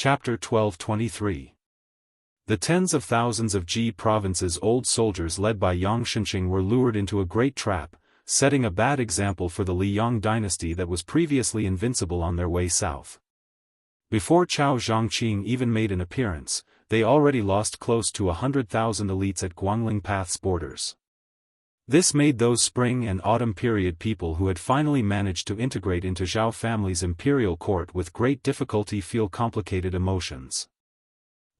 Chapter 1223. The tens of thousands of Ji province's old soldiers led by Yang Shenxing were lured into a great trap, setting a bad example for the Liang dynasty that was previously invincible on their way south. Before Cao Zhangqing even made an appearance, they already lost close to 100,000 elites at Guangling Path's borders. This made those spring and autumn period people who had finally managed to integrate into Zhao family's imperial court with great difficulty feel complicated emotions.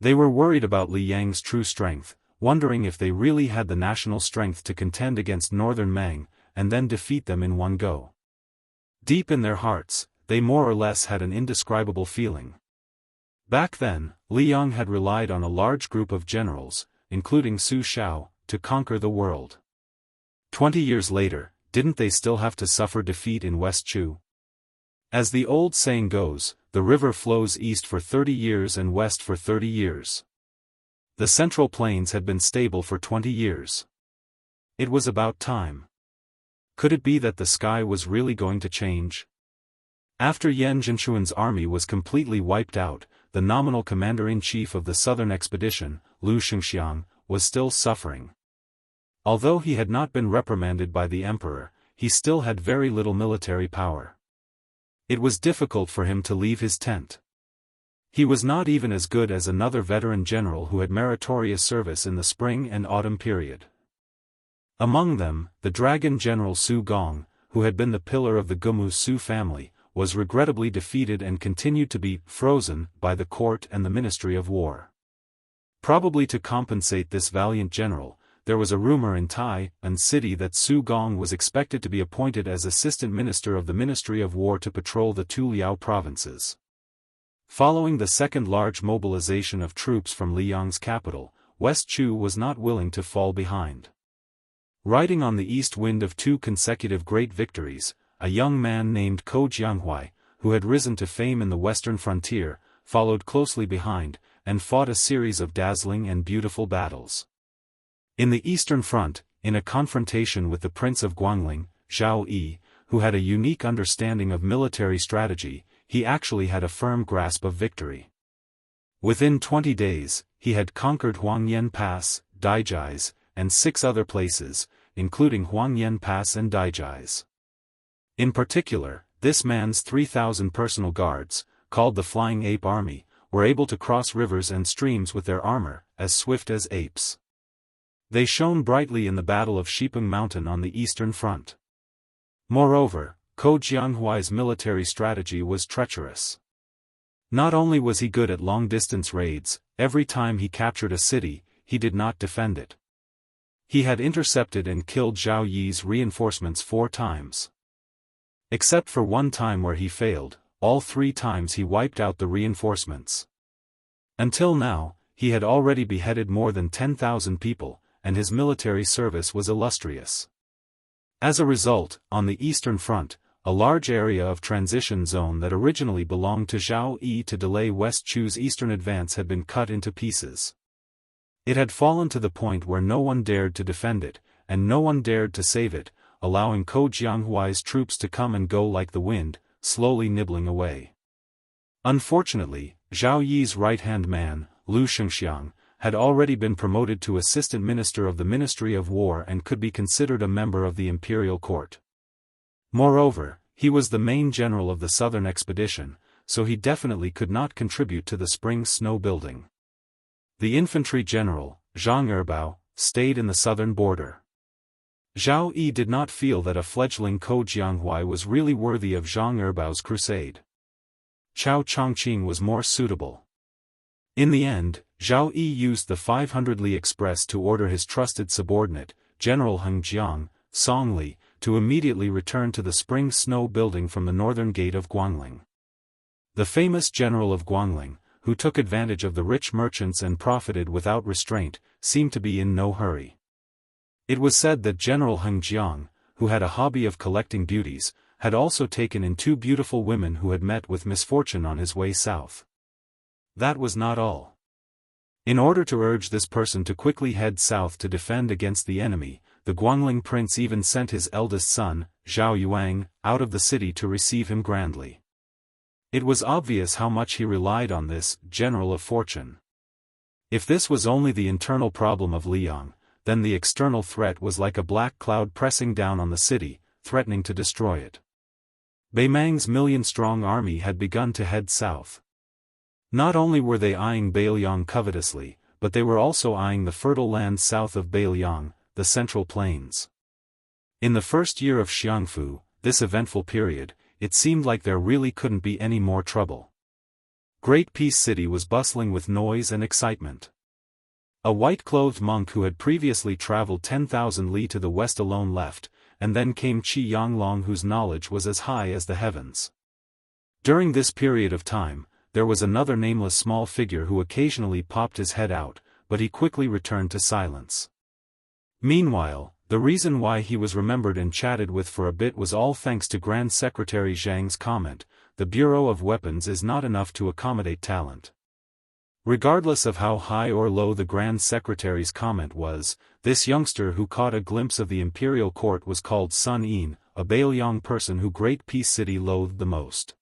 They were worried about Li Yang's true strength, wondering if they really had the national strength to contend against northern Mang, and then defeat them in one go. Deep in their hearts, they more or less had an indescribable feeling. Back then, Li Yang had relied on a large group of generals, including Su Shao, to conquer the world. 20 years later, didn't they still have to suffer defeat in West Chu? As the old saying goes, the river flows east for 30 years and west for 30 years. The Central Plains had been stable for 20 years. It was about time. Could it be that the sky was really going to change? After Yan Zhenchuan's army was completely wiped out, the nominal commander-in-chief of the southern expedition, Lu Xingxiang, was still suffering. Although he had not been reprimanded by the emperor, he still had very little military power. It was difficult for him to leave his tent. He was not even as good as another veteran general who had meritorious service in the spring and autumn period. Among them, the dragon general Su Gong, who had been the pillar of the Gumu Su family, was regrettably defeated and continued to be frozen by the court and the Ministry of War. Probably to compensate this valiant general, there was a rumor in Tai'an city that Su Gong was expected to be appointed as assistant minister of the Ministry of War to patrol the two Liao provinces. Following the second large mobilization of troops from Liang's capital, West Chu was not willing to fall behind. Riding on the east wind of two consecutive great victories, a young man named Ko Jianghu, who had risen to fame in the western frontier, followed closely behind, and fought a series of dazzling and beautiful battles. In the Eastern Front, in a confrontation with the Prince of Guangling, Zhao Yi, who had a unique understanding of military strategy, he actually had a firm grasp of victory. Within 20 days, he had conquered Huangyan Pass, Daijais, and 6 other places, including Huangyan Pass and Daijais. In particular, this man's 3,000 personal guards, called the Flying Ape Army, were able to cross rivers and streams with their armor, as swift as apes. They shone brightly in the Battle of Shipeng Mountain on the Eastern Front. Moreover, Ko Jianghui's military strategy was treacherous. Not only was he good at long-distance raids, every time he captured a city, he did not defend it. He had intercepted and killed Zhao Yi's reinforcements 4 times. Except for one time where he failed, all 3 times he wiped out the reinforcements. Until now, he had already beheaded more than 10,000 people, and his military service was illustrious. As a result, on the Eastern Front, a large area of transition zone that originally belonged to Zhao Yi to delay West Chu's eastern advance had been cut into pieces. It had fallen to the point where no one dared to defend it, and no one dared to save it, allowing Ko Jianghui's troops to come and go like the wind, slowly nibbling away. Unfortunately, Zhao Yi's right-hand man, Lu Xingxiang, had already been promoted to assistant minister of the Ministry of War and could be considered a member of the imperial court. Moreover, he was the main general of the southern expedition, so he definitely could not contribute to the spring snow building. The infantry general, Zhang Erbao, stayed in the southern border. Zhao Yi did not feel that a fledgling Ko Jianghui was really worthy of Zhang Erbao's crusade. Cao Chongqing was more suitable. In the end, Zhao Yi used the 500 Li Express to order his trusted subordinate, General Heng Jiang, Song Li, to immediately return to the spring snow building from the northern gate of Guangling. The famous general of Guangling, who took advantage of the rich merchants and profited without restraint, seemed to be in no hurry. It was said that General Heng Jiang, who had a hobby of collecting beauties, had also taken in 2 beautiful women who had met with misfortune on his way south. That was not all. In order to urge this person to quickly head south to defend against the enemy, the Guangling prince even sent his eldest son, Zhao Yuang, out of the city to receive him grandly. It was obvious how much he relied on this general of fortune. If this was only the internal problem of Liang, then the external threat was like a black cloud pressing down on the city, threatening to destroy it. Bei Mang's million-strong army had begun to head south. Not only were they eyeing Beiliang covetously, but they were also eyeing the fertile land south of Beiliang, the Central Plains. In the first year of Jianghu, this eventful period, it seemed like there really couldn't be any more trouble. Great Peace City was bustling with noise and excitement. A white-clothed monk who had previously traveled 10,000 li to the west alone left, and then came Qi Yanglong, whose knowledge was as high as the heavens. During this period of time, there was another nameless small figure who occasionally popped his head out, but he quickly returned to silence. Meanwhile, the reason why he was remembered and chatted with for a bit was all thanks to Grand Secretary Zhang's comment, "The Bureau of Weapons is not enough to accommodate talent." Regardless of how high or low the Grand Secretary's comment was, this youngster who caught a glimpse of the imperial court was called Sun Yin, a Beiliang person who Great Peace City loathed the most.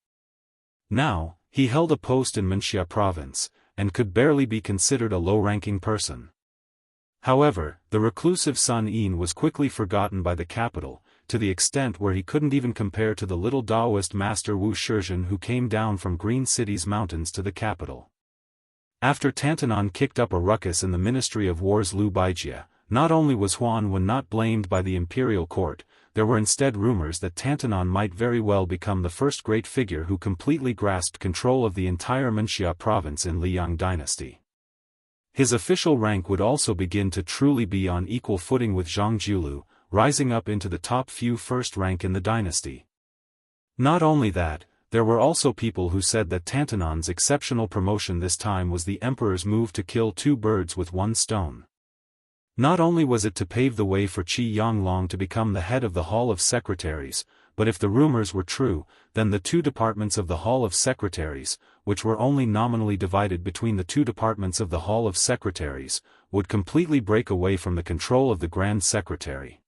Now, he held a post in Wuxia province, and could barely be considered a low-ranking person. However, the reclusive Sun Yin was quickly forgotten by the capital, to the extent where he couldn't even compare to the little Daoist master Wu Shizhen who came down from Green City's mountains to the capital. After Tantanon kicked up a ruckus in the Ministry of War's Lu Baijia, not only was Huan Wen not blamed by the imperial court, there were instead rumors that Tantanon might very well become the first great figure who completely grasped control of the entire Wuxia province in Liang dynasty. His official rank would also begin to truly be on equal footing with Zhang Jiulu, rising up into the top few first rank in the dynasty. Not only that, there were also people who said that Tantanon's exceptional promotion this time was the emperor's move to kill two birds with one stone. Not only was it to pave the way for Qi Yanglong to become the head of the Hall of Secretaries, but if the rumors were true, then the two departments of the Hall of Secretaries, which were only nominally divided between the two departments of the Hall of Secretaries, would completely break away from the control of the Grand Secretary.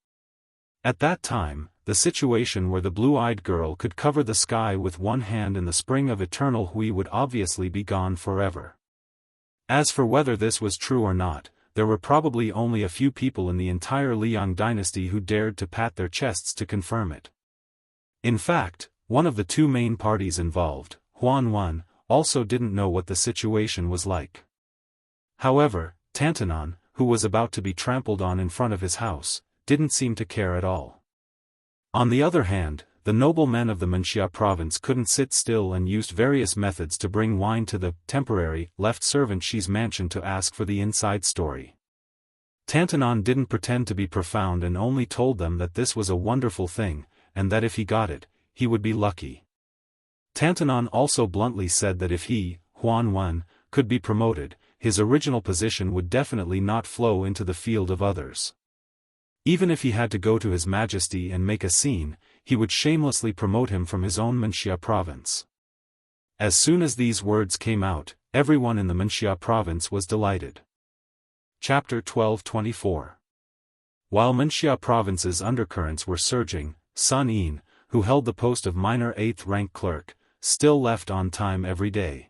At that time, the situation where the blue-eyed girl could cover the sky with one hand and the spring of eternal Hui would obviously be gone forever. As for whether this was true or not, there were probably only a few people in the entire Liang dynasty who dared to pat their chests to confirm it. In fact, one of the two main parties involved, Huan Wen, also didn't know what the situation was like. However, Tantanon, who was about to be trampled on in front of his house, didn't seem to care at all. On the other hand, the noblemen of the Wuxia province couldn't sit still and used various methods to bring wine to the temporary left servant Xi's mansion to ask for the inside story. Tantanon didn't pretend to be profound and only told them that this was a wonderful thing, and that if he got it, he would be lucky. Tantanon also bluntly said that if he, Huan Wen, could be promoted, his original position would definitely not flow into the field of others. Even if he had to go to His Majesty and make a scene, he would shamelessly promote him from his own Wuxia province. As soon as these words came out, everyone in the Wuxia province was delighted. Chapter 1224. While Wuxia province's undercurrents were surging, Sun Yin, who held the post of minor 8th rank clerk, still left on time every day.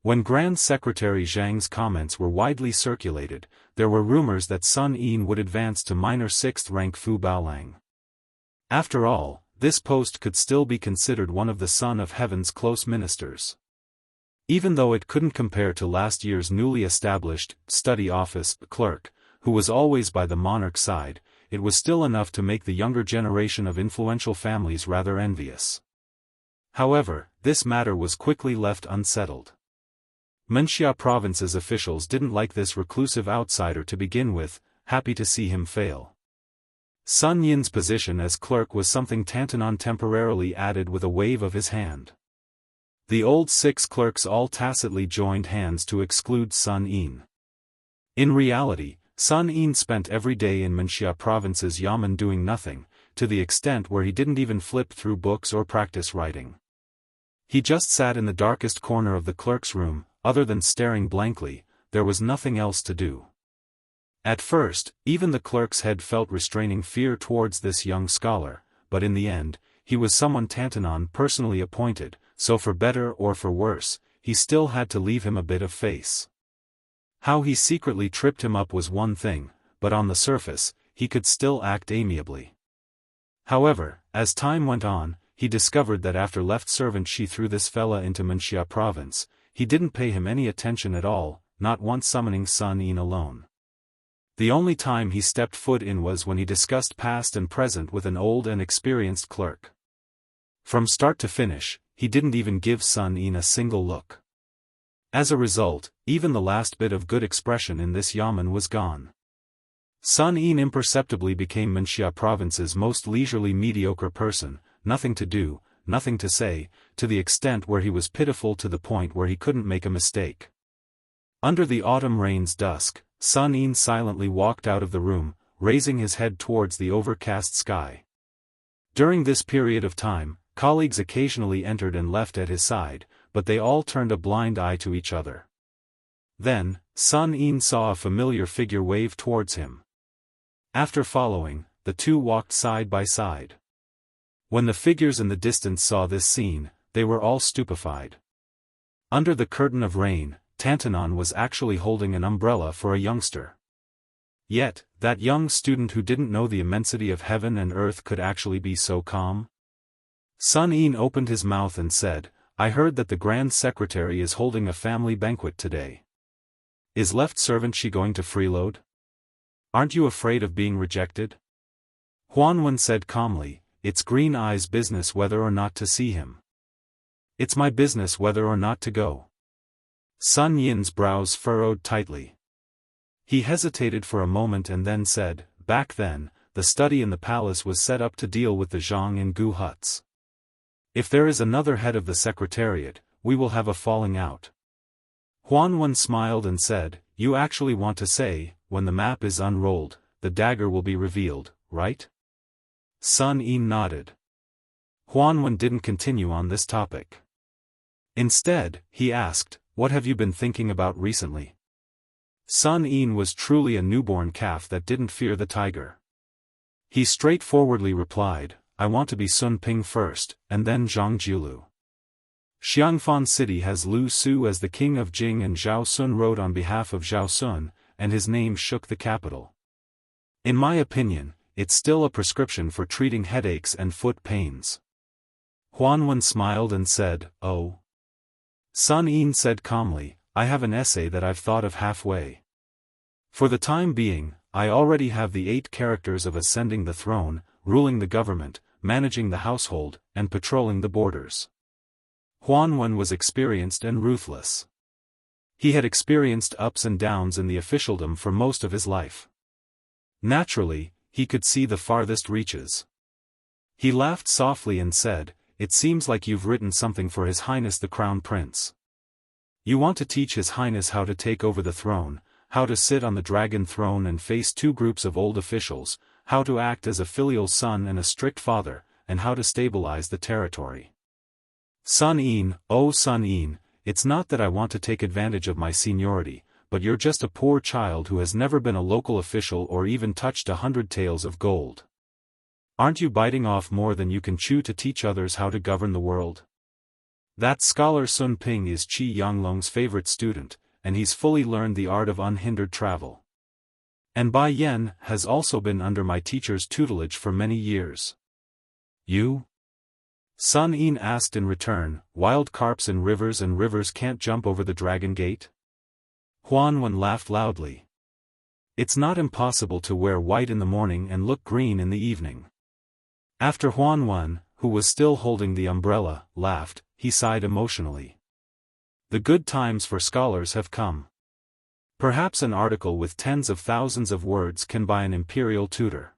When Grand Secretary Zhang's comments were widely circulated, there were rumors that Sun Yin would advance to minor 6th rank Fu Baolang. After all, this post could still be considered one of the Son of Heaven's close ministers. Even though it couldn't compare to last year's newly established study office clerk, who was always by the monarch's side, it was still enough to make the younger generation of influential families rather envious. However, this matter was quickly left unsettled. Wuxia province's officials didn't like this reclusive outsider to begin with, happy to see him fail. Sun Yin's position as clerk was something Tantanon temporarily added with a wave of his hand. The old 6 clerks all tacitly joined hands to exclude Sun Yin. In reality, Sun Yin spent every day in Wuxia province's yamen doing nothing, to the extent where he didn't even flip through books or practice writing. He just sat in the darkest corner of the clerk's room. Other than staring blankly, there was nothing else to do. At first, even the clerk's head felt restraining fear towards this young scholar, but in the end, he was someone Tantanon personally appointed, so for better or for worse, he still had to leave him a bit of face. How he secretly tripped him up was one thing, but on the surface, he could still act amiably. However, as time went on, he discovered that after left servant she threw this fella into Wuxia province, he didn't pay him any attention at all, not once summoning Sun Yin alone. The only time he stepped foot in was when he discussed past and present with an old and experienced clerk. From start to finish, he didn't even give Sun Yin a single look. As a result, even the last bit of good expression in this yamen was gone. Sun Yin imperceptibly became Wuxia province's most leisurely mediocre person, nothing to do, nothing to say, to the extent where he was pitiful to the point where he couldn't make a mistake. Under the autumn rain's dusk, Sun Yin silently walked out of the room, raising his head towards the overcast sky. During this period of time, colleagues occasionally entered and left at his side, but they all turned a blind eye to each other. Then, Sun Yin saw a familiar figure wave towards him. After following, the two walked side by side. When the figures in the distance saw this scene, they were all stupefied. Under the curtain of rain, Tantanon was actually holding an umbrella for a youngster. Yet, that young student who didn't know the immensity of heaven and earth could actually be so calm? Sun Yin opened his mouth and said, "I heard that the Grand Secretary is holding a family banquet today. Is left servant she going to freeload? Aren't you afraid of being rejected?" Huanwen said calmly, "It's Green Eye's business whether or not to see him. It's my business whether or not to go." Sun Yin's brows furrowed tightly. He hesitated for a moment and then said, "Back then, the study in the palace was set up to deal with the Zhang and Gu huts. If there is another head of the secretariat, we will have a falling out." Huanwen smiled and said, "You actually want to say, when the map is unrolled, the dagger will be revealed, right?" Sun Yin nodded. Huanwen didn't continue on this topic. Instead, he asked, "What have you been thinking about recently?" Sun Yin was truly a newborn calf that didn't fear the tiger. He straightforwardly replied, "I want to be Sun Ping first, and then Zhang Jiulu. Xiangfan City has Lu Su as the king of Jing and Zhao Sun rode on behalf of Zhao Sun, and his name shook the capital. In my opinion, it's still a prescription for treating headaches and foot pains." Huanwen smiled and said, "Oh." Sun Yin said calmly, "I have an essay that I've thought of halfway. For the time being, I already have the 8 characters of ascending the throne, ruling the government, managing the household, and patrolling the borders." Huanwen was experienced and ruthless. He had experienced ups and downs in the officialdom for most of his life. Naturally, he could see the farthest reaches. He laughed softly and said, "It seems like you've written something for His Highness the Crown Prince. You want to teach His Highness how to take over the throne, how to sit on the dragon throne and face 2 groups of old officials, how to act as a filial son and a strict father, and how to stabilize the territory." Sun Yin, "Oh Sun Yin, it's not that I want to take advantage of my seniority, but you're just a poor child who has never been a local official or even touched 100 taels of gold. Aren't you biting off more than you can chew to teach others how to govern the world? That scholar Sun Ping is Qi Yanglong's favorite student, and he's fully learned the art of unhindered travel. And Bai Yen has also been under my teacher's tutelage for many years. You?" Sun Yin asked in return, "Wild carps in rivers and rivers can't jump over the dragon gate?" Huanwen laughed loudly. "It's not impossible to wear white in the morning and look green in the evening." After Huanwen, who was still holding the umbrella, laughed, he sighed emotionally. The good times for scholars have come. Perhaps an article with tens of thousands of words can buy an imperial tutor.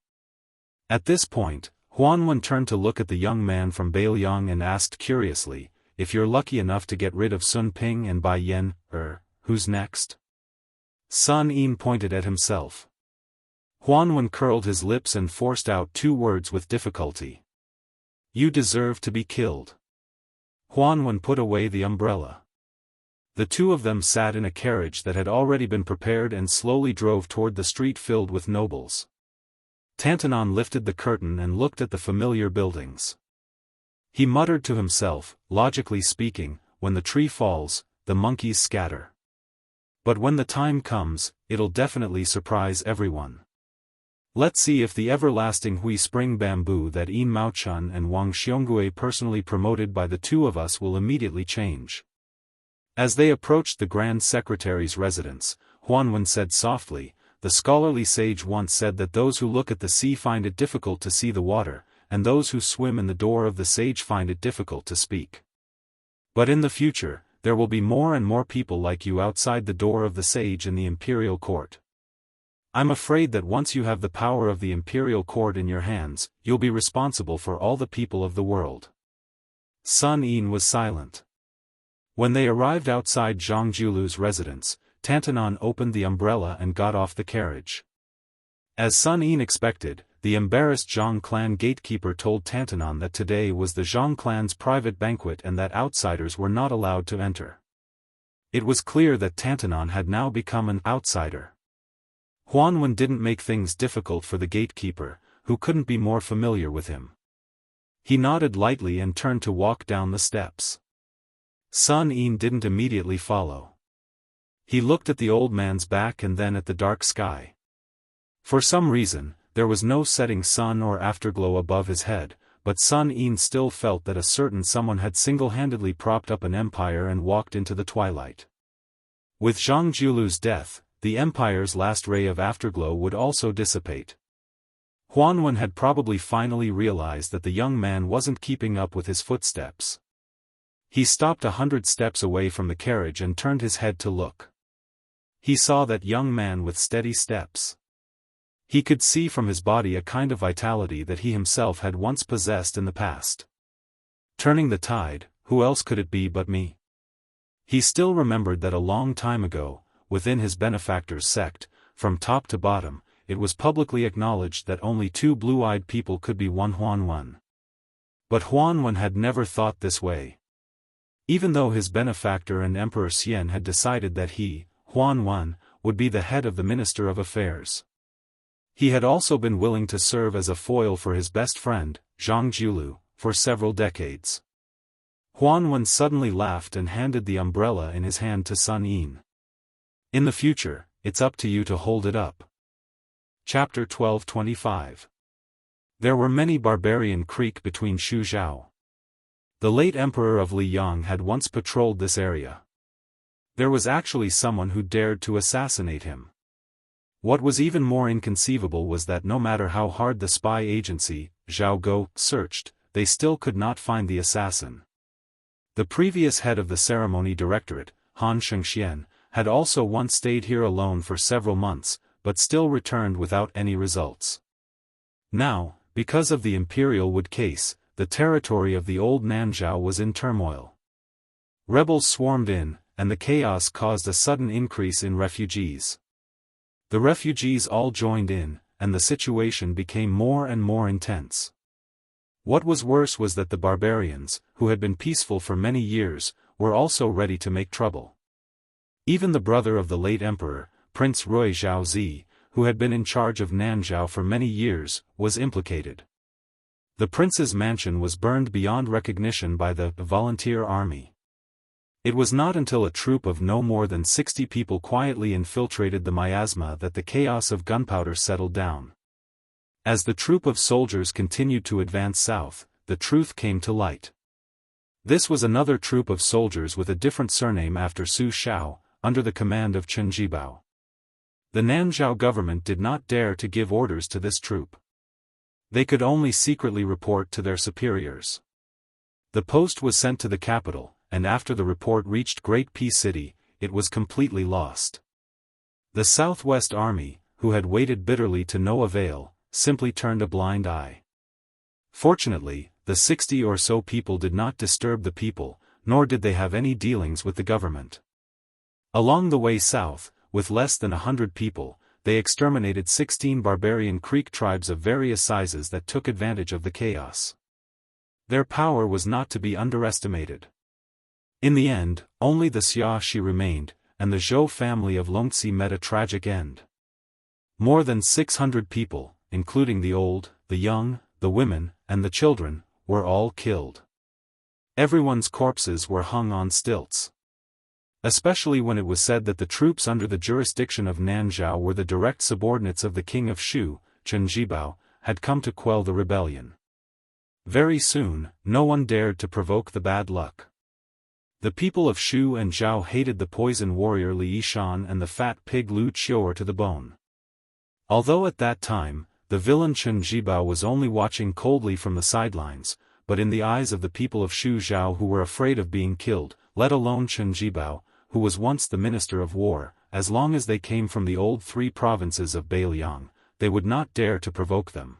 At this point, Huanwen turned to look at the young man from Bailiang and asked curiously, "If you're lucky enough to get rid of Sun Ping and Bai Yen, who's next?" Sun Yin pointed at himself. Huanwen curled his lips and forced out 2 words with difficulty. "You deserve to be killed." Huanwen put away the umbrella. The 2 of them sat in a carriage that had already been prepared and slowly drove toward the street filled with nobles. Tantanon lifted the curtain and looked at the familiar buildings. He muttered to himself, logically speaking, when the tree falls, the monkeys scatter. But when the time comes, it'll definitely surprise everyone. Let's see if the everlasting Hui Spring Bamboo that Yin Maochun and Wang Xiongui personally promoted by the two of us will immediately change. As they approached the Grand Secretary's residence, Huanwen said softly, "The scholarly sage once said that those who look at the sea find it difficult to see the water, and those who swim in the door of the sage find it difficult to speak. But in the future, there will be more and more people like you outside the door of the sage in the imperial court. I'm afraid that once you have the power of the imperial court in your hands, you'll be responsible for all the people of the world." Sun Yin was silent. When they arrived outside Zhang Julu's residence, Tantanon opened the umbrella and got off the carriage. As Sun Yin expected, the embarrassed Zhang clan gatekeeper told Tantanon that today was the Zhang clan's private banquet and that outsiders were not allowed to enter. It was clear that Tantanon had now become an outsider. Huanwen didn't make things difficult for the gatekeeper, who couldn't be more familiar with him. He nodded lightly and turned to walk down the steps. Sun Yin didn't immediately follow. He looked at the old man's back and then at the dark sky. For some reason, there was no setting sun or afterglow above his head, but Sun Yin still felt that a certain someone had single-handedly propped up an empire and walked into the twilight. With Zhang Julu's death, the empire's last ray of afterglow would also dissipate. Huanwen had probably finally realized that the young man wasn't keeping up with his footsteps. He stopped 100 steps away from the carriage and turned his head to look. He saw that young man with steady steps. He could see from his body a kind of vitality that he himself had once possessed in the past. Turning the tide, who else could it be but me? He still remembered that a long time ago, within his benefactor's sect, from top to bottom, it was publicly acknowledged that only two blue-eyed people could be one Huanwen. But Huanwen had never thought this way. Even though his benefactor and Emperor Xian had decided that he, Huanwen, would be the head of the Minister of Affairs. He had also been willing to serve as a foil for his best friend, Zhang Julu, for several decades. Huanwen suddenly laughed and handed the umbrella in his hand to Sun Yin. "In the future, it's up to you to hold it up." Chapter 12:25. There were many barbarian creek between Shuzhou. The late emperor of Liyang had once patrolled this area. There was actually someone who dared to assassinate him. What was even more inconceivable was that no matter how hard the spy agency, Zhao Go, searched, they still could not find the assassin. The previous head of the ceremony directorate, Han Shengxian, had also once stayed here alone for several months, but still returned without any results. Now, because of the Imperial Wood case, the territory of the old Nanzhao was in turmoil. Rebels swarmed in, and the chaos caused a sudden increase in refugees. The refugees all joined in, and the situation became more and more intense. What was worse was that the barbarians, who had been peaceful for many years, were also ready to make trouble. Even the brother of the late emperor, Prince Rui Zhaozi, who had been in charge of Nanzhao for many years, was implicated. The prince's mansion was burned beyond recognition by the volunteer army. It was not until a troop of no more than 60 people quietly infiltrated the miasma that the chaos of gunpowder settled down. As the troop of soldiers continued to advance south, the truth came to light. This was another troop of soldiers with a different surname after Su Shao, under the command of Chen Jibao. The Nanzhao government did not dare to give orders to this troop. They could only secretly report to their superiors. The post was sent to the capital, and after the report reached Great Peace City, it was completely lost. The Southwest Army, who had waited bitterly to no avail, simply turned a blind eye. Fortunately, the 60 or so people did not disturb the people, nor did they have any dealings with the government. Along the way south, with less than 100 people, they exterminated 16 barbarian Creek tribes of various sizes that took advantage of the chaos. Their power was not to be underestimated. In the end, only the Xiaxi remained, and the Zhou family of Longxi met a tragic end. More than 600 people, including the old, the young, the women, and the children, were all killed. Everyone's corpses were hung on stilts. Especially when it was said that the troops under the jurisdiction of Nanzhao were the direct subordinates of the king of Shu, Chen Jibao, had come to quell the rebellion. Very soon, no one dared to provoke the bad luck. The people of Shu and Zhao hated the poison warrior Li Yishan and the fat pig Lu Qiu'er to the bone. Although at that time, the villain Chen Jibao was only watching coldly from the sidelines, but in the eyes of the people of Shu Zhao who were afraid of being killed, let alone Chen Jibao, who was once the minister of war, as long as they came from the old 3 provinces of Beiliang, they would not dare to provoke them.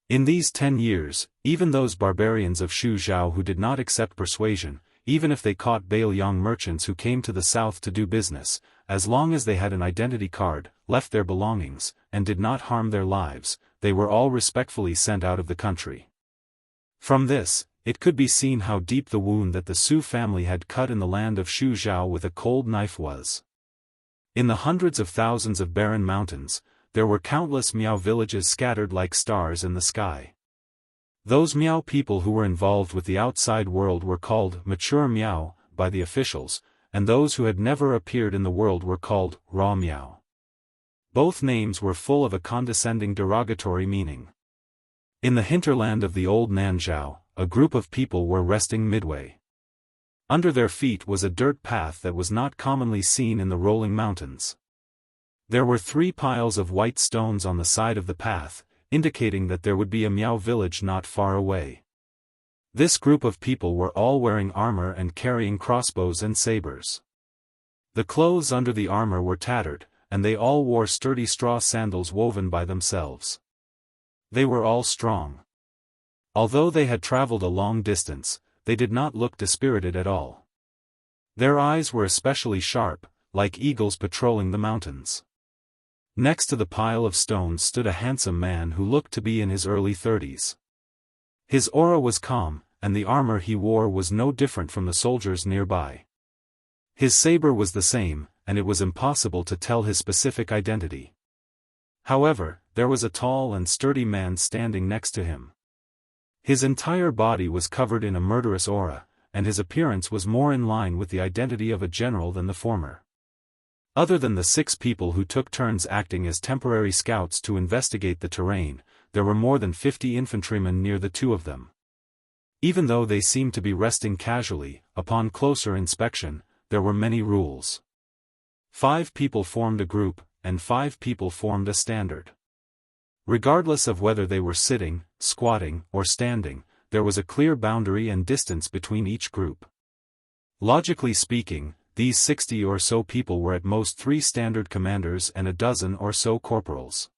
In these 10 years, even those barbarians of Shu Zhao who did not accept persuasion, even if they caught Beiliang merchants who came to the south to do business, as long as they had an identity card, left their belongings, and did not harm their lives, they were all respectfully sent out of the country. From this, it could be seen how deep the wound that the Su family had cut in the land of Shu Zhao with a cold knife was. In the hundreds of thousands of barren mountains, there were countless Miao villages scattered like stars in the sky. Those Miao people who were involved with the outside world were called mature Miao by the officials, and those who had never appeared in the world were called raw Miao. Both names were full of a condescending derogatory meaning. In the hinterland of the old Nanzhao, a group of people were resting midway. Under their feet was a dirt path that was not commonly seen in the rolling mountains. There were 3 piles of white stones on the side of the path, indicating that there would be a Miao village not far away. This group of people were all wearing armor and carrying crossbows and sabers. The clothes under the armor were tattered, and they all wore sturdy straw sandals woven by themselves. They were all strong. Although they had traveled a long distance, they did not look dispirited at all. Their eyes were especially sharp, like eagles patrolling the mountains. Next to the pile of stones stood a handsome man who looked to be in his early 30s. His aura was calm, and the armor he wore was no different from the soldiers nearby. His saber was the same, and it was impossible to tell his specific identity. However, there was a tall and sturdy man standing next to him. His entire body was covered in a murderous aura, and his appearance was more in line with the identity of a general than the former. Other than the 6 people who took turns acting as temporary scouts to investigate the terrain, there were more than 50 infantrymen near the 2 of them. Even though they seemed to be resting casually, upon closer inspection, there were many rules. 5 people formed a group, and 5 people formed a standard. Regardless of whether they were sitting, squatting, or standing, there was a clear boundary and distance between each group. Logically speaking, these 60 or so people were at most 3 standard commanders and a dozen or so corporals.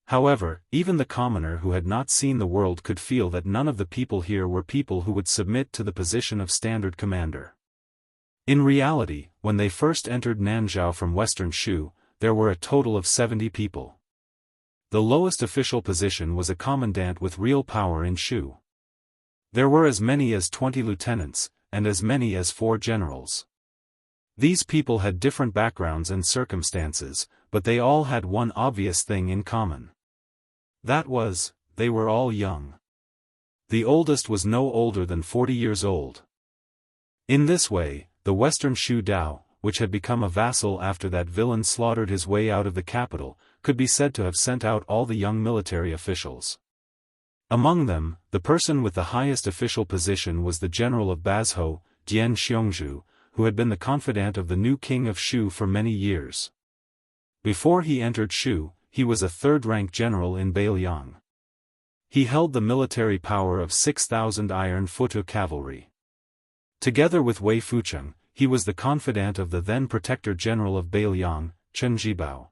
However, even the commoner who had not seen the world could feel that none of the people here were people who would submit to the position of standard commander. In reality, when they first entered Nanzhao from western Shu, there were a total of 70 people. The lowest official position was a commandant with real power in Shu. There were as many as 20 lieutenants, and as many as 4 generals. These people had different backgrounds and circumstances, but they all had one obvious thing in common. That was, they were all young. The oldest was no older than 40 years old. In this way, the western Shu Dao, which had become a vassal after that villain slaughtered his way out of the capital, could be said to have sent out all the young military officials. Among them, the person with the highest official position was the general of Bazhou, Jian Xiongzhu, who had been the confidant of the new king of Shu for many years. Before he entered Shu, he was a 3rd-rank general in Beiliang. He held the military power of 6,000 iron-foot cavalry. Together with Wei Fucheng, he was the confidant of the then Protector General of Beiliang, Chen Jibao.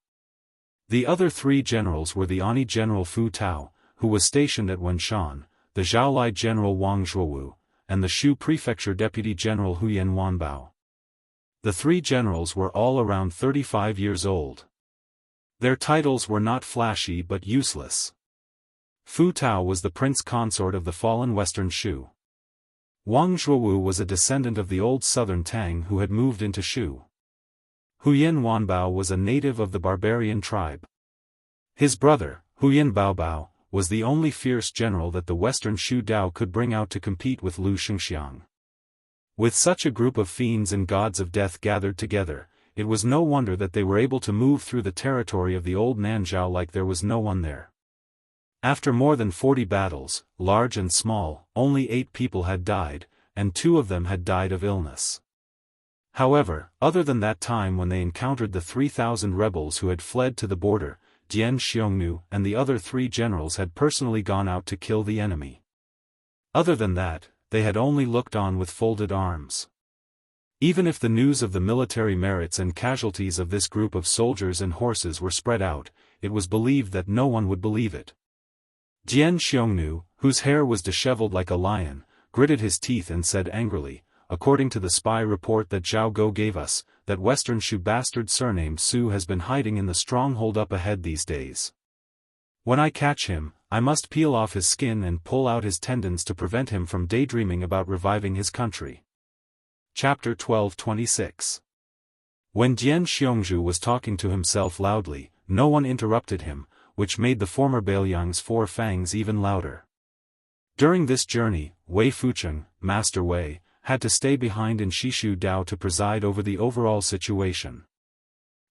The other 3 generals were the Ani General Fu Tao, who was stationed at Wenshan, the Zhaolai General Wang Zhuowu, and the Shu Prefecture Deputy General Huyan Wanbao. The 3 generals were all around 35 years old. Their titles were not flashy but useless. Fu Tao was the prince consort of the fallen western Shu. Wang Zhuowu was a descendant of the old southern Tang who had moved into Shu. Huyan Wanbao was a native of the barbarian tribe. His brother, Huyan Baobao, was the only fierce general that the Western Shu Dao could bring out to compete with Lu Xingxiang. With such a group of fiends and gods of death gathered together, it was no wonder that they were able to move through the territory of the old Nanzhao like there was no one there. After more than 40 battles, large and small, only 8 people had died, and 2 of them had died of illness. However, other than that time when they encountered the 3,000 rebels who had fled to the border, Jian Xiongnu and the other 3 generals had personally gone out to kill the enemy. Other than that, they had only looked on with folded arms. Even if the news of the military merits and casualties of this group of soldiers and horses were spread out, it was believed that no one would believe it. Jian Xiongnu, whose hair was disheveled like a lion, gritted his teeth and said angrily, "According to the spy report that Zhao Go gave us, that Western Shu bastard surnamed Su has been hiding in the stronghold up ahead these days. When I catch him, I must peel off his skin and pull out his tendons to prevent him from daydreaming about reviving his country." Chapter 12:26. When Jian Xiongzhu was talking to himself loudly, no one interrupted him, which made the former Bailiang's 4 fangs even louder. During this journey, Wei Fucheng, Master Wei, had to stay behind in Shishu Dao to preside over the overall situation.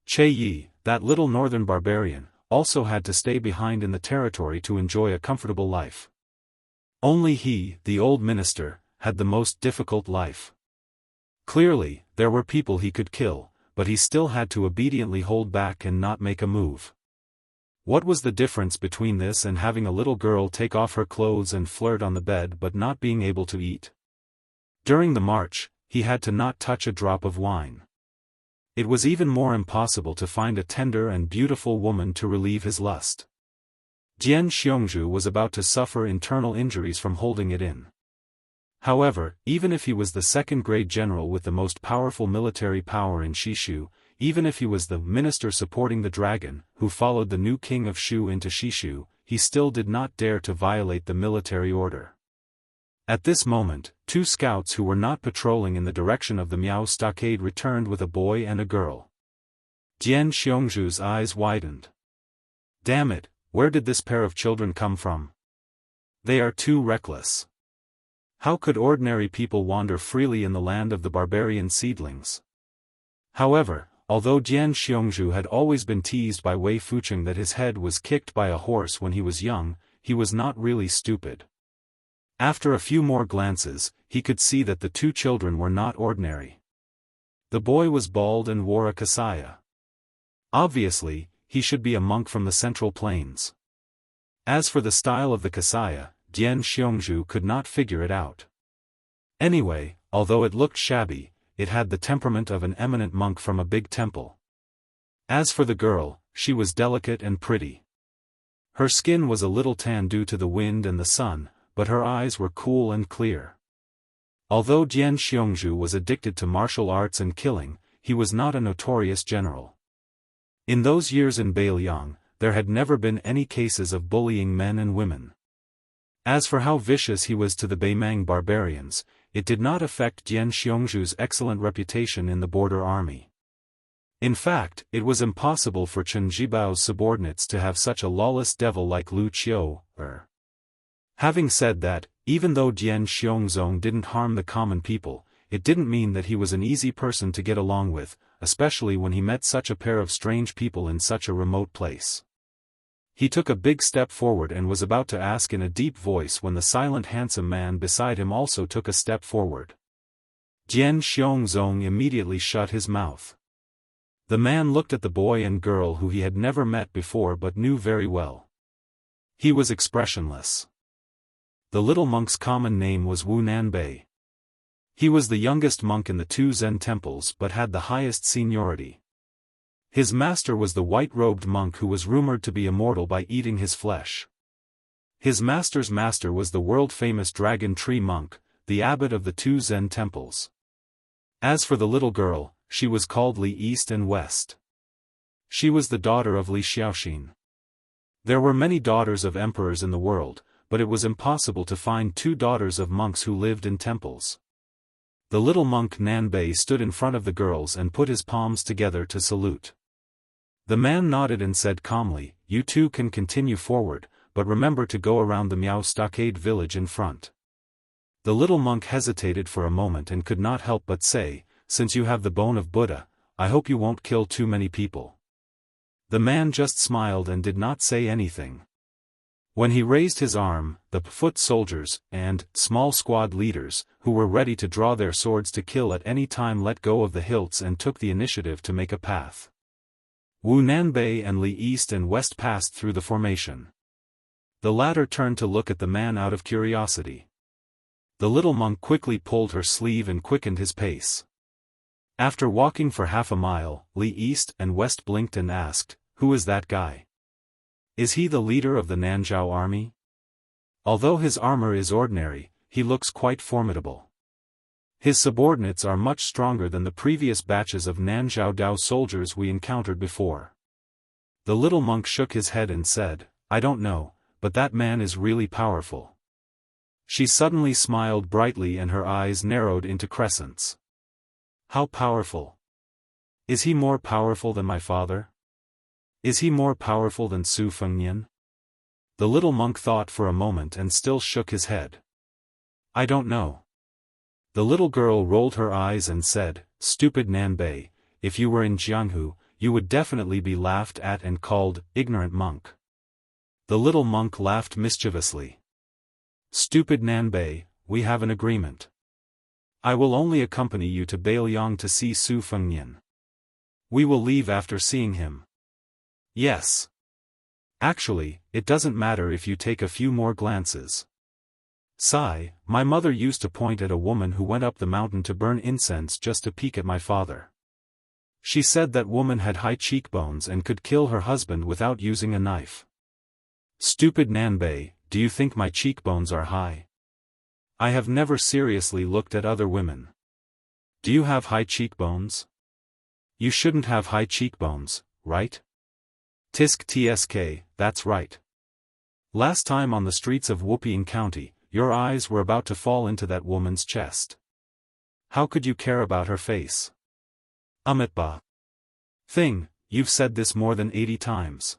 Che Yi, that little northern barbarian, also had to stay behind in the territory to enjoy a comfortable life. Only he, the old minister, had the most difficult life. Clearly, there were people he could kill, but he still had to obediently hold back and not make a move. What was the difference between this and having a little girl take off her clothes and flirt on the bed but not being able to eat? During the march, he had to not touch a drop of wine. It was even more impossible to find a tender and beautiful woman to relieve his lust. Jian Xiongzhu was about to suffer internal injuries from holding it in. However, even if he was the second-grade general with the most powerful military power in Shishu, even if he was the minister supporting the dragon, who followed the new king of Shu into Shishu, he still did not dare to violate the military order. At this moment, 2 scouts who were not patrolling in the direction of the Miao stockade returned with a boy and a girl. Jian Xiongzhu's eyes widened. Damn it, where did this pair of children come from? They are too reckless. How could ordinary people wander freely in the land of the barbarian seedlings? However, although Jian Xiongzhu had always been teased by Wei Fucheng that his head was kicked by a horse when he was young, he was not really stupid. After a few more glances, he could see that the 2 children were not ordinary. The boy was bald and wore a kasaya. Obviously, he should be a monk from the Central Plains. As for the style of the kasaya, Jian Xiongzhu could not figure it out. Anyway, although it looked shabby, it had the temperament of an eminent monk from a big temple. As for the girl, she was delicate and pretty. Her skin was a little tan due to the wind and the sun, but her eyes were cool and clear. Although Jian Xiongzhu was addicted to martial arts and killing, he was not a notorious general. In those years in Bailiang, there had never been any cases of bullying men and women. As for how vicious he was to the Baimang barbarians, it did not affect Jian Xiongzhu's excellent reputation in the border army. In fact, it was impossible for Chen Jibao's subordinates to have such a lawless devil like Lu Qiu. Having said that, even though Jian Xiongzong didn't harm the common people, it didn't mean that he was an easy person to get along with, especially when he met such a pair of strange people in such a remote place. He took a big step forward and was about to ask in a deep voice when the silent handsome man beside him also took a step forward. Jian Xiongzong immediately shut his mouth. The man looked at the boy and girl who he had never met before but knew very well. He was expressionless. The little monk's common name was Wu Nanbei. He was the youngest monk in the 2 Zen temples but had the highest seniority. His master was the white-robed monk who was rumored to be immortal by eating his flesh. His master's master was the world-famous dragon tree monk, the abbot of the 2 Zen temples. As for the little girl, she was called Li East and West. She was the daughter of Li Xiaoxin. There were many daughters of emperors in the world, but it was impossible to find 2 daughters of monks who lived in temples. The little monk Nanbei stood in front of the girls and put his palms together to salute. The man nodded and said calmly, "You 2 can continue forward, but remember to go around the Miao stockade village in front. The little monk hesitated for a moment and could not help but say, since you have the bone of Buddha, I hope you won't kill too many people. The man just smiled and did not say anything. When he raised his arm, the foot soldiers, and small squad leaders, who were ready to draw their swords to kill at any time, let go of the hilts and took the initiative to make a path. Wu Nanbei and Li East and West passed through the formation. The latter turned to look at the man out of curiosity. The little monk quickly pulled her sleeve and quickened his pace. After walking for half a mile, Li East and West blinked and asked, "Who is that guy? Is he the leader of the Nanzhao army? Although his armor is ordinary, he looks quite formidable. His subordinates are much stronger than the previous batches of Nanzhao Dao soldiers we encountered before." The little monk shook his head and said, "I don't know, but that man is really powerful." She suddenly smiled brightly and her eyes narrowed into crescents. "How powerful? Is he more powerful than my father? Is he more powerful than Su Fengnian?" The little monk thought for a moment and still shook his head. "I don't know." The little girl rolled her eyes and said, "Stupid Nanbei, if you were in Jianghu, you would definitely be laughed at and called, ignorant monk." The little monk laughed mischievously. "Stupid Nanbei, we have an agreement. I will only accompany you to Bailiang to see Su Fengnian. We will leave after seeing him." "Yes. Actually, it doesn't matter if you take a few more glances. Sigh, my mother used to point at a woman who went up the mountain to burn incense just to peek at my father. She said that woman had high cheekbones and could kill her husband without using a knife." "Stupid Nanbei, do you think my cheekbones are high? I have never seriously looked at other women. Do you have high cheekbones? You shouldn't have high cheekbones, right? Tisk tsk, that's right. Last time on the streets of Wupian County, your eyes were about to fall into that woman's chest. How could you care about her face? Amitba. Thing, you've said this more than 80 times.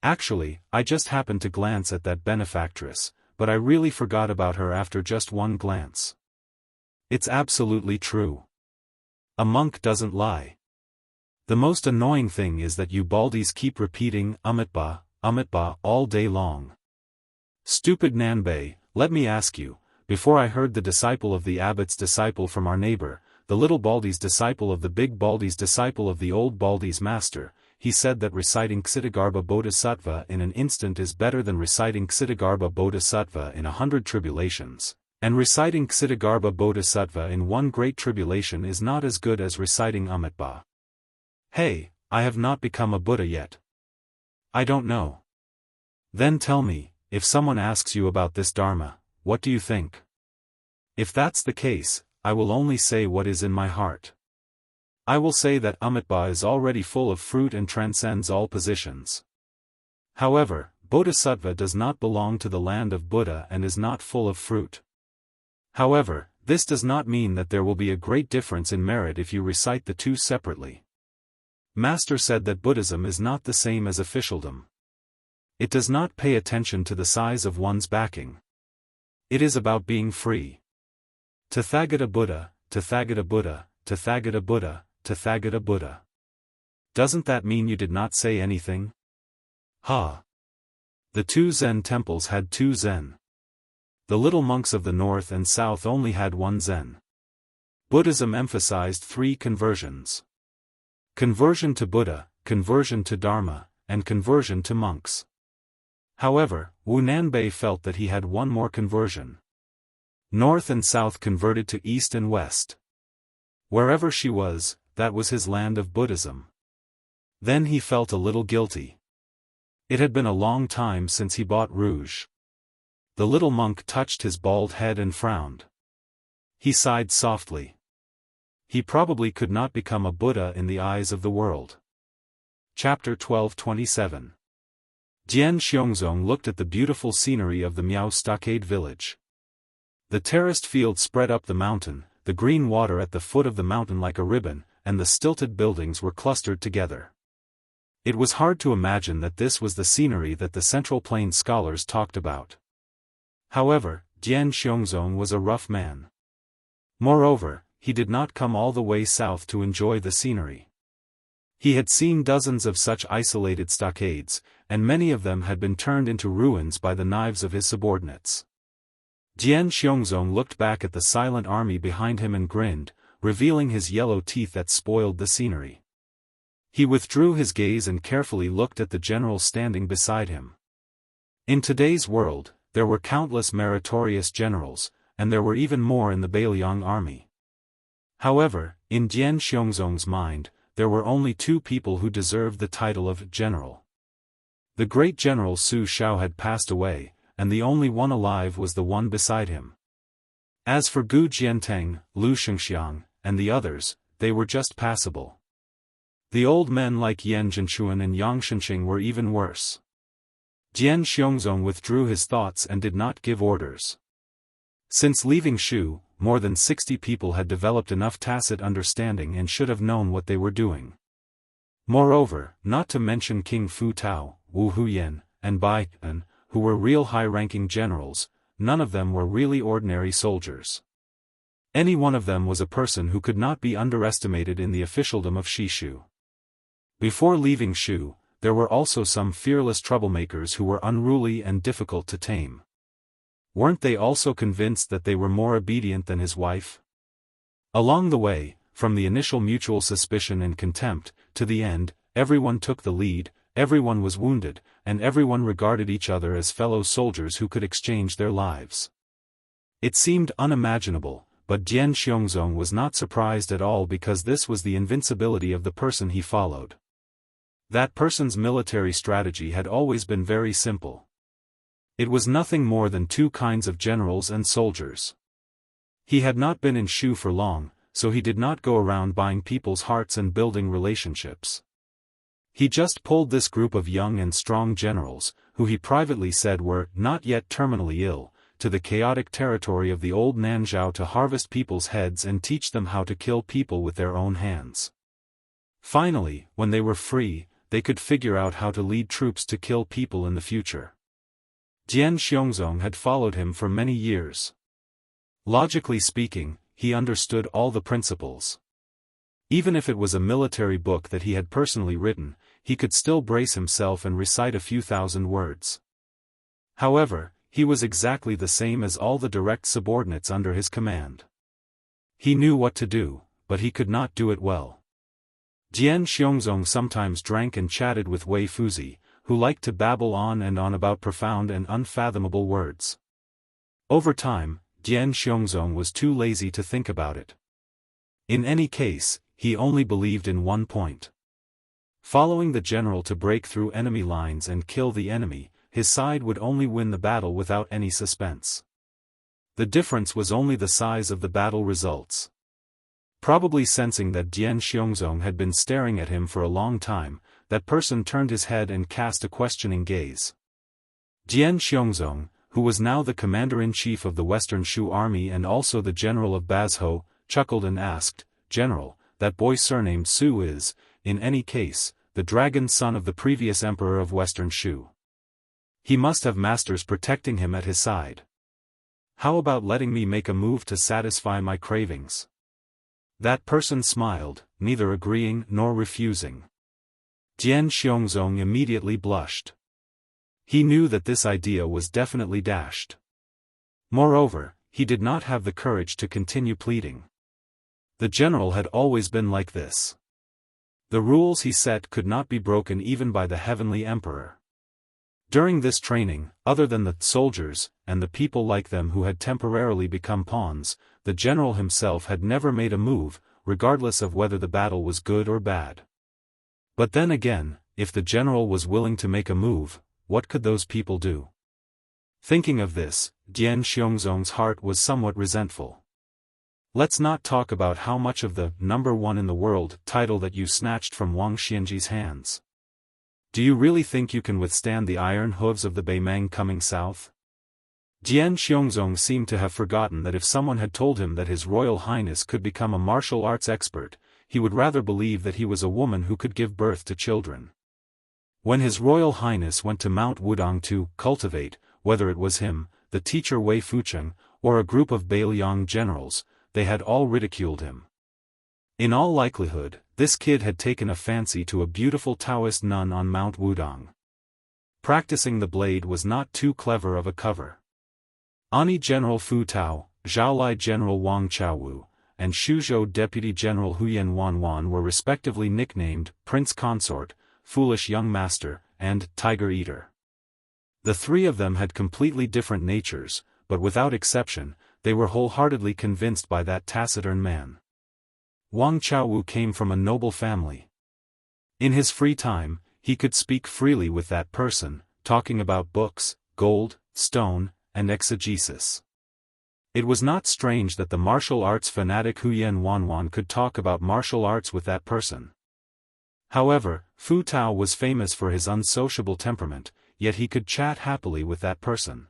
Actually, I just happened to glance at that benefactress, but I really forgot about her after just one glance. It's absolutely true. A monk doesn't lie. The most annoying thing is that you baldies keep repeating Amitba, Amitba all day long. Stupid Nanbei, let me ask you, before I heard the disciple of the abbot's disciple from our neighbor, the little baldy's disciple of the big baldy's disciple of the old baldy's master, he said that reciting Ksitigarbha Bodhisattva in an instant is better than reciting Ksitigarbha Bodhisattva in 100 tribulations, and reciting Ksitigarbha Bodhisattva in one great tribulation is not as good as reciting Amitba. Hey, I have not become a Buddha yet. I don't know. Then tell me, if someone asks you about this Dharma, what do you think? If that's the case, I will only say what is in my heart. I will say that Amitba is already full of fruit and transcends all positions. However, Bodhisattva does not belong to the land of Buddha and is not full of fruit. However, this does not mean that there will be a great difference in merit if you recite the two separately. Master said that Buddhism is not the same as officialdom. It does not pay attention to the size of one's backing. It is about being free. Tathagata Buddha, Tathagata Buddha, Tathagata Buddha, Tathagata Buddha. Doesn't that mean you did not say anything? Ha! The two Zen temples had two Zen. The little monks of the north and south only had one Zen. Buddhism emphasized 3 conversions. Conversion to Buddha, conversion to Dharma, and conversion to monks. However, Wu Nanbei felt that he had one more conversion. North and south converted to east and west. Wherever she was, that was his land of Buddhism. Then he felt a little guilty. It had been a long time since he bought rouge. The little monk touched his bald head and frowned. He sighed softly. He probably could not become a Buddha in the eyes of the world. Chapter 12:27. Jian Xiongzong looked at the beautiful scenery of the Miao stockade village. The terraced field spread up the mountain, the green water at the foot of the mountain like a ribbon, and the stilted buildings were clustered together. It was hard to imagine that this was the scenery that the Central Plain scholars talked about. However, Jian Xiongzong was a rough man. Moreover, he did not come all the way south to enjoy the scenery. He had seen dozens of such isolated stockades, and many of them had been turned into ruins by the knives of his subordinates. Jian Xiongzong looked back at the silent army behind him and grinned, revealing his yellow teeth that spoiled the scenery. He withdrew his gaze and carefully looked at the general standing beside him. In today's world, there were countless meritorious generals, and there were even more in the Beiliang army. However, in Jian Xiongzong's mind, there were only two people who deserved the title of general. The great general Su Shao had passed away, and the only one alive was the one beside him. As for Gu Jianteng, Lu Shengxiang, and the others, they were just passable. The old men like Yan Zhenchuan and Yang Shenqing were even worse. Jian Xiongzong withdrew his thoughts and did not give orders. Since leaving Shu, more than 60 people had developed enough tacit understanding and should have known what they were doing. Moreover, not to mention King Fu Tao, Wu Huyan, and Bai An, who were real high-ranking generals, none of them were really ordinary soldiers. Any one of them was a person who could not be underestimated in the officialdom of Shishu. Before leaving Shu, there were also some fearless troublemakers who were unruly and difficult to tame. Weren't they also convinced that they were more obedient than his wife? Along the way, from the initial mutual suspicion and contempt, to the end, everyone took the lead, everyone was wounded, and everyone regarded each other as fellow soldiers who could exchange their lives. It seemed unimaginable, but Jian Xiongzong was not surprised at all because this was the invincibility of the person he followed. That person's military strategy had always been very simple. It was nothing more than two kinds of generals and soldiers. He had not been in Shu for long, so he did not go around buying people's hearts and building relationships. He just pulled this group of young and strong generals, who he privately said were not yet terminally ill, to the chaotic territory of the old Nanzhao to harvest people's heads and teach them how to kill people with their own hands. Finally, when they were free, they could figure out how to lead troops to kill people in the future. Jian Xiongzong had followed him for many years. Logically speaking, he understood all the principles. Even if it was a military book that he had personally written, he could still brace himself and recite a few thousand words. However, he was exactly the same as all the direct subordinates under his command. He knew what to do, but he could not do it well. Jian Xiongzong sometimes drank and chatted with Wei Fuzi, who liked to babble on and on about profound and unfathomable words. Over time, Jian Xiongzong was too lazy to think about it. In any case, he only believed in one point. Following the general to break through enemy lines and kill the enemy, his side would only win the battle without any suspense. The difference was only the size of the battle results. Probably sensing that Jian Xiongzong had been staring at him for a long time, that person turned his head and cast a questioning gaze. Jian Xiongzong, who was now the commander-in-chief of the Western Shu army and also the general of Bazhou, chuckled and asked, "General, that boy surnamed Su is, in any case, the dragon son of the previous emperor of Western Shu. He must have masters protecting him at his side. How about letting me make a move to satisfy my cravings?" That person smiled, neither agreeing nor refusing. Jian Xiongzong immediately blushed. He knew that this idea was definitely dashed. Moreover, he did not have the courage to continue pleading. The general had always been like this. The rules he set could not be broken even by the heavenly emperor. During this training, other than the soldiers, and the people like them who had temporarily become pawns, the general himself had never made a move, regardless of whether the battle was good or bad. But then again, if the general was willing to make a move, what could those people do? Thinking of this, Jian Xiongzong's heart was somewhat resentful. Let's not talk about how much of the "number one in the world" title that you snatched from Wang Xianji's hands. Do you really think you can withstand the iron hooves of the Beimeng coming south? Jian Xiongzong seemed to have forgotten that if someone had told him that His Royal Highness could become a martial arts expert, he would rather believe that he was a woman who could give birth to children. When His Royal Highness went to Mount Wudong to cultivate, whether it was him, the teacher Wei Fucheng, or a group of Beiliang generals, they had all ridiculed him. In all likelihood, this kid had taken a fancy to a beautiful Taoist nun on Mount Wudong. Practicing the blade was not too clever of a cover. Ani General Fu Tao, Zhaolai General Wang Chaowu, and Shuzhou Deputy General Huyen Wanwan were respectively nicknamed Prince Consort, Foolish Young Master, and Tiger Eater. The three of them had completely different natures, but without exception, they were wholeheartedly convinced by that taciturn man. Wang Chaowu came from a noble family. In his free time, he could speak freely with that person, talking about books, gold, stone, and exegesis. It was not strange that the martial arts fanatic Huyen Wanwan could talk about martial arts with that person. However, Fu Tao was famous for his unsociable temperament, yet he could chat happily with that person.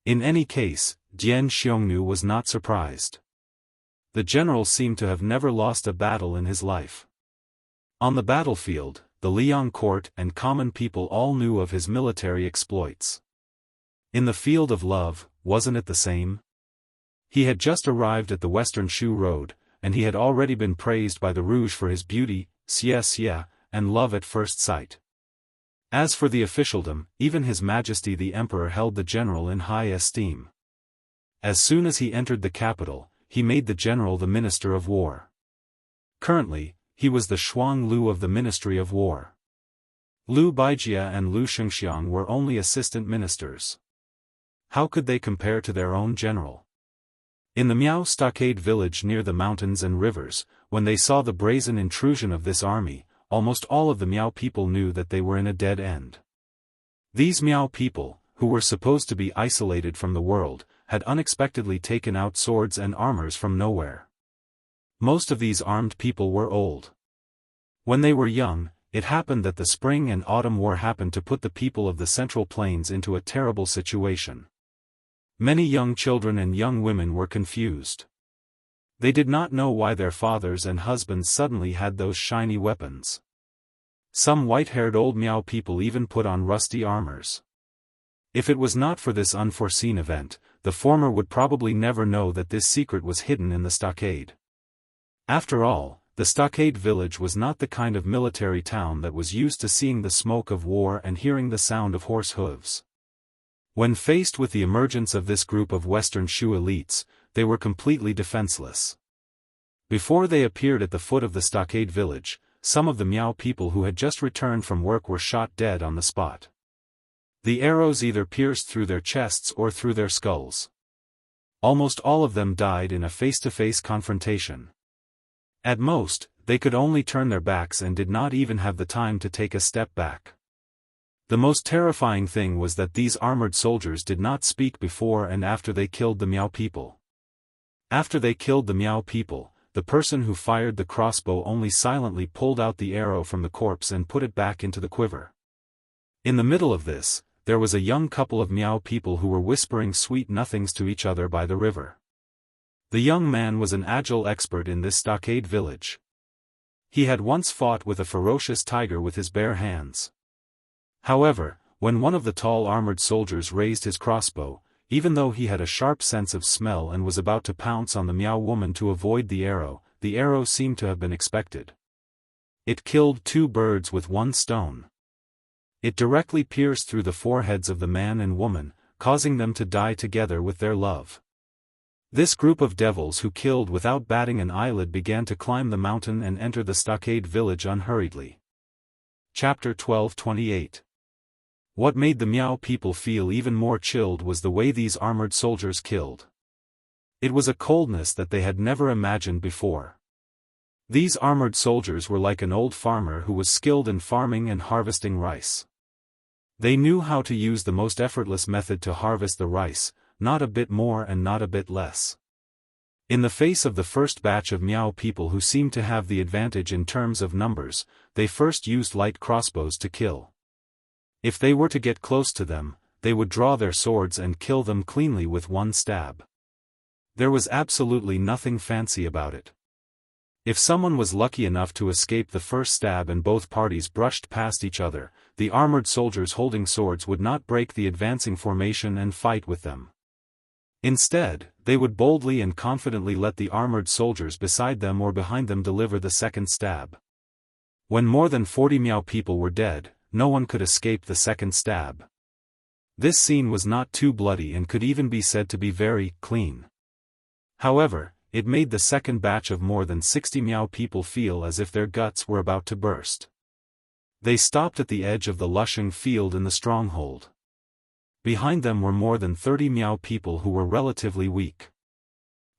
In any case, Dian Xiongnu was not surprised. The general seemed to have never lost a battle in his life. On the battlefield, the Liang court and common people all knew of his military exploits. In the field of love, wasn't it the same? He had just arrived at the Western Shu Road, and he had already been praised by the Rouge for his beauty, xie, and love at first sight. As for the officialdom, even His Majesty the Emperor held the general in high esteem. As soon as he entered the capital, he made the general the Minister of War. Currently, he was the Shuang Lu of the Ministry of War. Lu Baijia and Lu Shengxiang were only assistant ministers. How could they compare to their own general? In the Miao stockade village near the mountains and rivers, when they saw the brazen intrusion of this army, almost all of the Miao people knew that they were in a dead end. These Miao people, who were supposed to be isolated from the world, had unexpectedly taken out swords and armors from nowhere. Most of these armed people were old. When they were young, it happened that the spring and autumn war happened to put the people of the Central Plains into a terrible situation. Many young children and young women were confused. They did not know why their fathers and husbands suddenly had those shiny weapons. Some white-haired old Miao people even put on rusty armors. If it was not for this unforeseen event, the former would probably never know that this secret was hidden in the stockade. After all, the stockade village was not the kind of military town that was used to seeing the smoke of war and hearing the sound of horse hooves. When faced with the emergence of this group of Western Shu elites, they were completely defenseless. Before they appeared at the foot of the stockade village, some of the Miao people who had just returned from work were shot dead on the spot. The arrows either pierced through their chests or through their skulls. Almost all of them died in a face-to-face confrontation. At most, they could only turn their backs and did not even have the time to take a step back. The most terrifying thing was that these armored soldiers did not speak before and after they killed the Miao people. After they killed the Miao people, the person who fired the crossbow only silently pulled out the arrow from the corpse and put it back into the quiver. In the middle of this, there was a young couple of Miao people who were whispering sweet nothings to each other by the river. The young man was an agile expert in this stockade village. He had once fought with a ferocious tiger with his bare hands. However, when one of the tall armored soldiers raised his crossbow, even though he had a sharp sense of smell and was about to pounce on the Miao woman to avoid the arrow seemed to have been expected. It killed two birds with one stone. It directly pierced through the foreheads of the man and woman, causing them to die together with their love. This group of devils who killed without batting an eyelid began to climb the mountain and enter the stockade village unhurriedly. Chapter 1228. What made the Miao people feel even more chilled was the way these armored soldiers killed. It was a coldness that they had never imagined before. These armored soldiers were like an old farmer who was skilled in farming and harvesting rice. They knew how to use the most effortless method to harvest the rice, not a bit more and not a bit less. In the face of the first batch of Miao people who seemed to have the advantage in terms of numbers, they first used light crossbows to kill. If they were to get close to them, they would draw their swords and kill them cleanly with one stab. There was absolutely nothing fancy about it. If someone was lucky enough to escape the first stab and both parties brushed past each other, the armored soldiers holding swords would not break the advancing formation and fight with them. Instead, they would boldly and confidently let the armored soldiers beside them or behind them deliver the second stab. When more than 40 Miao people were dead, no one could escape the second stab. This scene was not too bloody and could even be said to be very clean. However, it made the second batch of more than 60 Miao people feel as if their guts were about to burst. They stopped at the edge of the Lusheng field in the stronghold. Behind them were more than 30 Miao people who were relatively weak.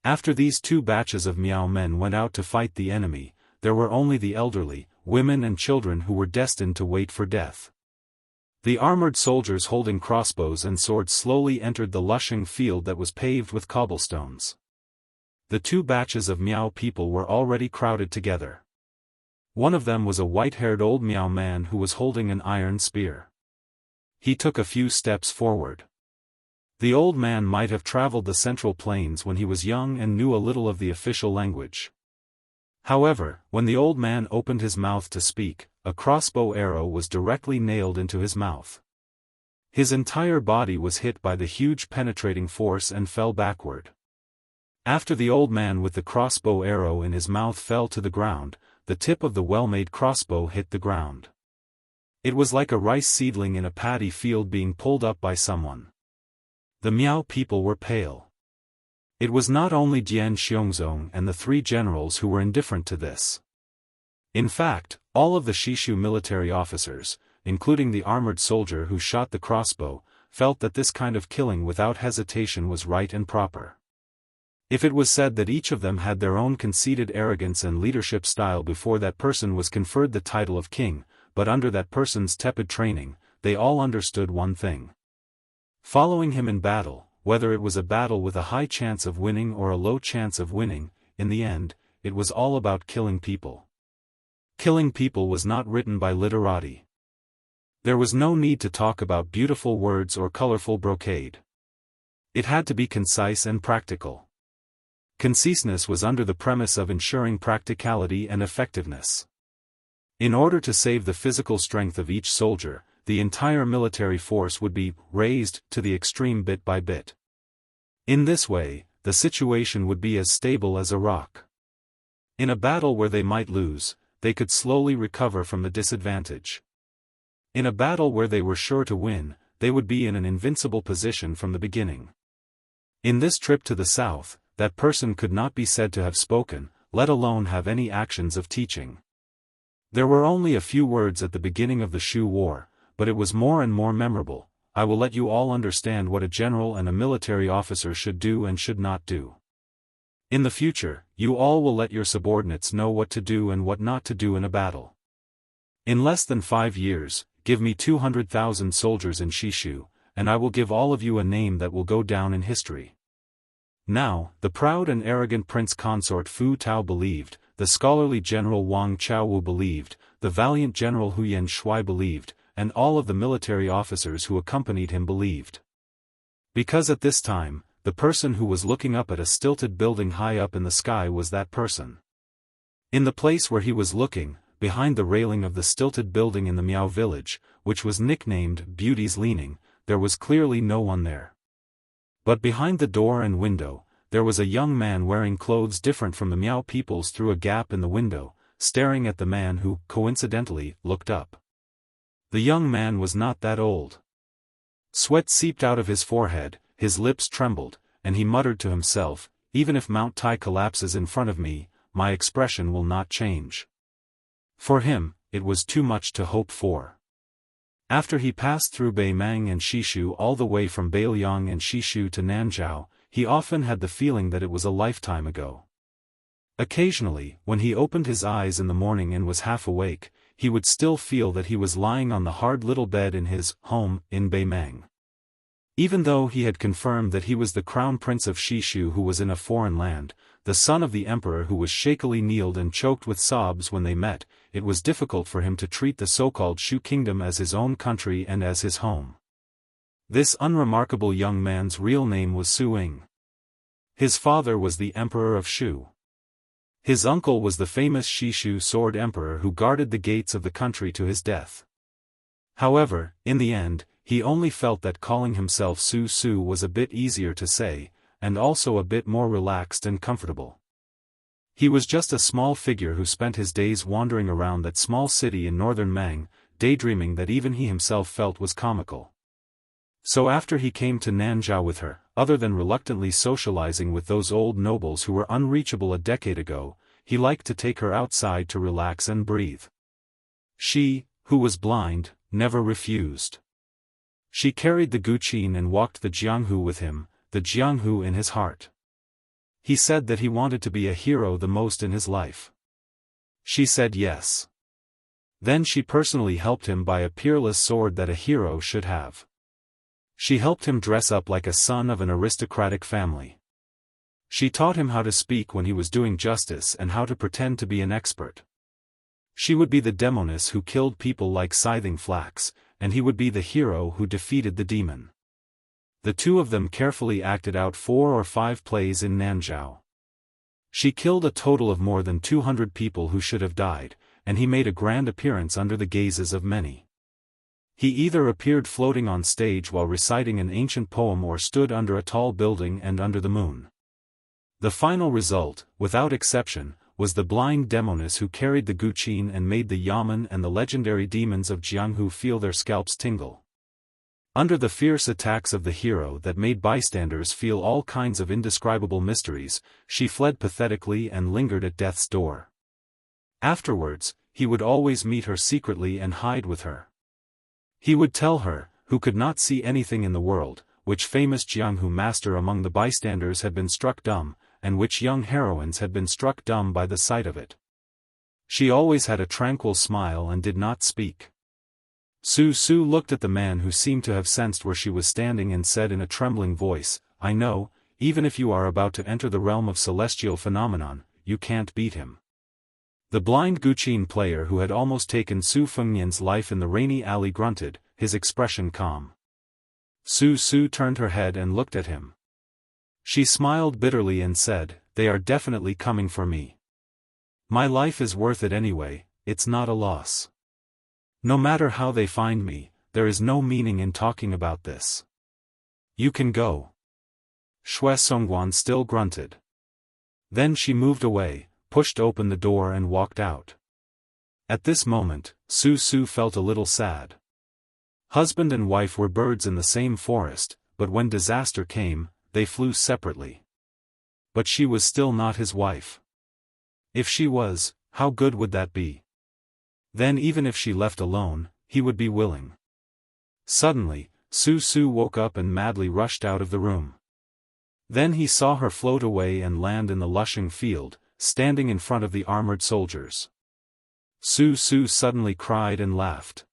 After these two batches of Miao men went out to fight the enemy, there were only the elderly, women and children who were destined to wait for death. The armored soldiers holding crossbows and swords slowly entered the Lusheng field that was paved with cobblestones. The two batches of Miao people were already crowded together. One of them was a white-haired old Miao man who was holding an iron spear. He took a few steps forward. The old man might have traveled the Central Plains when he was young and knew a little of the official language. However, when the old man opened his mouth to speak, a crossbow arrow was directly nailed into his mouth. His entire body was hit by the huge penetrating force and fell backward. After the old man with the crossbow arrow in his mouth fell to the ground, the tip of the well-made crossbow hit the ground. It was like a rice seedling in a paddy field being pulled up by someone. The Miao people were pale. It was not only Jian Xiongzong and the three generals who were indifferent to this. In fact, all of the Shishu military officers, including the armored soldier who shot the crossbow, felt that this kind of killing without hesitation was right and proper. If it was said that each of them had their own conceited arrogance and leadership style before that person was conferred the title of king, but under that person's tepid training, they all understood one thing. Following him in battle, whether it was a battle with a high chance of winning or a low chance of winning, in the end, it was all about killing people. Killing people was not written by literati. There was no need to talk about beautiful words or colorful brocade. It had to be concise and practical. Conciseness was under the premise of ensuring practicality and effectiveness. In order to save the physical strength of each soldier, the entire military force would be raised to the extreme bit by bit. In this way, the situation would be as stable as a rock. In a battle where they might lose, they could slowly recover from the disadvantage. In a battle where they were sure to win, they would be in an invincible position from the beginning. In this trip to the south, that person could not be said to have spoken, let alone have any actions of teaching. There were only a few words at the beginning of the Shu War, but it was more and more memorable. I will let you all understand what a general and a military officer should do and should not do. In the future, you all will let your subordinates know what to do and what not to do in a battle. In less than 5 years, give me 200,000 soldiers in Shishu, and I will give all of you a name that will go down in history. Now, the proud and arrogant prince consort Fu Tao believed, the scholarly general Wang Chaowu believed, the valiant general Huyan Shui believed, and all of the military officers who accompanied him believed. Because at this time, the person who was looking up at a stilted building high up in the sky was that person. In the place where he was looking, behind the railing of the stilted building in the Miao village, which was nicknamed Beauty's Leaning, there was clearly no one there. But behind the door and window, there was a young man wearing clothes different from the Miao people's through a gap in the window, staring at the man who, coincidentally, looked up. The young man was not that old. Sweat seeped out of his forehead, his lips trembled, and he muttered to himself, "Even if Mount Tai collapses in front of me, my expression will not change." For him, it was too much to hope for. After he passed through Beimang and Shishu all the way from Beiliang and Shishu to Nanzhao, he often had the feeling that it was a lifetime ago. Occasionally, when he opened his eyes in the morning and was half awake, he would still feel that he was lying on the hard little bed in his home in Beimang. Even though he had confirmed that he was the crown prince of Shishu who was in a foreign land, the son of the emperor who was shakily kneeled and choked with sobs when they met, it was difficult for him to treat the so-called Shu kingdom as his own country and as his home. This unremarkable young man's real name was Su Ying. His father was the emperor of Shu. His uncle was the famous Shishu sword emperor who guarded the gates of the country to his death. However, in the end, he only felt that calling himself Su Su was a bit easier to say, and also a bit more relaxed and comfortable. He was just a small figure who spent his days wandering around that small city in northern Mang, daydreaming that even he himself felt was comical. So after he came to Nanzhao with her, other than reluctantly socializing with those old nobles who were unreachable a decade ago, he liked to take her outside to relax and breathe. She, who was blind, never refused. She carried the Guqin and walked the Jianghu with him, the Jianghu in his heart. He said that he wanted to be a hero the most in his life. She said yes. Then she personally helped him buy a peerless sword that a hero should have. She helped him dress up like a son of an aristocratic family. She taught him how to speak when he was doing justice and how to pretend to be an expert. She would be the demoness who killed people like scything flax, and he would be the hero who defeated the demon. The two of them carefully acted out 4 or 5 plays in Nanzhao. She killed a total of more than 200 people who should have died, and he made a grand appearance under the gazes of many. He either appeared floating on stage while reciting an ancient poem or stood under a tall building and under the moon. The final result, without exception, was the blind demoness who carried the Guqin and made the Yamen and the legendary demons of Jianghu feel their scalps tingle. Under the fierce attacks of the hero that made bystanders feel all kinds of indescribable mysteries, she fled pathetically and lingered at death's door. Afterwards, he would always meet her secretly and hide with her. He would tell her, who could not see anything in the world, which famous Jianghu master among the bystanders had been struck dumb, and which young heroines had been struck dumb by the sight of it. She always had a tranquil smile and did not speak. Su Su looked at the man who seemed to have sensed where she was standing and said in a trembling voice, "I know, even if you are about to enter the realm of celestial phenomenon, you can't beat him." The blind Guqin player who had almost taken Su Fengnian's life in the rainy alley grunted, his expression calm. Su Su turned her head and looked at him. She smiled bitterly and said, "They are definitely coming for me. My life is worth it anyway, it's not a loss. No matter how they find me, there is no meaning in talking about this. You can go." Xue Songguan still grunted. Then she moved away, pushed open the door and walked out. At this moment, Su Su felt a little sad. Husband and wife were birds in the same forest, but when disaster came, they flew separately. But she was still not his wife. If she was, how good would that be? Then even if she left alone, he would be willing. Suddenly, Su Su woke up and madly rushed out of the room. Then he saw her float away and land in the lushing field, standing in front of the armored soldiers. Su Su suddenly cried and laughed.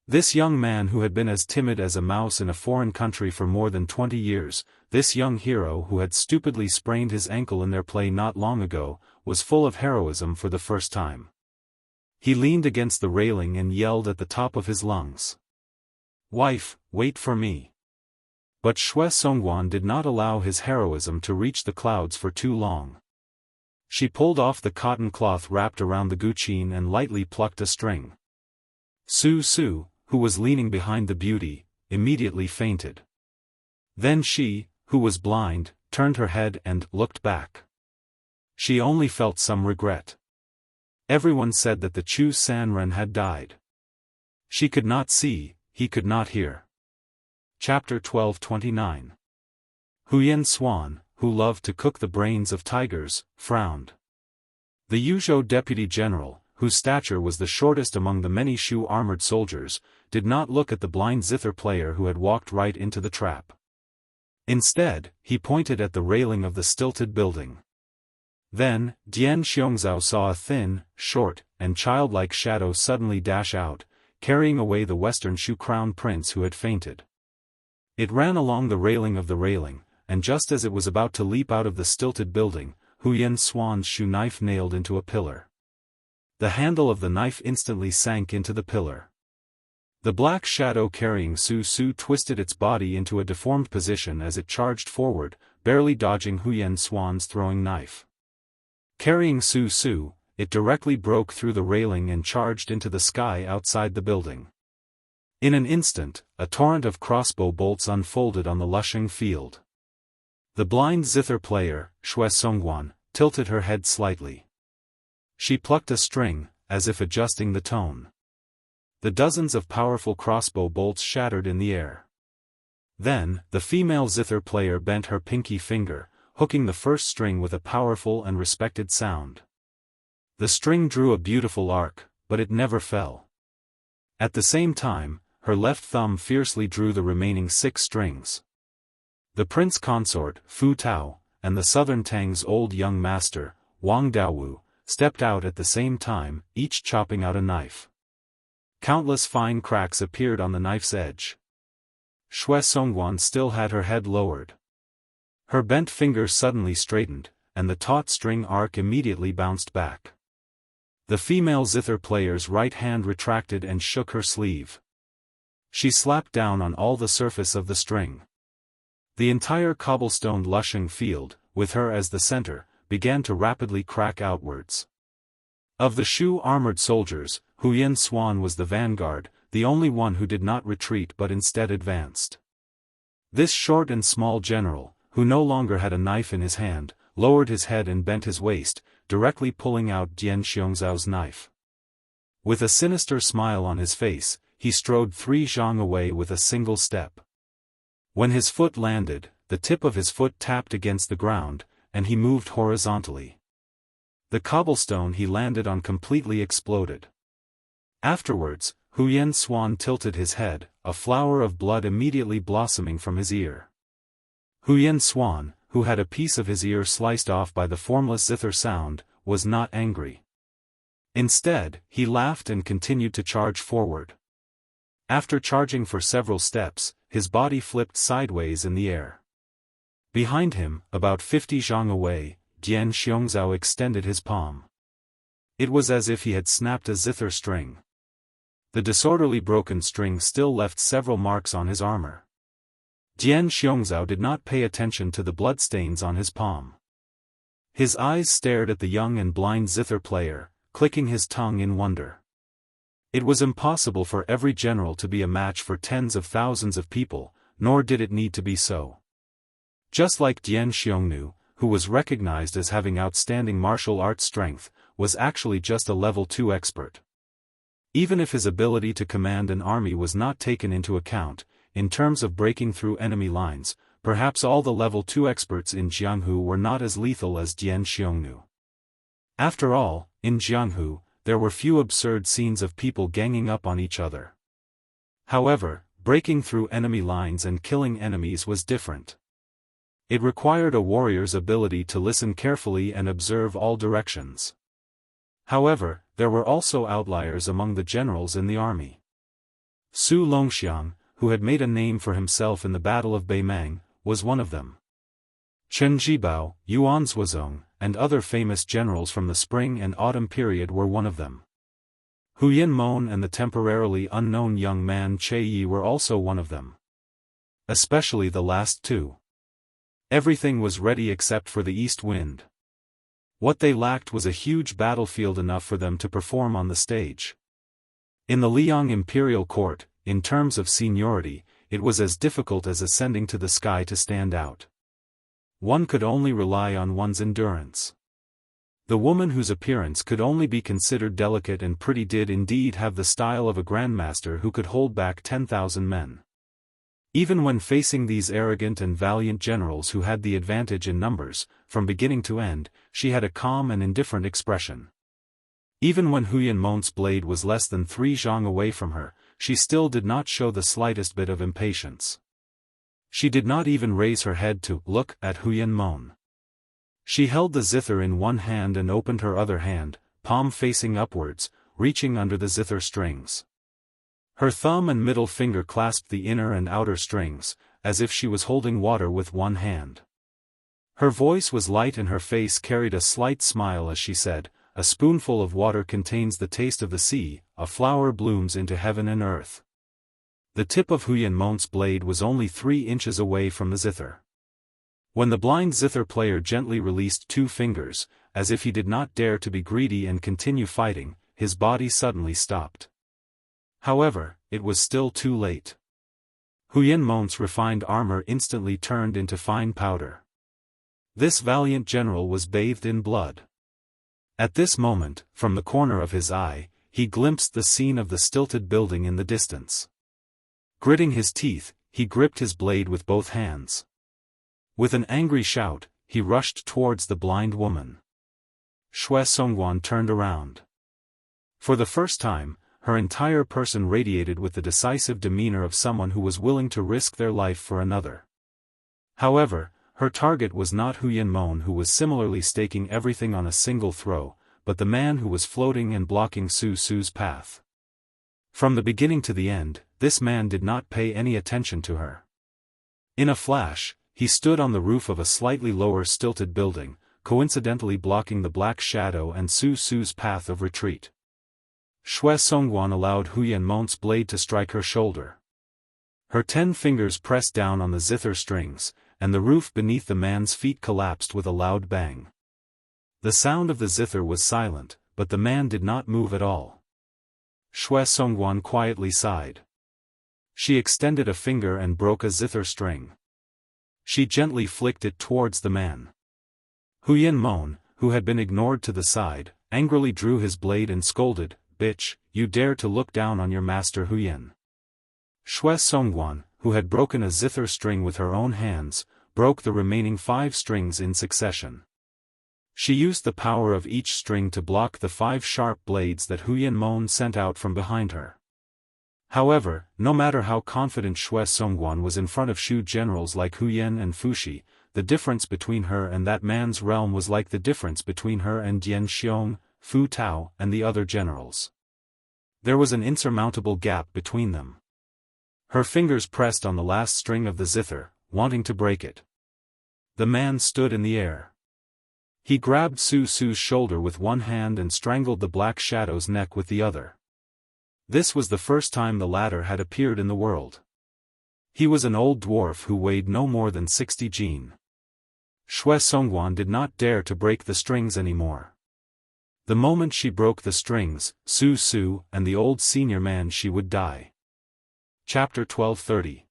This young man who had been as timid as a mouse in a foreign country for more than 20 years, this young hero who had stupidly sprained his ankle in their play not long ago, was full of heroism for the first time. He leaned against the railing and yelled at the top of his lungs, "Wife, wait for me." But Xue Songguan did not allow his heroism to reach the clouds for too long. She pulled off the cotton cloth wrapped around the Guqin and lightly plucked a string. Su Su, who was leaning behind the beauty, immediately fainted. Then she, who was blind, turned her head and looked back. She only felt some regret. Everyone said that the Chu Sanren had died. She could not see, he could not hear. Chapter 1229. Huyen Xuan, who loved to cook the brains of tigers, frowned. The Yuzhou deputy general, whose stature was the shortest among the many Shu armored soldiers, did not look at the blind zither player who had walked right into the trap. Instead, he pointed at the railing of the stilted building. Then, Dian Xiongzhao saw a thin, short, and childlike shadow suddenly dash out, carrying away the western Shu crown prince who had fainted. It ran along the railing of the railing, and just as it was about to leap out of the stilted building, Huyen Xuan's Shu knife nailed into a pillar. The handle of the knife instantly sank into the pillar. The black shadow carrying Su Su twisted its body into a deformed position as it charged forward, barely dodging Huyen Xuan's throwing knife. Carrying Su Su, it directly broke through the railing and charged into the sky outside the building. In an instant, a torrent of crossbow bolts unfolded on the lushing field. The blind zither player, Xue Songguan, tilted her head slightly. She plucked a string, as if adjusting the tone. The dozens of powerful crossbow bolts shattered in the air. Then, the female zither player bent her pinky finger, hooking the first string with a powerful and respected sound. The string drew a beautiful arc, but it never fell. At the same time, her left thumb fiercely drew the remaining 6 strings. The prince consort, Fu Tao, and the southern Tang's old young master, Wang Daowu, stepped out at the same time, each chopping out a knife. Countless fine cracks appeared on the knife's edge. Xue Songguan still had her head lowered. Her bent fingers suddenly straightened, and the taut string arc immediately bounced back. The female zither player's right hand retracted and shook her sleeve. She slapped down on all the surface of the string. The entire cobblestoned lushing field, with her as the center, began to rapidly crack outwards. Of the Shu-armored soldiers, Huyan Xuan was the vanguard, the only one who did not retreat but instead advanced. This short and small general, who no longer had a knife in his hand, lowered his head and bent his waist, directly pulling out Dian Xiongzhao's knife. With a sinister smile on his face, he strode 3 zhang away with a single step. When his foot landed, the tip of his foot tapped against the ground, and he moved horizontally. The cobblestone he landed on completely exploded. Afterwards, Huyan Xuan tilted his head, a flower of blood immediately blossoming from his ear. Huyan Xuan, who had a piece of his ear sliced off by the formless zither sound, was not angry. Instead, he laughed and continued to charge forward. After charging for several steps, his body flipped sideways in the air. Behind him, about 50 zhang away, Dian Xiongzhao extended his palm. It was as if he had snapped a zither string. The disorderly broken string still left several marks on his armor. Dian Xiongzhao did not pay attention to the bloodstains on his palm. His eyes stared at the young and blind zither player, clicking his tongue in wonder. It was impossible for every general to be a match for tens of thousands of people, nor did it need to be so. Just like Dian Xiongnu, who was recognized as having outstanding martial arts strength, was actually just a level 2 expert. Even if his ability to command an army was not taken into account, in terms of breaking through enemy lines, perhaps all the level 2 experts in Jianghu were not as lethal as Dian Xiongnu. After all, in Jianghu, there were few absurd scenes of people ganging up on each other. However, breaking through enemy lines and killing enemies was different. It required a warrior's ability to listen carefully and observe all directions. However, there were also outliers among the generals in the army. Su Longxiang, who had made a name for himself in the Battle of Beimang, was one of them. Chen Jibao, Yuan Zuozong, and other famous generals from the spring and autumn period were one of them. Huyan Mon and the temporarily unknown young man Che Yi were also one of them. Especially the last 2. Everything was ready except for the east wind. What they lacked was a huge battlefield enough for them to perform on the stage. In the Liang imperial court, in terms of seniority, it was as difficult as ascending to the sky to stand out. One could only rely on one's endurance. The woman whose appearance could only be considered delicate and pretty did indeed have the style of a grandmaster who could hold back 10,000 men. Even when facing these arrogant and valiant generals who had the advantage in numbers, from beginning to end, she had a calm and indifferent expression. Even when Huyan Mon's blade was less than 3 zhang away from her, she still did not show the slightest bit of impatience. She did not even raise her head to look at Huyan Mon. She held the zither in one hand and opened her other hand, palm facing upwards, reaching under the zither strings. Her thumb and middle finger clasped the inner and outer strings, as if she was holding water with one hand. Her voice was light and her face carried a slight smile as she said, "A spoonful of water contains the taste of the sea, a flower blooms into heaven and earth." The tip of Huyan Mon's blade was only 3 inches away from the zither. When the blind zither player gently released 2 fingers, as if he did not dare to be greedy and continue fighting, his body suddenly stopped. However, it was still too late. Huyan Mon's refined armor instantly turned into fine powder. This valiant general was bathed in blood. At this moment, from the corner of his eye, he glimpsed the scene of the stilted building in the distance. Gritting his teeth, he gripped his blade with both hands. With an angry shout, he rushed towards the blind woman. Xue Songguan turned around. For the first time, her entire person radiated with the decisive demeanor of someone who was willing to risk their life for another. However, her target was not Huyan Mon, who was similarly staking everything on a single throw, but the man who was floating and blocking Su Su's path. From the beginning to the end, this man did not pay any attention to her. In a flash, he stood on the roof of a slightly lower stilted building, coincidentally blocking the black shadow and Su Su's path of retreat. Xue Songguan allowed Huyan Mon's blade to strike her shoulder. Her 10 fingers pressed down on the zither strings, and the roof beneath the man's feet collapsed with a loud bang. The sound of the zither was silent, but the man did not move at all. Xue Songguan quietly sighed. She extended a finger and broke a zither string. She gently flicked it towards the man. Huyan Mon, who had been ignored to the side, angrily drew his blade and scolded, "Bitch, you dare to look down on your master Huyan." Xue Songguan, who had broken a zither string with her own hands, broke the remaining 5 strings in succession. She used the power of each string to block the 5 sharp blades that Huyan Mon sent out from behind her. However, no matter how confident Xue Songguan was in front of Shu generals like Huyan and Fushi, the difference between her and that man's realm was like the difference between her and Dian Xiong, Fu Tao, and the other generals. There was an insurmountable gap between them. Her fingers pressed on the last string of the zither, wanting to break it. The man stood in the air. He grabbed Su Su's shoulder with one hand and strangled the black shadow's neck with the other. This was the first time the latter had appeared in the world. He was an old dwarf who weighed no more than 60 jin. Xue Songguan did not dare to break the strings anymore. The moment she broke the strings, Su Su and the old senior man she would die. Chapter 1230.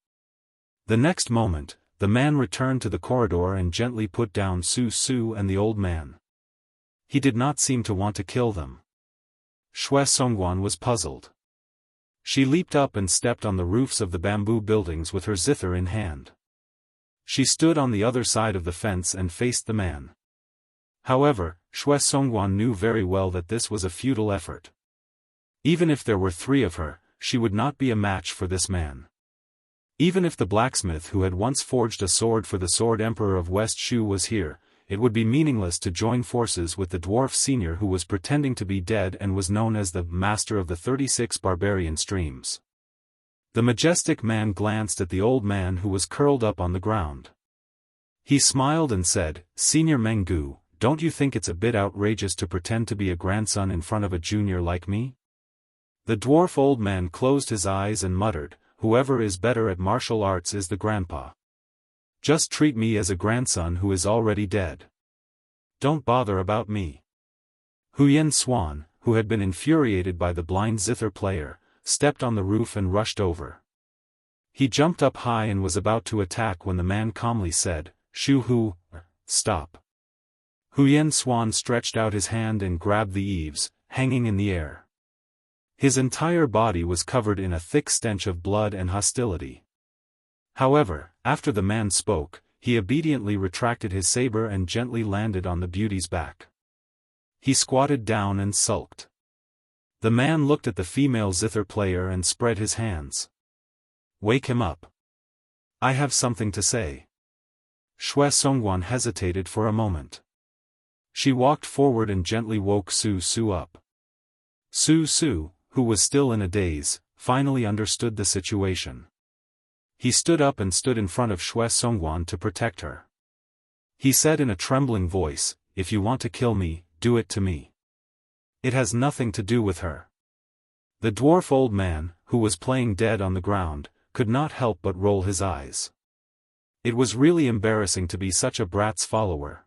The next moment, the man returned to the corridor and gently put down Su Su and the old man. He did not seem to want to kill them. Xue Songguan was puzzled. She leaped up and stepped on the roofs of the bamboo buildings with her zither in hand. She stood on the other side of the fence and faced the man. However, Xue Songguan knew very well that this was a futile effort. Even if there were 3 of her, she would not be a match for this man. Even if the blacksmith who had once forged a sword for the Sword Emperor of West Shu was here, it would be meaningless to join forces with the dwarf senior who was pretending to be dead and was known as the Master of the 36 Barbarian Streams. The majestic man glanced at the old man who was curled up on the ground. He smiled and said, "Senior Menggu, don't you think it's a bit outrageous to pretend to be a grandson in front of a junior like me?" The dwarf old man closed his eyes and muttered, "Whoever is better at martial arts is the grandpa. Just treat me as a grandson who is already dead. Don't bother about me." Huyan Swan, who had been infuriated by the blind zither player, stepped on the roof and rushed over. He jumped up high and was about to attack when the man calmly said, "Shu Hu, stop." Huyan Swan stretched out his hand and grabbed the eaves, hanging in the air. His entire body was covered in a thick stench of blood and hostility. However, after the man spoke, he obediently retracted his saber and gently landed on the beauty's back. He squatted down and sulked. The man looked at the female zither player and spread his hands. "Wake him up. I have something to say." Xue Songguan hesitated for a moment. She walked forward and gently woke Su Su up. Su Su, who was still in a daze, finally understood the situation. He stood up and stood in front of Xue Songguan to protect her. He said in a trembling voice, "If you want to kill me, do it to me. It has nothing to do with her." The dwarf old man, who was playing dead on the ground, could not help but roll his eyes. It was really embarrassing to be such a brat's follower.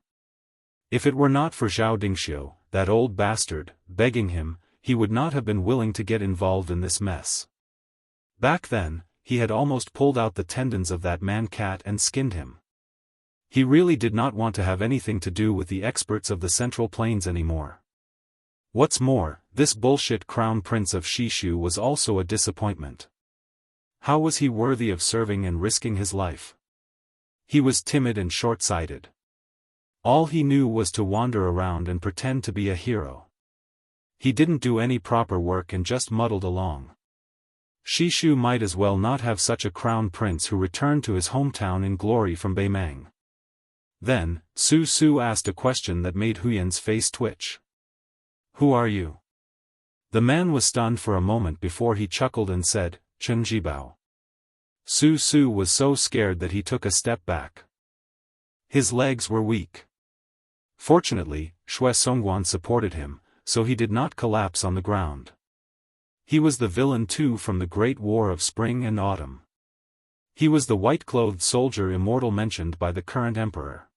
If it were not for Zhao Dingxiu, that old bastard, begging him, he would not have been willing to get involved in this mess. Back then, he had almost pulled out the tendons of that man-cat and skinned him. He really did not want to have anything to do with the experts of the Central Plains anymore. What's more, this bullshit crown prince of Shishu was also a disappointment. How was he worthy of serving and risking his life? He was timid and short-sighted. All he knew was to wander around and pretend to be a hero. He didn't do any proper work and just muddled along. Shishu might as well not have such a crown prince who returned to his hometown in glory from Beimang. Then, Su Su asked a question that made Huyan's face twitch. "Who are you?" The man was stunned for a moment before he chuckled and said, "Chen Jibao." Su Su was so scared that he took a step back. His legs were weak. Fortunately, Xue Songguan supported him, so he did not collapse on the ground. He was the villain too from the Great War of Spring and Autumn. He was the white-clothed soldier Immortal mentioned by the current emperor.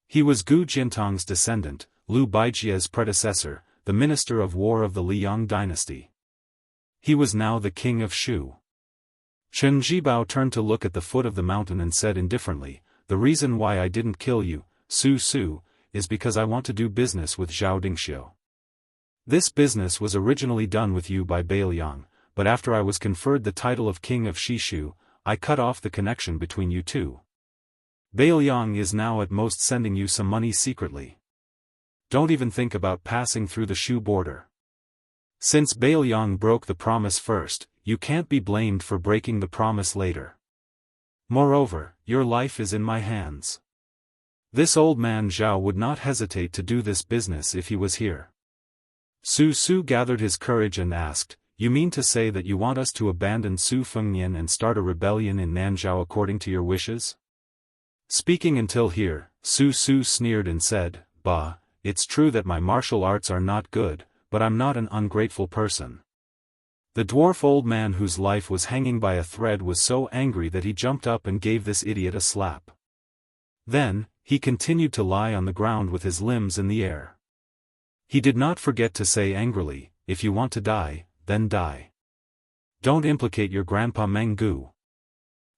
He was Gu Jintang's descendant, Liu Baijie's predecessor, the minister of war of the Liang dynasty. He was now the king of Shu. Chen Jibao turned to look at the foot of the mountain and said indifferently, "The reason why I didn't kill you, Su Su, is because I want to do business with Zhao Dingxiu. This business was originally done with you by Bai Liang, but after I was conferred the title of king of Shishu, I cut off the connection between you two. Bai Liang is now at most sending you some money secretly. Don't even think about passing through the Shu border. Since Bai Liang broke the promise first, you can't be blamed for breaking the promise later. Moreover, your life is in my hands. This old man Zhao would not hesitate to do this business if he was here." Su Su gathered his courage and asked, "You mean to say that you want us to abandon Su Fengnian and start a rebellion in Nanzhao according to your wishes?" Speaking until here, Su Su sneered and said, "Bah, it's true that my martial arts are not good, but I'm not an ungrateful person." The dwarf old man whose life was hanging by a thread was so angry that he jumped up and gave this idiot a slap. Then, he continued to lie on the ground with his limbs in the air. He did not forget to say angrily, "If you want to die, then die. Don't implicate your grandpa Meng Gu."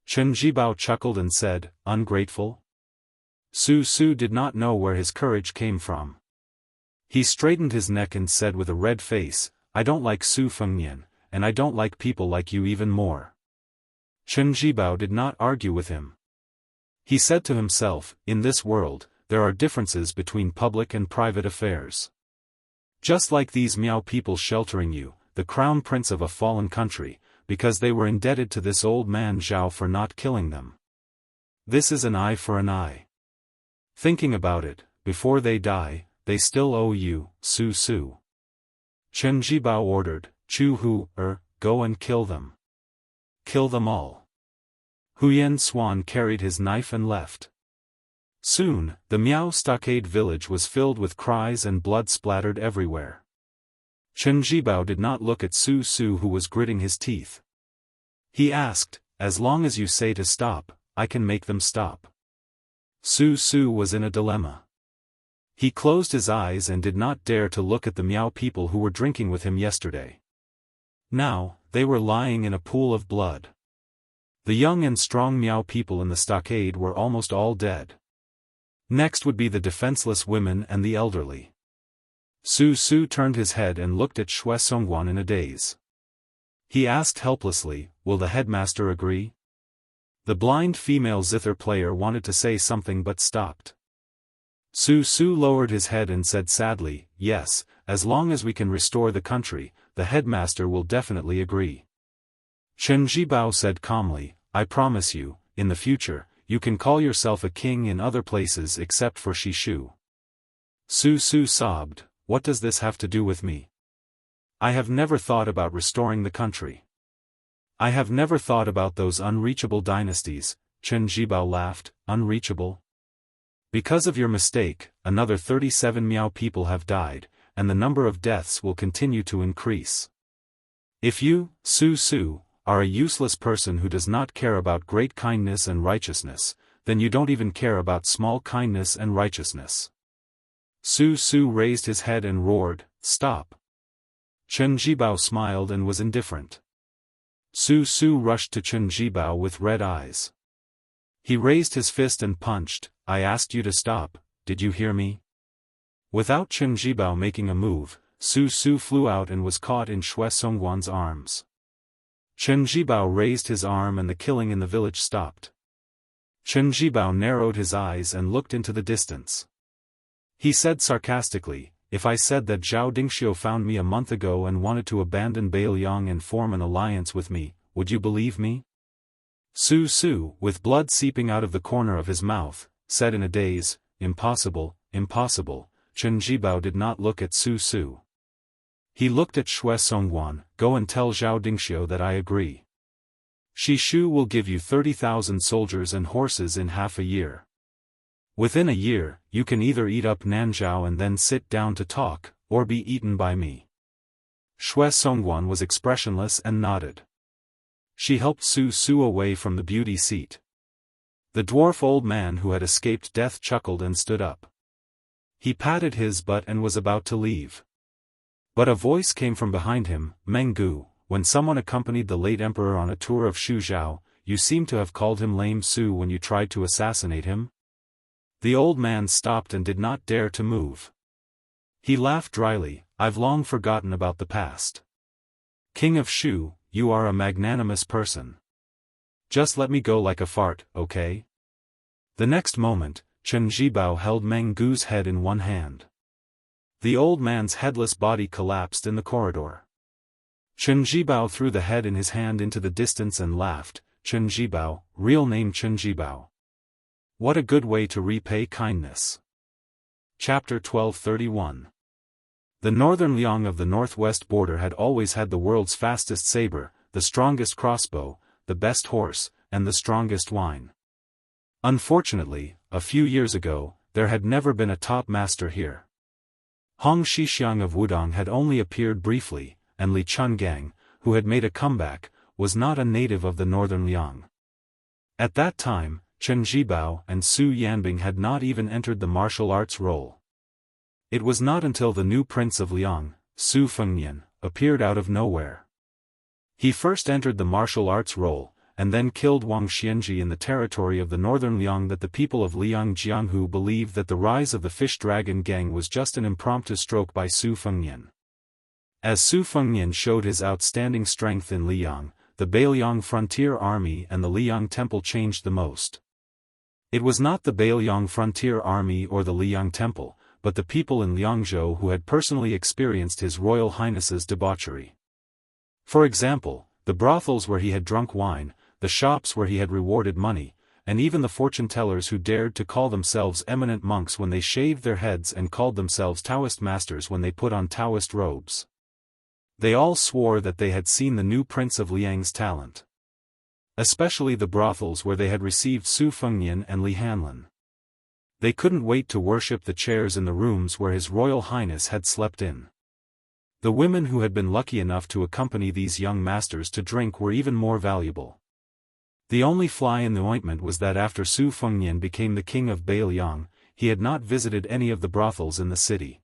Chen Jibao chuckled and said, "Ungrateful?" Su Su did not know where his courage came from. He straightened his neck and said with a red face, "I don't like Su Fengnian, and I don't like people like you even more." Chen Jibao did not argue with him. He said to himself, "In this world, there are differences between public and private affairs. Just like these Miao people sheltering you, the crown prince of a fallen country, because they were indebted to this old man Zhao for not killing them. This is an eye for an eye. Thinking about it, before they die, they still owe you, Su Su." Chen Jibao ordered, "Chu Hu, go and kill them. Kill them all." Huyan Swan carried his knife and left. Soon, the Miao stockade village was filled with cries and blood splattered everywhere. Chen Jibao did not look at Su Su who was gritting his teeth. He asked, "As long as you say to stop, I can make them stop." Su Su was in a dilemma. He closed his eyes and did not dare to look at the Miao people who were drinking with him yesterday. Now, they were lying in a pool of blood. The young and strong Miao people in the stockade were almost all dead. Next would be the defenseless women and the elderly. Su Su turned his head and looked at Xue Songguan in a daze. He asked helplessly, "Will the headmaster agree?" The blind female zither player wanted to say something but stopped. Su Su lowered his head and said sadly, "Yes, as long as we can restore the country, the headmaster will definitely agree." Chen Jibao said calmly, "I promise you, in the future, you can call yourself a king in other places except for Shishu." Su Su sobbed, "What does this have to do with me? I have never thought about restoring the country. I have never thought about those unreachable dynasties." Chen Jibao laughed, "Unreachable? Because of your mistake, another 37 Miao people have died, and the number of deaths will continue to increase. If you, Su Su, are a useless person who does not care about great kindness and righteousness, then you don't even care about small kindness and righteousness. Su Su raised his head and roared, "Stop!" Chen Jibao smiled and was indifferent. Su Su rushed to Chen Jibao with red eyes. He raised his fist and punched. "I asked you to stop, did you hear me?" Without Chen Jibao making a move, Su Su flew out and was caught in Xue Songguan's arms. Chen Jibao raised his arm and the killing in the village stopped. Chen Jibao narrowed his eyes and looked into the distance. He said sarcastically, "If I said that Zhao Dingxiu found me a month ago and wanted to abandon Beiliang and form an alliance with me, would you believe me?" Su Su, with blood seeping out of the corner of his mouth, said in a daze, "Impossible, impossible." Chen Jibao did not look at Su Su. He looked at Xue Songguan. "Go and tell Zhao Dingxiu that I agree. Shi Shu will give you 30,000 soldiers and horses in half a year. Within a year, you can either eat up Nanzhao and then sit down to talk, or be eaten by me." Xue Songguan was expressionless and nodded. She helped Su Su away from the beauty seat. The dwarf old man who had escaped death chuckled and stood up. He patted his butt and was about to leave. But a voice came from behind him, "Menggu, when someone accompanied the late emperor on a tour of Shuzhou, you seem to have called him Lame Su when you tried to assassinate him?" The old man stopped and did not dare to move. He laughed dryly, "I've long forgotten about the past. King of Shu, you are a magnanimous person. Just let me go like a fart, okay?" The next moment, Chen Jibao held Meng Gu's head in one hand. The old man's headless body collapsed in the corridor. Chen Jibao threw the head in his hand into the distance and laughed. "Chen Jibao, real name Chen Jibao. What a good way to repay kindness." Chapter 1231. The northern Liang of the northwest border had always had the world's fastest saber, the strongest crossbow, the best horse, and the strongest wine. Unfortunately, a few years ago, there had never been a top master here. Hong Shixiang of Wudong had only appeared briefly, and Li Chungang, who had made a comeback, was not a native of the northern Liang. At that time, Chen Jibao and Su Yanbing had not even entered the martial arts role. It was not until the new prince of Liang, Su Fengnian, appeared out of nowhere. He first entered the martial arts role, and then killed Wang Xianji in the territory of the northern Liang. That the people of Liang Jianghu believed that the rise of the Fish Dragon Gang was just an impromptu stroke by Su Fengnian. As Su Fengnian showed his outstanding strength in Liang, the Beiliang Frontier Army and the Liang Temple changed the most. It was not the Beiliang Frontier Army or the Liang Temple, but the people in Liangzhou who had personally experienced His Royal Highness's debauchery. For example, the brothels where he had drunk wine, the shops where he had rewarded money, and even the fortune-tellers who dared to call themselves eminent monks when they shaved their heads and called themselves Taoist masters when they put on Taoist robes. They all swore that they had seen the new prince of Liang's talent. Especially the brothels where they had received Su Fengnian and Li Hanlin. They couldn't wait to worship the chairs in the rooms where His Royal Highness had slept in. The women who had been lucky enough to accompany these young masters to drink were even more valuable. The only fly in the ointment was that after Su Fengnian became the king of Beiliang, he had not visited any of the brothels in the city.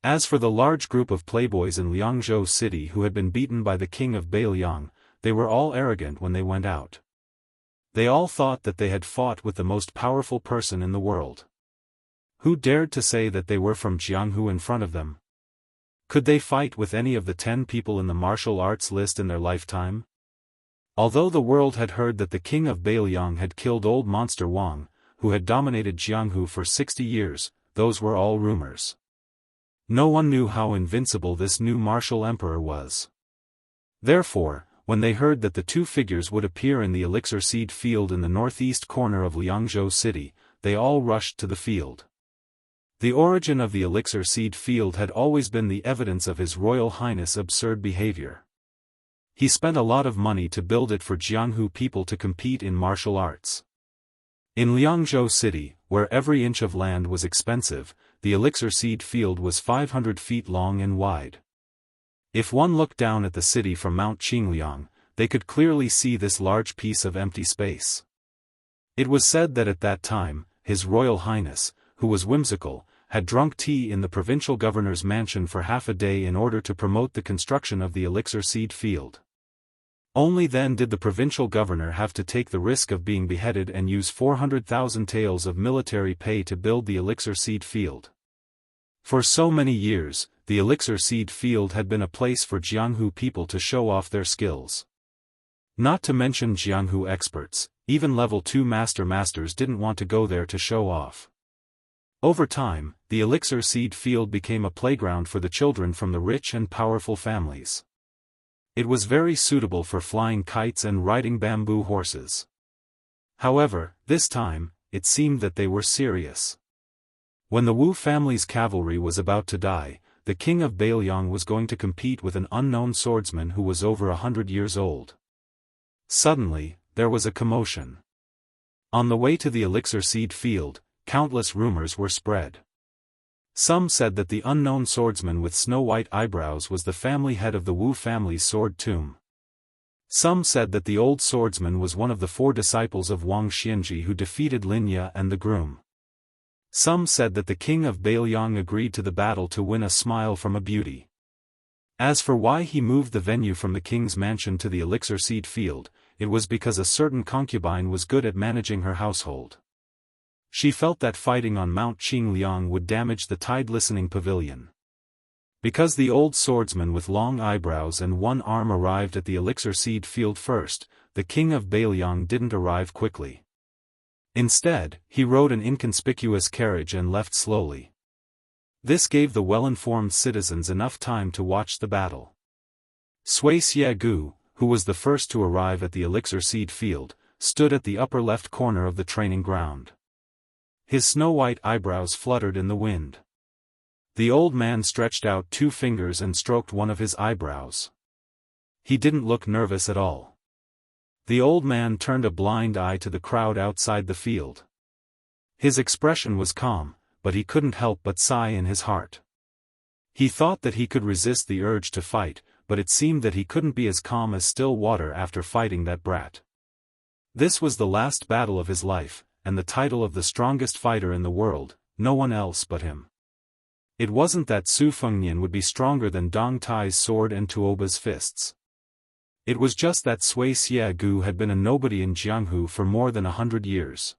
As for the large group of playboys in Liangzhou city who had been beaten by the king of Beiliang, they were all arrogant when they went out. They all thought that they had fought with the most powerful person in the world. Who dared to say that they were from Jianghu in front of them? Could they fight with any of the 10 people in the martial arts list in their lifetime? Although the world had heard that the king of Beiliang had killed old monster Wang, who had dominated Jianghu for 60 years, those were all rumors. No one knew how invincible this new martial emperor was. Therefore, when they heard that the two figures would appear in the elixir seed field in the northeast corner of Liangzhou city, they all rushed to the field. The origin of the elixir seed field had always been the evidence of His Royal Highness' absurd behavior. He spent a lot of money to build it for Jianghu people to compete in martial arts. In Liangzhou city, where every inch of land was expensive, the elixir seed field was 500 feet long and wide. If one looked down at the city from Mount Qingliang, they could clearly see this large piece of empty space. It was said that at that time, His Royal Highness, who was whimsical, had drunk tea in the provincial governor's mansion for half a day in order to promote the construction of the elixir seed field. Only then did the provincial governor have to take the risk of being beheaded and use 400,000 taels of military pay to build the elixir seed field. For so many years, the elixir seed field had been a place for Jianghu people to show off their skills. Not to mention Jianghu experts, even level 2 masters didn't want to go there to show off. Over time, the elixir seed field became a playground for the children from the rich and powerful families. It was very suitable for flying kites and riding bamboo horses. However, this time, it seemed that they were serious. When the Wu family's cavalry was about to die, the king of Bailiang was going to compete with an unknown swordsman who was over 100 years old. Suddenly, there was a commotion. On the way to the elixir seed field, countless rumors were spread. Some said that the unknown swordsman with snow-white eyebrows was the family head of the Wu family's sword tomb. Some said that the old swordsman was one of the 4 disciples of Wuxia Xianxia who defeated Lin Ye and the groom. Some said that the king of Bailiang agreed to the battle to win a smile from a beauty. As for why he moved the venue from the king's mansion to the elixir seed field, it was because a certain concubine was good at managing her household. She felt that fighting on Mount Qingliang would damage the tide-listening pavilion. Because the old swordsman with long eyebrows and one arm arrived at the elixir seed field first, the king of Bailiang didn't arrive quickly. Instead, he rode an inconspicuous carriage and left slowly. This gave the well-informed citizens enough time to watch the battle. Sui Xiegu, who was the first to arrive at the elixir seed field, stood at the upper left corner of the training ground. His snow-white eyebrows fluttered in the wind. The old man stretched out 2 fingers and stroked one of his eyebrows. He didn't look nervous at all. The old man turned a blind eye to the crowd outside the field. His expression was calm, but he couldn't help but sigh in his heart. He thought that he could resist the urge to fight, but it seemed that he couldn't be as calm as still water after fighting that brat. This was the last battle of his life, and the title of the strongest fighter in the world, no one else but him. It wasn't that Su Fengnian would be stronger than Dong Tai's sword and Tuoba's fists. It was just that Sui Xiegu had been a nobody in Jianghu for more than 100 years.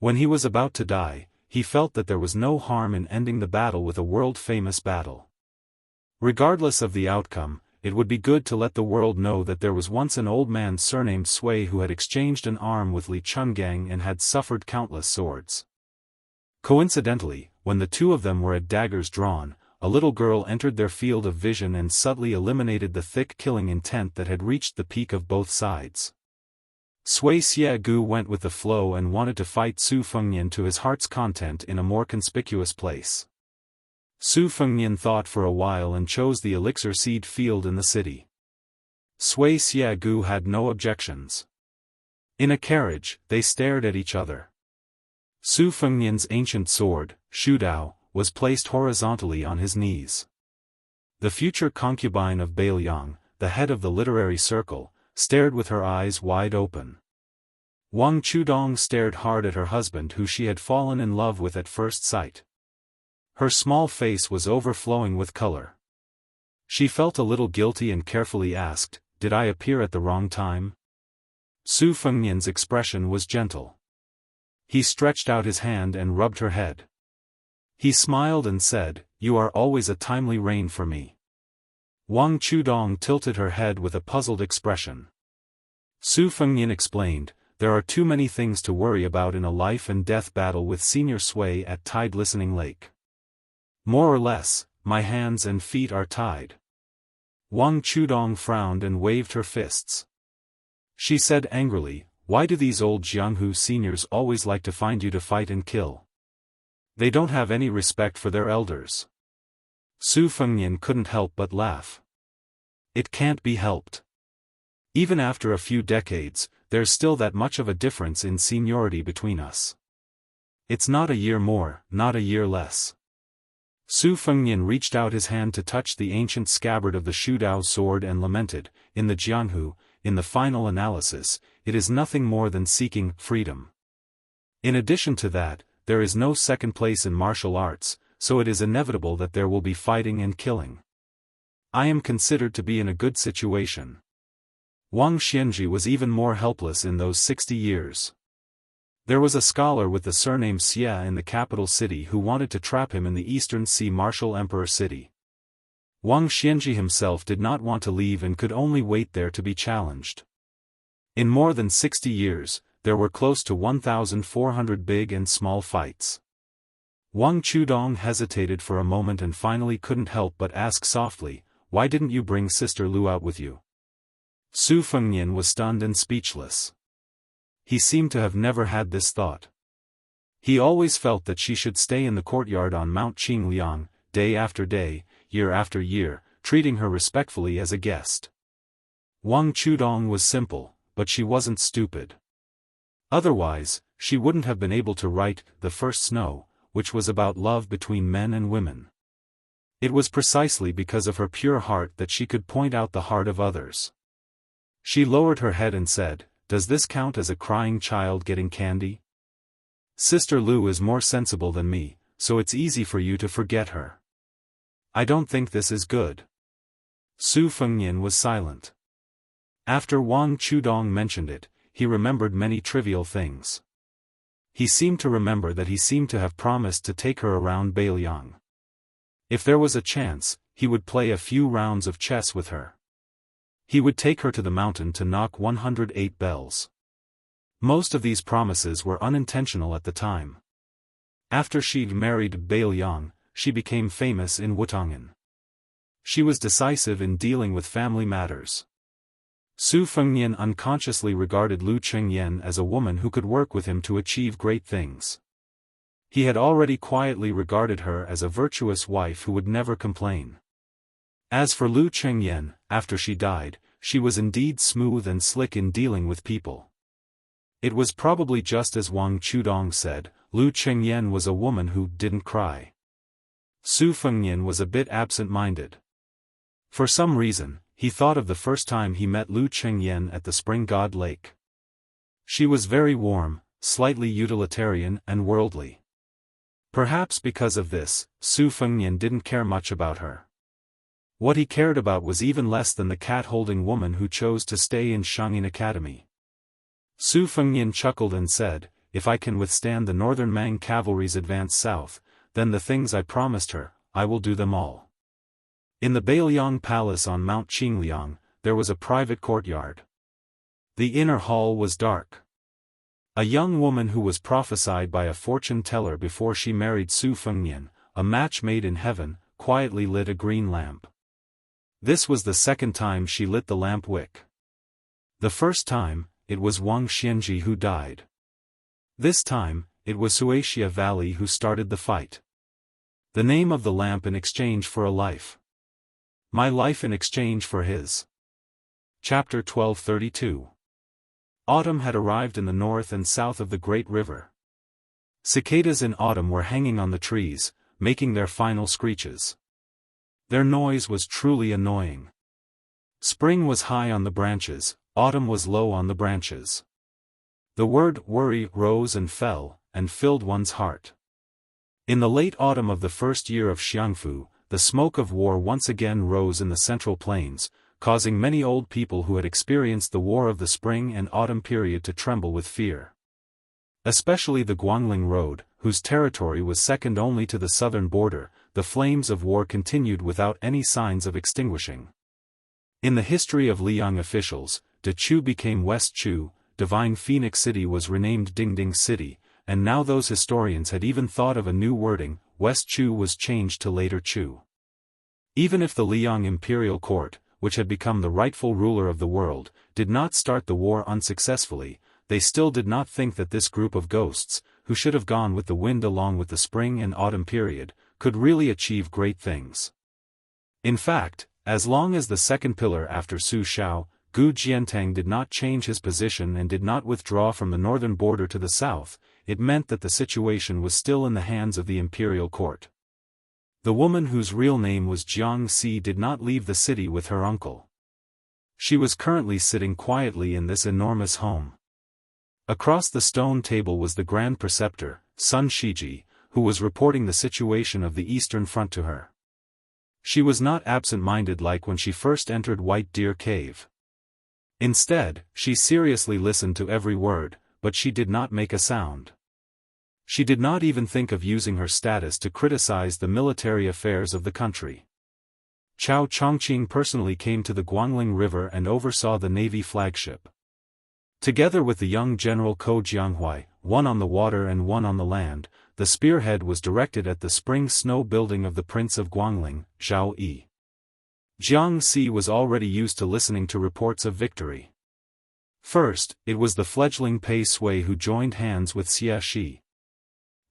When he was about to die, he felt that there was no harm in ending the battle with a world-famous battle. Regardless of the outcome, it would be good to let the world know that there was once an old man surnamed Sui who had exchanged an arm with Li Chungang and had suffered countless swords. Coincidentally, when the 2 of them were at daggers drawn, a little girl entered their field of vision and subtly eliminated the thick killing intent that had reached the peak of both sides. Sui Xiegu went with the flow and wanted to fight Su Fengnian to his heart's content in a more conspicuous place. Su Fengnian thought for a while and chose the elixir seed field in the city. Sui Xiegu had no objections. In a carriage, they stared at each other. Su Fengnian's ancient sword, Shudao, was placed horizontally on his knees. The future concubine of Bailiang, the head of the literary circle, stared with her eyes wide open. Wang Chudong stared hard at her husband who she had fallen in love with at first sight. Her small face was overflowing with color. She felt a little guilty and carefully asked, "Did I appear at the wrong time?" Su Fengnian's expression was gentle. He stretched out his hand and rubbed her head. He smiled and said, "You are always a timely rain for me." Wang Chudong tilted her head with a puzzled expression. Su Fengnian explained, "There are too many things to worry about in a life-and-death battle with Senior Sui at Tide-Listening Lake. More or less, my hands and feet are tied." Wang Chudong frowned and waved her fists. She said angrily, "Why do these old Jianghu seniors always like to find you to fight and kill? They don't have any respect for their elders." Su Fengnian couldn't help but laugh. "It can't be helped. Even after a few decades, there's still that much of a difference in seniority between us. It's not a year more, not a year less." Su Fengnian reached out his hand to touch the ancient scabbard of the Shudao sword and lamented, "In the Jianghu, in the final analysis, it is nothing more than seeking freedom. In addition to that, there is no second place in martial arts, so it is inevitable that there will be fighting and killing. I am considered to be in a good situation. Wang Xianji was even more helpless in those 60 years. There was a scholar with the surname Xia in the capital city who wanted to trap him in the Eastern Sea Martial Emperor city. Wang Xianji himself did not want to leave and could only wait there to be challenged. In more than 60 years, there were close to 1,400 big and small fights. Wang Chudong hesitated for a moment and finally couldn't help but ask softly, "Why didn't you bring Sister Lu out with you?" Su Fengnian was stunned and speechless. He seemed to have never had this thought. He always felt that she should stay in the courtyard on Mount Qingliang, day after day, year after year, treating her respectfully as a guest. Wang Chudong was simple, but she wasn't stupid. Otherwise, she wouldn't have been able to write The First Snow, which was about love between men and women. It was precisely because of her pure heart that she could point out the heart of others. She lowered her head and said, "Does this count as a crying child getting candy? Sister Lu is more sensible than me, so it's easy for you to forget her." "I don't think this is good." Su Fengnian was silent. After Wang Chudong mentioned it, he remembered many trivial things. He seemed to remember that he seemed to have promised to take her around Beiliang. If there was a chance, he would play a few rounds of chess with her. He would take her to the mountain to knock 108 bells. Most of these promises were unintentional at the time. After she'd married Beiliang, she became famous in Wutangan. She was decisive in dealing with family matters. Su Fengnian unconsciously regarded Lu Chengyan as a woman who could work with him to achieve great things. He had already quietly regarded her as a virtuous wife who would never complain. As for Lu Chengyan, after she died, she was indeed smooth and slick in dealing with people. It was probably just as Wang Chudong said, Lu Chengyan was a woman who didn't cry. Su Fengnian was a bit absent-minded. For some reason, he thought of the first time he met Lu Chengyan at the Spring God Lake. She was very warm, slightly utilitarian and worldly. Perhaps because of this, Su Fengnian didn't care much about her. What he cared about was even less than the cat-holding woman who chose to stay in Shangyin Academy. Su Fengnian chuckled and said, "If I can withstand the northern Mang cavalry's advance south, then the things I promised her, I will do them all." In the Beiliang Palace on Mount Qingliang, there was a private courtyard. The inner hall was dark. A young woman who was prophesied by a fortune-teller before she married Su Fengnian, a match made in heaven, quietly lit a green lamp. This was the second time she lit the lamp wick. The first time, it was Wang Xianji who died. This time, it was Suaxia Valley who started the fight. The name of the lamp in exchange for a life. My life in exchange for his. Chapter 1232. Autumn had arrived in the north and south of the great river. Cicadas in autumn were hanging on the trees, making their final screeches. Their noise was truly annoying. Spring was high on the branches, autumn was low on the branches. The word worry rose and fell, and filled one's heart. In the late autumn of the first year of Jianghu, the smoke of war once again rose in the central plains, causing many old people who had experienced the war of the spring and autumn period to tremble with fear. Especially the Guangling Road, whose territory was second only to the southern border, the flames of war continued without any signs of extinguishing. In the history of Liang officials, De Chu became West Chu, Divine Phoenix City was renamed Dingding City, and now those historians had even thought of a new wording, West Chu was changed to later Chu. Even if the Liang imperial court, which had become the rightful ruler of the world, did not start the war unsuccessfully, they still did not think that this group of ghosts, who should have gone with the wind along with the spring and autumn period, could really achieve great things. In fact, as long as the second pillar after Su Shao, Gu Jiantang did not change his position and did not withdraw from the northern border to the south, it meant that the situation was still in the hands of the imperial court. The woman whose real name was Jianghu did not leave the city with her uncle. She was currently sitting quietly in this enormous home. Across the stone table was the Grand Preceptor, Sun Shiji, who was reporting the situation of the Eastern Front to her. She was not absent-minded like when she first entered White Deer Cave. Instead, she seriously listened to every word, but she did not make a sound. She did not even think of using her status to criticize the military affairs of the country. Chao Chongqing personally came to the Guangling River and oversaw the Navy flagship. Together with the young General Ko Jianghui, one on the water and one on the land, the spearhead was directed at the spring snow building of the Prince of Guangling, Zhao Yi. Jiang Si was already used to listening to reports of victory. First, it was the fledgling Pei Sui who joined hands with Xia Shi.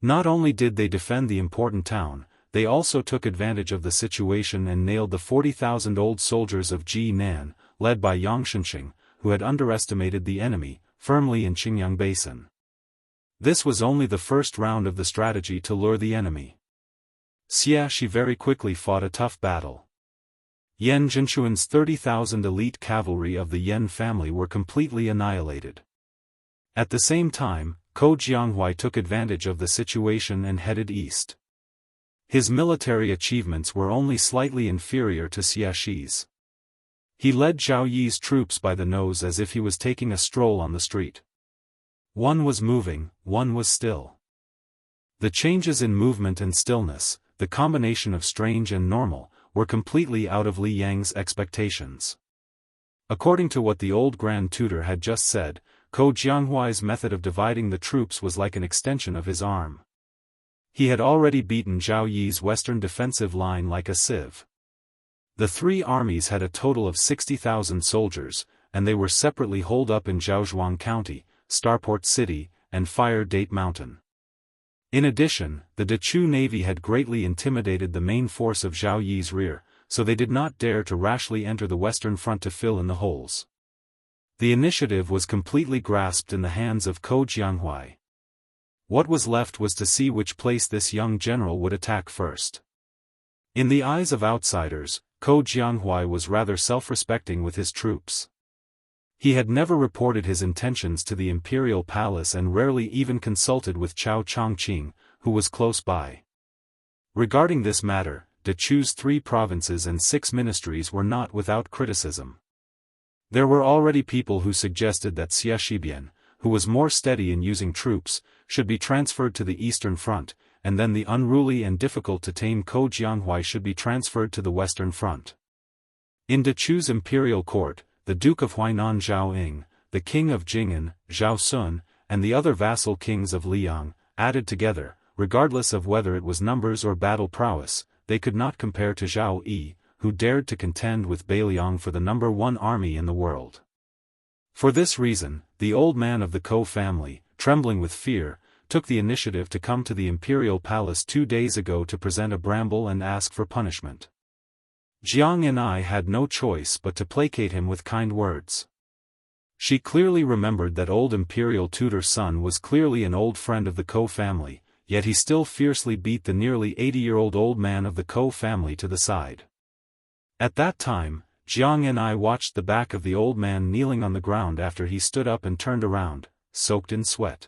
Not only did they defend the important town, they also took advantage of the situation and nailed the 40,000 old soldiers of Ji Nan, led by Yang Xianxia, who had underestimated the enemy, firmly in Qingyang Basin. This was only the first round of the strategy to lure the enemy. Xia Shi very quickly fought a tough battle. Yan Zhenchuan's 30,000 elite cavalry of the Yan family were completely annihilated. At the same time, Ko Jianghui took advantage of the situation and headed east. His military achievements were only slightly inferior to Xia Shi's. He led Zhao Yi's troops by the nose as if he was taking a stroll on the street. One was moving, one was still. The changes in movement and stillness, the combination of strange and normal, were completely out of Li Yang's expectations. According to what the old Grand Tutor had just said, Ko Jianghui's method of dividing the troops was like an extension of his arm. He had already beaten Zhao Yi's western defensive line like a sieve. The three armies had a total of 60,000 soldiers, and they were separately holed up in Zhaozhuang County, Starport City, and Fire Date Mountain. In addition, the Dechu Navy had greatly intimidated the main force of Zhao Yi's rear, so they did not dare to rashly enter the western front to fill in the holes. The initiative was completely grasped in the hands of Ko Jianghui. What was left was to see which place this young general would attack first. In the eyes of outsiders, Ko Jianghui was rather self-respecting with his troops. He had never reported his intentions to the imperial palace and rarely even consulted with Chao Chongqing, who was close by. Regarding this matter, Dechu's 3 provinces and 6 ministries were not without criticism. There were already people who suggested that Xia Shibian, who was more steady in using troops, should be transferred to the Eastern Front, and then the unruly and difficult to tame Ko Jianghui should be transferred to the Western Front. In Dechu's imperial court, the Duke of Huainan Zhao Ying, the King of Jing'an, Zhao Sun, and the other vassal kings of Liang, added together, regardless of whether it was numbers or battle prowess, they could not compare to Zhao Yi, who dared to contend with Beiliang for the number 1 army in the world. For this reason, the old man of the Ko family, trembling with fear, took the initiative to come to the imperial palace 2 days ago to present a bramble and ask for punishment. Jiang and I had no choice but to placate him with kind words. She clearly remembered that old imperial tutor's son was clearly an old friend of the Ko family, yet he still fiercely beat the nearly 80-year-old old man of the Ko family to the side. At that time, Jiang and I watched the back of the old man kneeling on the ground after he stood up and turned around, soaked in sweat.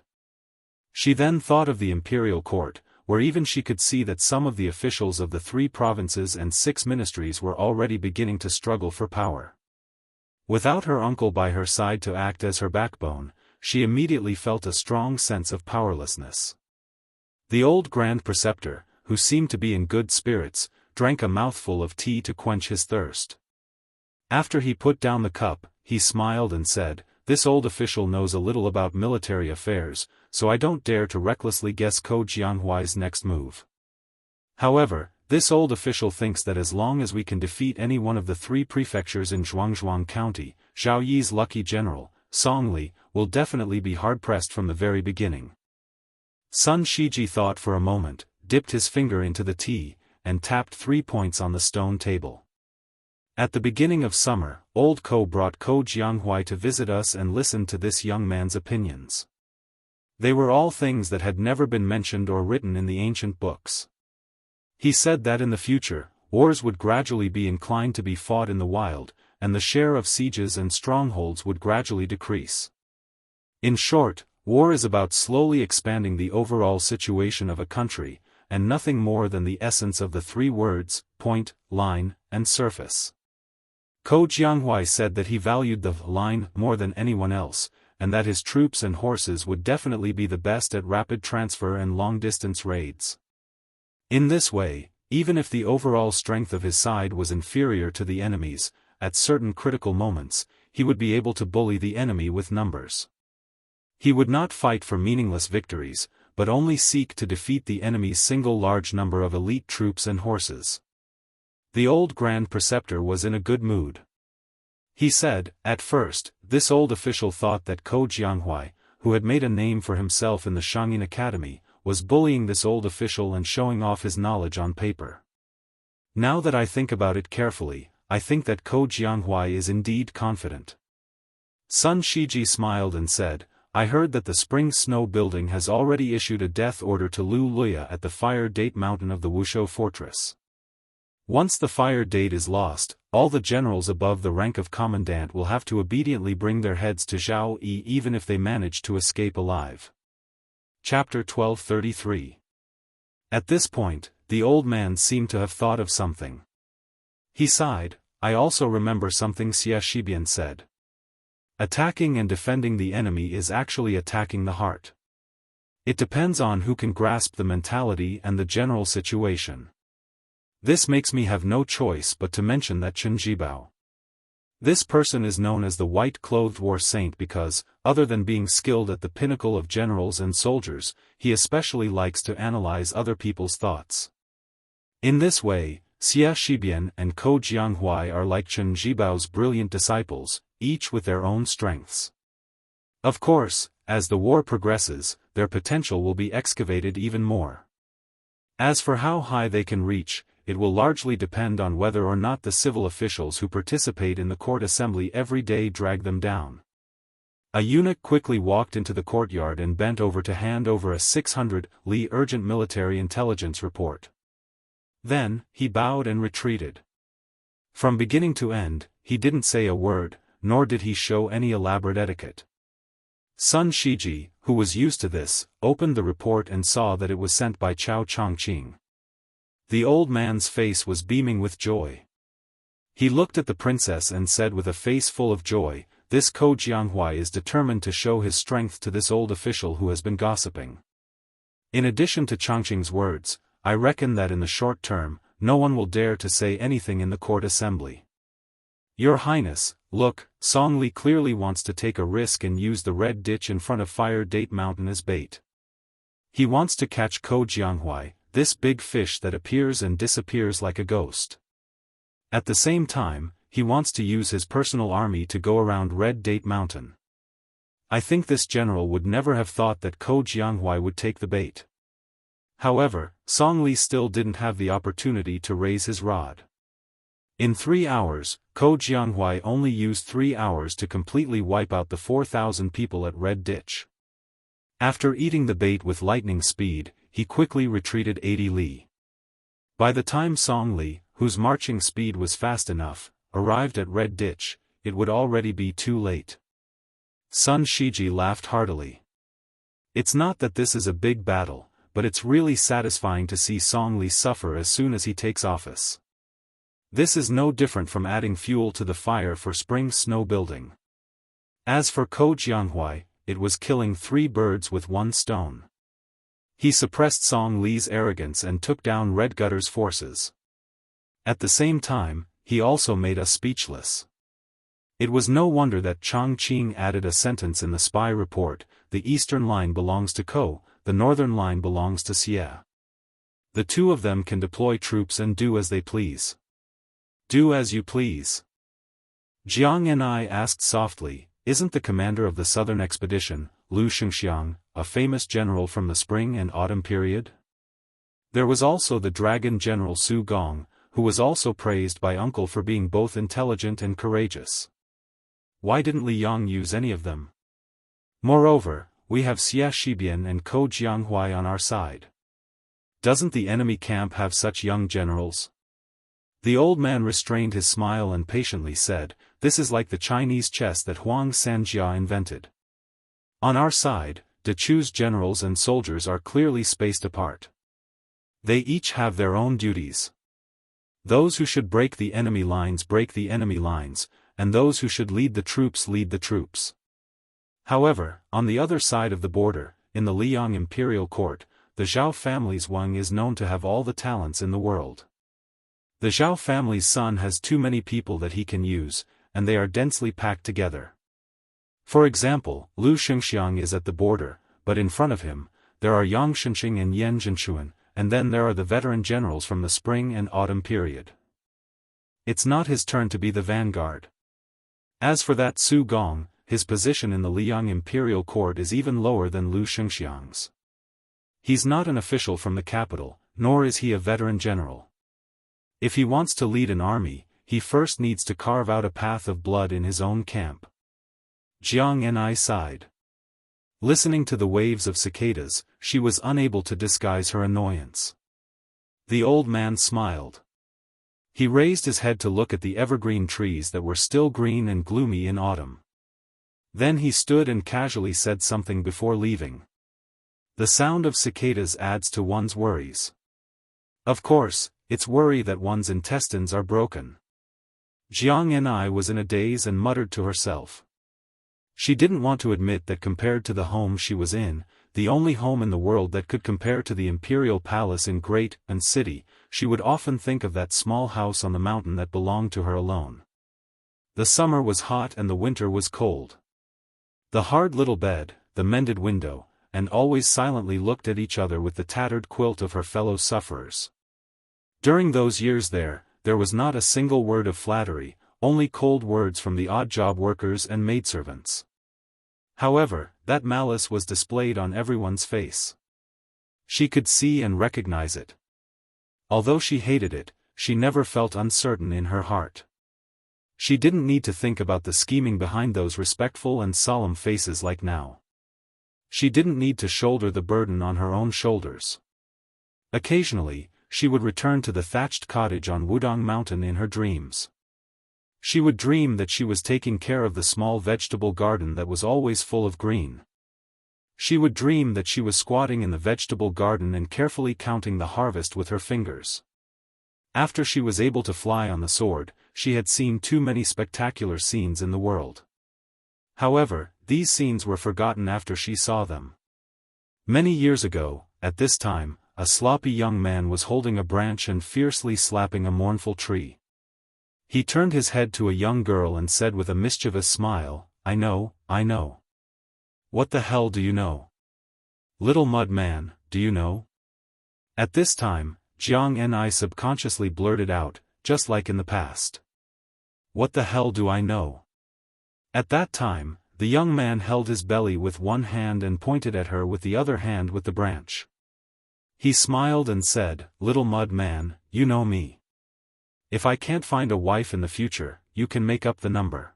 She then thought of the imperial court, where even she could see that some of the officials of the 3 provinces and 6 ministries were already beginning to struggle for power. Without her uncle by her side to act as her backbone, she immediately felt a strong sense of powerlessness. The old Grand Preceptor, who seemed to be in good spirits, drank a mouthful of tea to quench his thirst. After he put down the cup, he smiled and said, "This old official knows a little about military affairs, so I don't dare to recklessly guess Ko Jianghui's next move. However, this old official thinks that as long as we can defeat any one of the 3 prefectures in Zhuangzhuang County, Zhao Yi's lucky general, Song Li, will definitely be hard-pressed from the very beginning." Sun Shiji thought for a moment, dipped his finger into the tea, and tapped 3 points on the stone table. "At the beginning of summer, old Ko brought Ko Jianghui to visit us and listened to this young man's opinions. They were all things that had never been mentioned or written in the ancient books. He said that in the future, wars would gradually be inclined to be fought in the wild, and the share of sieges and strongholds would gradually decrease. In short, War is about slowly expanding the overall situation of a country, and nothing more than the essence of the three words, point, line, and surface. Ko Jianghua said that he valued the line more than anyone else, and that his troops and horses would definitely be the best at rapid transfer and long-distance raids. In this way, even if the overall strength of his side was inferior to the enemy's, at certain critical moments, he would be able to bully the enemy with numbers. He would not fight for meaningless victories, but only seek to defeat the enemy's single large number of elite troops and horses. The old Grand Preceptor was in a good mood. He said, at first, this old official thought that Ko Jianghua, who had made a name for himself in the Shangyin Academy, was bullying this old official and showing off his knowledge on paper. Now that I think about it carefully, I think that Ko Jianghua is indeed confident. Sun Shiji smiled and said, I heard that the Spring Snow Building has already issued a death order to Lu Luya at the Fire Date Mountain of the Wuxia Fortress. Once the Fire Date is lost, all the generals above the rank of commandant will have to obediently bring their heads to Zhao Yi even if they manage to escape alive. Chapter 1233. At this point, the old man seemed to have thought of something. He sighed, I also remember something Xia Shibian said. Attacking and defending the enemy is actually attacking the heart. It depends on who can grasp the mentality and the general situation. This makes me have no choice but to mention that Chen Jibao. This person is known as the white-clothed war saint because, other than being skilled at the pinnacle of generals and soldiers, he especially likes to analyze other people's thoughts. In this way, Xia Shibian and Ko Jianghua are like Chen Jibao's brilliant disciples, each with their own strengths. Of course, as the war progresses, their potential will be excavated even more. As for how high they can reach, it will largely depend on whether or not the civil officials who participate in the court assembly every day drag them down. A eunuch quickly walked into the courtyard and bent over to hand over a 600 li urgent military intelligence report. Then, he bowed and retreated. From beginning to end, he didn't say a word, nor did he show any elaborate etiquette. Sun Shiji, who was used to this, opened the report and saw that it was sent by Chao Chongqing. The old man's face was beaming with joy. He looked at the princess and said with a face full of joy, this Ko Jianghua is determined to show his strength to this old official who has been gossiping. In addition to Chongqing's words, I reckon that in the short term, no one will dare to say anything in the court assembly. Your Highness, look, Song Li clearly wants to take a risk and use the red ditch in front of Fire Date Mountain as bait. He wants to catch Ko Jianghua, this big fish that appears and disappears like a ghost. At the same time, he wants to use his personal army to go around Red Date Mountain. I think this general would never have thought that Ko Jianghua would take the bait. However, Song Li still didn't have the opportunity to raise his rod. In 3 hours, Ko Jianghua only used 3 hours to completely wipe out the 4,000 people at Red Ditch. After eating the bait with lightning speed, he quickly retreated 80 li. By the time Song Li, whose marching speed was fast enough, arrived at Red Ditch, it would already be too late. Sun Shiji laughed heartily. It's not that this is a big battle, but it's really satisfying to see Song Li suffer as soon as he takes office. This is no different from adding fuel to the fire for Spring Snow Building. As for Ko Jianghua, it was killing 3 birds with 1 stone. He suppressed Song Li's arrogance and took down Red Gutter's forces. At the same time, he also made us speechless. It was no wonder that Chongqing added a sentence in the spy report, the eastern line belongs to Ko, the northern line belongs to Xie. The two of them can deploy troops and do as they please. Do as you please. Jiang and I asked softly, isn't the commander of the southern expedition, Lu Xianxiang, a famous general from the spring and autumn period? There was also the dragon general Su Gong, who was also praised by Uncle for being both intelligent and courageous. Why didn't Li Yang use any of them? Moreover, we have Xia Shibian and Ko Jianghua on our side. Doesn't the enemy camp have such young generals? The old man restrained his smile and patiently said, this is like the Chinese chess that Huang Sanjia invented. On our side, Dachu's generals and soldiers are clearly spaced apart. They each have their own duties. Those who should break the enemy lines break the enemy lines, and those who should lead the troops lead the troops. However, on the other side of the border, in the Liang imperial court, the Zhao family's Wang is known to have all the talents in the world. The Zhao family's son has too many people that he can use, and they are densely packed together. For example, Lu Xingxiang is at the border, but in front of him, there are Yang Shenxing and Yan Zhenchuan, and then there are the veteran generals from the spring and autumn period. It's not his turn to be the vanguard. As for that Su Gong, his position in the Liang imperial court is even lower than Lu Xingxiang's. He's not an official from the capital, nor is he a veteran general. If he wants to lead an army, he first needs to carve out a path of blood in his own camp. Jiang Ni sighed. Listening to the waves of cicadas, she was unable to disguise her annoyance. The old man smiled. He raised his head to look at the evergreen trees that were still green and gloomy in autumn. Then he stood and casually said something before leaving. The sound of cicadas adds to one's worries. Of course, it's worry that one's intestines are broken. Jiang Ni was in a daze and muttered to herself. She didn't want to admit that compared to the home she was in, the only home in the world that could compare to the imperial palace in Great and City, she would often think of that small house on the mountain that belonged to her alone. The summer was hot and the winter was cold. The hard little bed, the mended window, and always silently looked at each other with the tattered quilt of her fellow sufferers. During those years there was not a single word of flattery, only cold words from the odd job workers and maidservants. However, that malice was displayed on everyone's face. She could see and recognize it. Although she hated it, she never felt uncertain in her heart. She didn't need to think about the scheming behind those respectful and solemn faces like now. She didn't need to shoulder the burden on her own shoulders. Occasionally, she would return to the thatched cottage on Wudong Mountain in her dreams. She would dream that she was taking care of the small vegetable garden that was always full of green. She would dream that she was squatting in the vegetable garden and carefully counting the harvest with her fingers. After she was able to fly on the sword, she had seen too many spectacular scenes in the world. However, these scenes were forgotten after she saw them. Many years ago, at this time, a sloppy young man was holding a branch and fiercely slapping a mournful tree. He turned his head to a young girl and said with a mischievous smile, I know. What the hell do you know? Little mud man, do you know? At this time, Jiang Ni subconsciously blurted out, just like in the past. What the hell do I know? At that time, the young man held his belly with one hand and pointed at her with the other hand with the branch. He smiled and said, Little mud man, you know me. If I can't find a wife in the future, you can make up the number.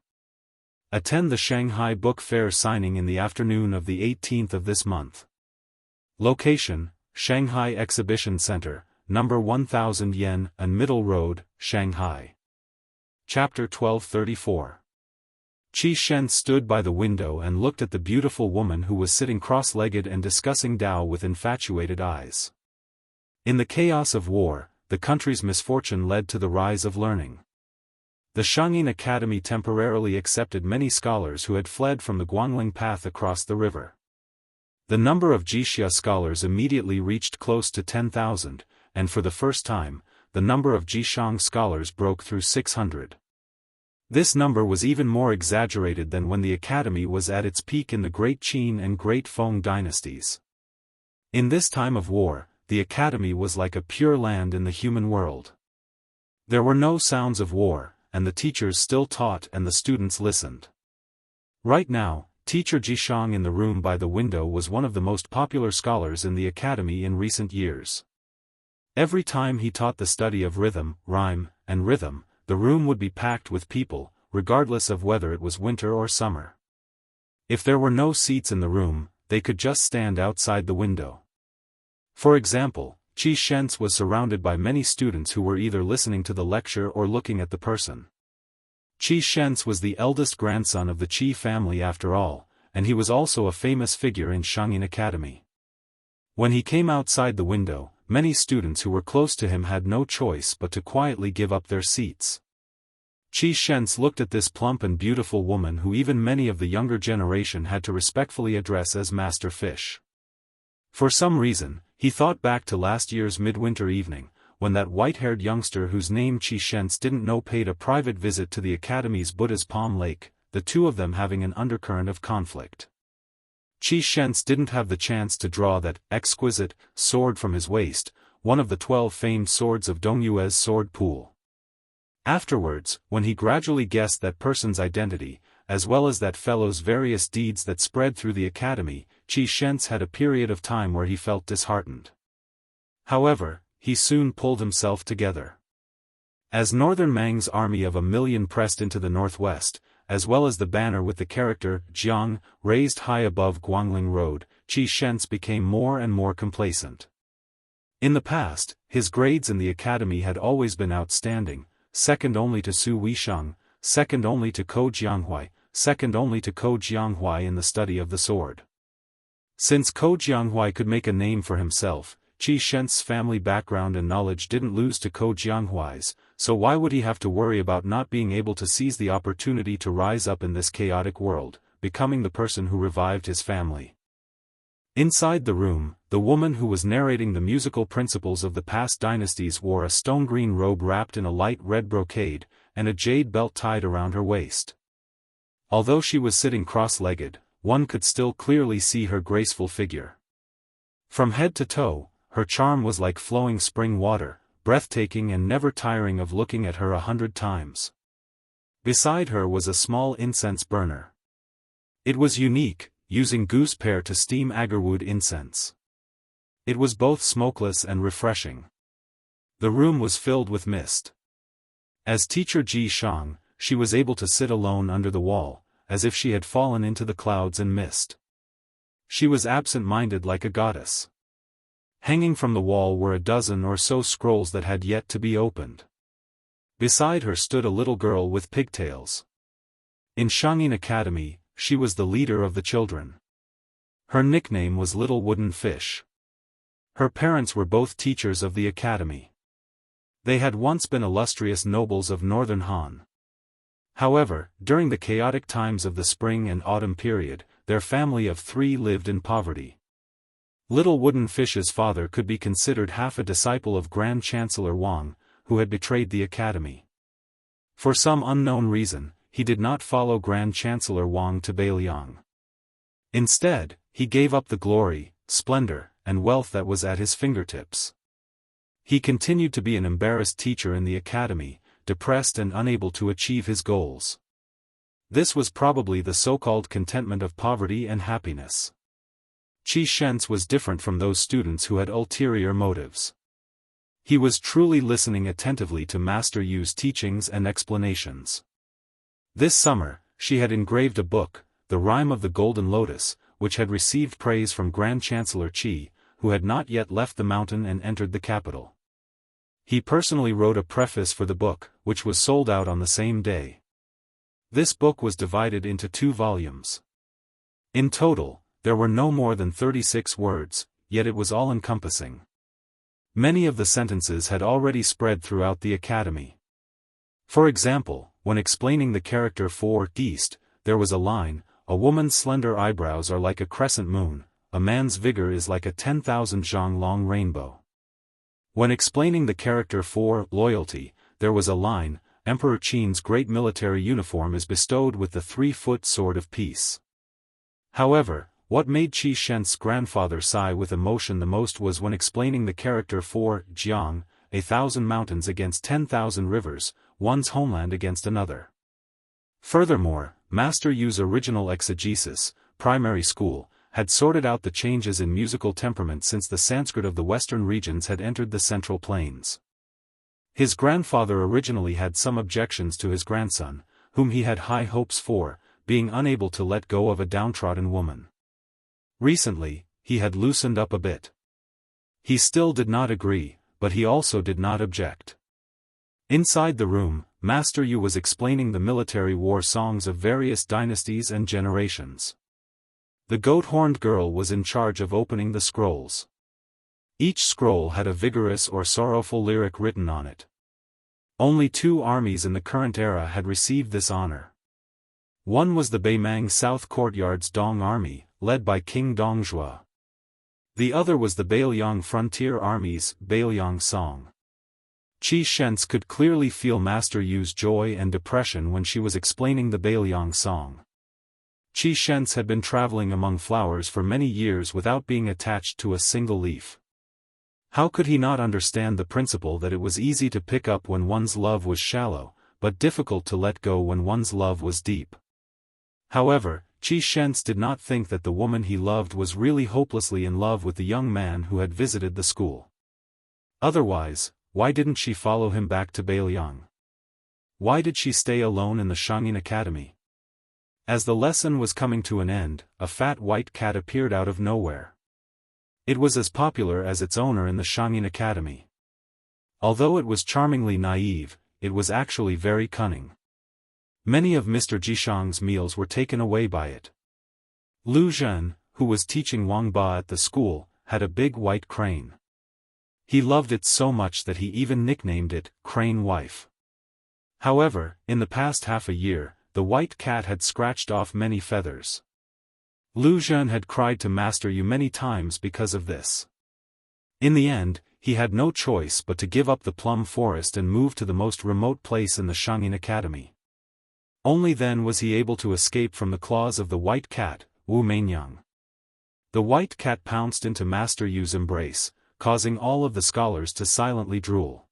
Attend the Shanghai Book Fair signing in the afternoon of the 18th of this month. Location, Shanghai Exhibition Center, number 1000 Yen and Middle Road, Shanghai. Chapter 1234. Qi Shen stood by the window and looked at the beautiful woman who was sitting cross-legged and discussing Dao with infatuated eyes. In the chaos of war, the country's misfortune led to the rise of learning. The Shangyin Academy temporarily accepted many scholars who had fled from the Guangling path across the river. The number of Jixia scholars immediately reached close to 10,000, and for the first time, the number of Jishang scholars broke through 600. This number was even more exaggerated than when the academy was at its peak in the Great Qin and Great Feng dynasties. In this time of war, the academy was like a pure land in the human world. There were no sounds of war, and the teachers still taught and the students listened. Right now, teacher Jishang in the room by the window was one of the most popular scholars in the academy in recent years. Every time he taught the study of rhythm, rhyme, and rhythm, the room would be packed with people, regardless of whether it was winter or summer. If there were no seats in the room, they could just stand outside the window. For example, Qi Shen was surrounded by many students who were either listening to the lecture or looking at the person. Qi Shen was the eldest grandson of the Qi family after all, and he was also a famous figure in Xianxia Academy. When he came outside the window, many students who were close to him had no choice but to quietly give up their seats. Qi Shens looked at this plump and beautiful woman who even many of the younger generation had to respectfully address as Master Fish. For some reason, he thought back to last year's midwinter evening, when that white-haired youngster whose name Qi Shens didn't know paid a private visit to the Academy's Buddha's Palm Lake, the two of them having an undercurrent of conflict. Qi Shens didn't have the chance to draw that exquisite sword from his waist, one of the 12 famed swords of Dongyue's sword pool. Afterwards, when he gradually guessed that person's identity, as well as that fellow's various deeds that spread through the academy, Qi Shens had a period of time where he felt disheartened. However, he soon pulled himself together. As Northern Mang's army of 1,000,000 pressed into the northwest, as well as the banner with the character Jiang raised high above Guangling Road, Qi Shens became more and more complacent. In the past, his grades in the academy had always been outstanding, second only to Su Weisheng, second only to Ko Jianghui, second only to Ko Jianghui in the study of the sword. Since Ko Jianghui could make a name for himself, Qi Shens's family background and knowledge didn't lose to Ko Jianghui's, so why would he have to worry about not being able to seize the opportunity to rise up in this chaotic world, becoming the person who revived his family? Inside the room, the woman who was narrating the musical principles of the past dynasties wore a stone-green robe wrapped in a light red brocade, and a jade belt tied around her waist. Although she was sitting cross-legged, one could still clearly see her graceful figure. From head to toe, her charm was like flowing spring water, breathtaking and never tiring of looking at her 100 times. Beside her was a small incense burner. It was unique, using goose pear to steam agarwood incense. It was both smokeless and refreshing. The room was filled with mist. As teacher Ji Shang, she was able to sit alone under the wall, as if she had fallen into the clouds and mist. She was absent-minded like a goddess. Hanging from the wall were a dozen or so scrolls that had yet to be opened. Beside her stood a little girl with pigtails. In Xianxia Academy, she was the leader of the children. Her nickname was Little Wooden Fish. Her parents were both teachers of the academy. They had once been illustrious nobles of northern Han. However, during the chaotic times of the spring and autumn period, their family of 3 lived in poverty. Little Wooden Fish's father could be considered half a disciple of Grand Chancellor Wang, who had betrayed the academy. For some unknown reason, he did not follow Grand Chancellor Wang to Beiliang. Instead, he gave up the glory, splendor, and wealth that was at his fingertips. He continued to be an embarrassed teacher in the academy, depressed and unable to achieve his goals. This was probably the so-called contentment of poverty and happiness. Qi Shens was different from those students who had ulterior motives. He was truly listening attentively to Master Yu's teachings and explanations. This summer, she had engraved a book, The Rime of the Golden Lotus, which had received praise from Grand Chancellor Qi, who had not yet left the mountain and entered the capital. He personally wrote a preface for the book, which was sold out on the same day. This book was divided into 2 volumes. In total, there were no more than 36 words, yet it was all-encompassing. Many of the sentences had already spread throughout the academy. For example, when explaining the character for Daoist, there was a line, "A woman's slender eyebrows are like a crescent moon, a man's vigor is like a 10,000 zhang long rainbow." When explaining the character for loyalty, there was a line, "Emperor Qin's great military uniform is bestowed with the 3-foot sword of peace." However, what made Qi Shens's grandfather sigh with emotion the most was when explaining the character for Jiang, 1,000 mountains against 10,000 rivers, one's homeland against another. Furthermore, Master Yu's original exegesis, primary school, had sorted out the changes in musical temperament since the Sanskrit of the western regions had entered the Central Plains. His grandfather originally had some objections to his grandson, whom he had high hopes for, being unable to let go of a downtrodden woman. Recently, he had loosened up a bit. He still did not agree, but he also did not object. Inside the room, Master Yu was explaining the military war songs of various dynasties and generations. The goat-horned girl was in charge of opening the scrolls. Each scroll had a vigorous or sorrowful lyric written on it. Only 2 armies in the current era had received this honor. One was the Beimang South Courtyard's Dong Army, led by King Dongzhuo. The other was the Bailiang Frontier Army's Bailiang Song. Qi Shents could clearly feel Master Yu's joy and depression when she was explaining the Bailiang Song. Qi Shents had been traveling among flowers for many years without being attached to a single leaf. How could he not understand the principle that it was easy to pick up when one's love was shallow, but difficult to let go when one's love was deep? However, Qi Shents did not think that the woman he loved was really hopelessly in love with the young man who had visited the school. Otherwise, why didn't she follow him back to Bailiang? Why did she stay alone in the Shangyin Academy? As the lesson was coming to an end, a fat white cat appeared out of nowhere. It was as popular as its owner in the Shangyin Academy. Although it was charmingly naive, it was actually very cunning. Many of Mr. Jishang's meals were taken away by it. Lu Zhen, who was teaching Wang Ba at the school, had a big white crane. He loved it so much that he even nicknamed it Crane Wife. However, in the past half a year, the white cat had scratched off many feathers. Lu Zhen had cried to Master Yu many times because of this. In the end, he had no choice but to give up the plum forest and move to the most remote place in the Shangyin Academy. Only then was he able to escape from the claws of the white cat, Wu Meinyang. The white cat pounced into Master Yu's embrace, causing all of the scholars to silently drool.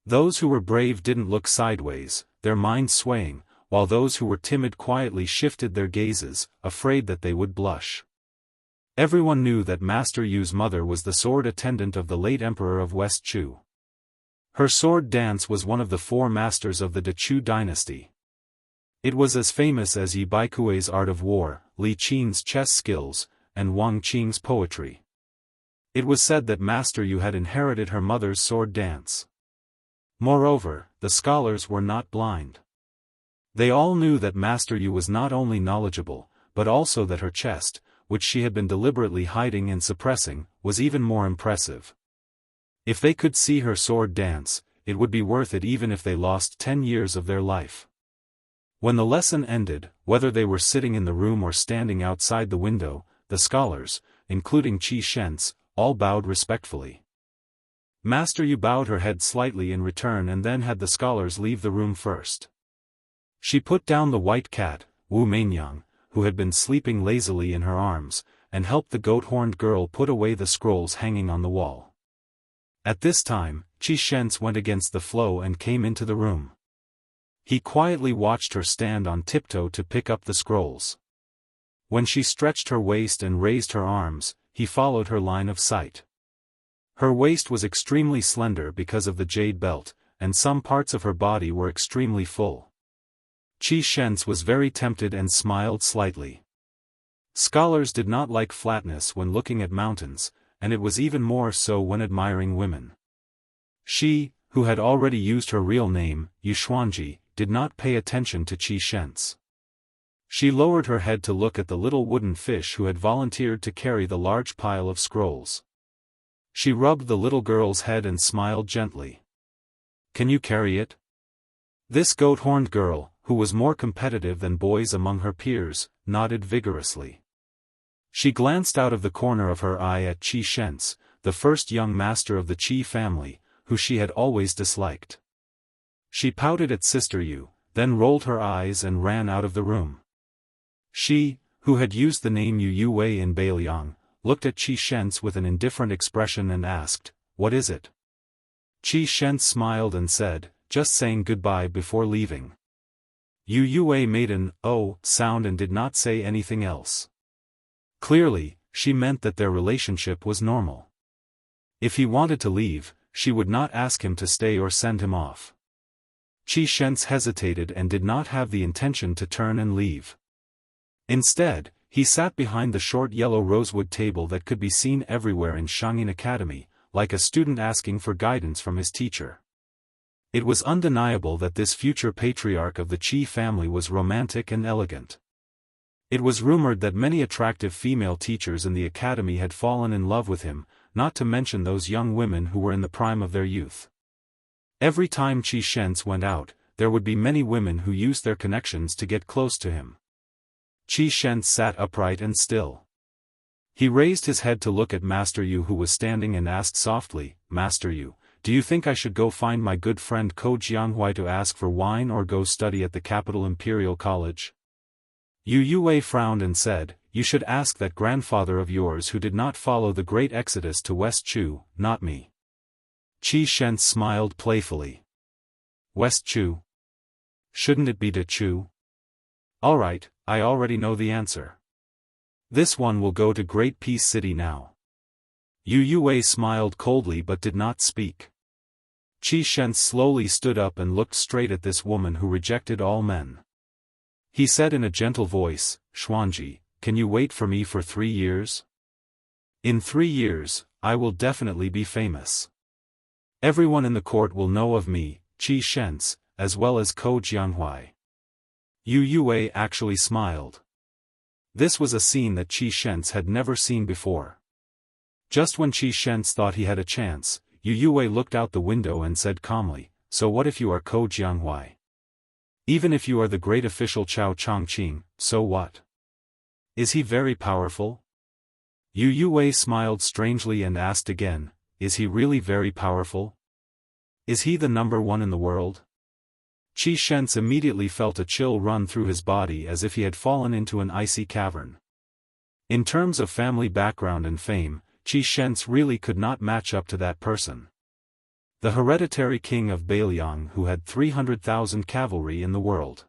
Those who were brave didn't look sideways, their minds swaying, while those who were timid quietly shifted their gazes, afraid that they would blush. Everyone knew that Master Yu's mother was the sword attendant of the late emperor of West Chu. Her sword dance was one of the 4 masters of the De Chu dynasty. It was as famous as Yi Baikui's art of war, Li Qin's chess skills, and Wang Qing's poetry. It was said that Master Yu had inherited her mother's sword dance. Moreover, the scholars were not blind. They all knew that Master Yu was not only knowledgeable, but also that her chest, which she had been deliberately hiding and suppressing, was even more impressive. If they could see her sword dance, it would be worth it even if they lost 10 years of their life. When the lesson ended, whether they were sitting in the room or standing outside the window, the scholars, including Qi Shents, all bowed respectfully. Master Yu bowed her head slightly in return and then had the scholars leave the room first. She put down the white cat, Wu Meinyang, who had been sleeping lazily in her arms, and helped the goat-horned girl put away the scrolls hanging on the wall. At this time, Qi Shents went against the flow and came into the room. He quietly watched her stand on tiptoe to pick up the scrolls. When she stretched her waist and raised her arms, he followed her line of sight. Her waist was extremely slender because of the jade belt, and some parts of her body were extremely full. Qi Shents was very tempted and smiled slightly. Scholars did not like flatness when looking at mountains, and it was even more so when admiring women. She, who had already used her real name, Yu Xuanji, did not pay attention to Qi Shents. She lowered her head to look at the little wooden fish who had volunteered to carry the large pile of scrolls. She rubbed the little girl's head and smiled gently. "Can you carry it?" This goat-horned girl, who was more competitive than boys among her peers, nodded vigorously. She glanced out of the corner of her eye at Qi Shents, the first young master of the Qi family, who she had always disliked. She pouted at Sister Yu, then rolled her eyes and ran out of the room. She, who had used the name Yu Wei in Bailiang, looked at Qi Shents with an indifferent expression and asked, "What is it?" Qi Shents smiled and said, "Just saying goodbye before leaving." Yu Wei made an "oh" sound and did not say anything else. Clearly, she meant that their relationship was normal. If he wanted to leave, she would not ask him to stay or send him off. Qi Shents hesitated and did not have the intention to turn and leave. Instead, he sat behind the short yellow rosewood table that could be seen everywhere in Shangyin Academy, like a student asking for guidance from his teacher. It was undeniable that this future patriarch of the Qi family was romantic and elegant. It was rumored that many attractive female teachers in the academy had fallen in love with him, not to mention those young women who were in the prime of their youth. Every time Qi Shens went out, there would be many women who used their connections to get close to him. Qi Shens sat upright and still. He raised his head to look at Master Yu, who was standing, and asked softly, "Master Yu, do you think I should go find my good friend Ko Jianghu to ask for wine or go study at the capital Imperial College?" Yu Yue frowned and said, "You should ask that grandfather of yours who did not follow the great exodus to West Chu, not me." Qi Shens smiled playfully. "West Chu? Shouldn't it be De Chu?" "All right, I already know the answer. This one will go to Great Peace City now." Yu Yue smiled coldly but did not speak. Qi Shens slowly stood up and looked straight at this woman who rejected all men. He said in a gentle voice, "Xuanji, can you wait for me for 3 years? In 3 years, I will definitely be famous. Everyone in the court will know of me, Qi Shens, as well as Ko Jianghu." Yu Yue actually smiled. This was a scene that Qi Shens had never seen before. Just when Qi Shens thought he had a chance, Yu Yue looked out the window and said calmly, "So what if you are Ko Jianghu? Even if you are the great official Chao Chongqing, so what? Is he very powerful?" Yu Yue smiled strangely and asked again, "Is he really very powerful? Is he the number one in the world?" Qi Shens immediately felt a chill run through his body as if he had fallen into an icy cavern. In terms of family background and fame, Qi Shens really could not match up to that person. The hereditary king of Beiliang who had 300,000 cavalry in the world.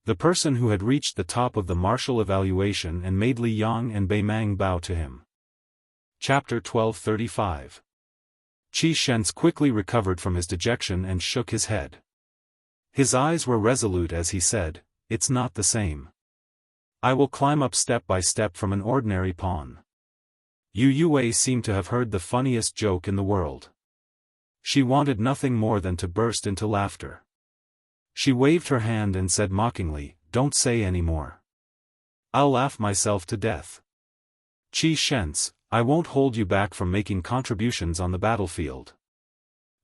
The person who had reached the top of the martial evaluation and made Li Yang and Bei Mang bow to him. Chapter 1235. Qi Shens quickly recovered from his dejection and shook his head. His eyes were resolute as he said, "It's not the same. I will climb up step by step from an ordinary pawn." Yu Yue seemed to have heard the funniest joke in the world. She wanted nothing more than to burst into laughter. She waved her hand and said mockingly, "Don't say any more. I'll laugh myself to death. Qi Shens, I won't hold you back from making contributions on the battlefield."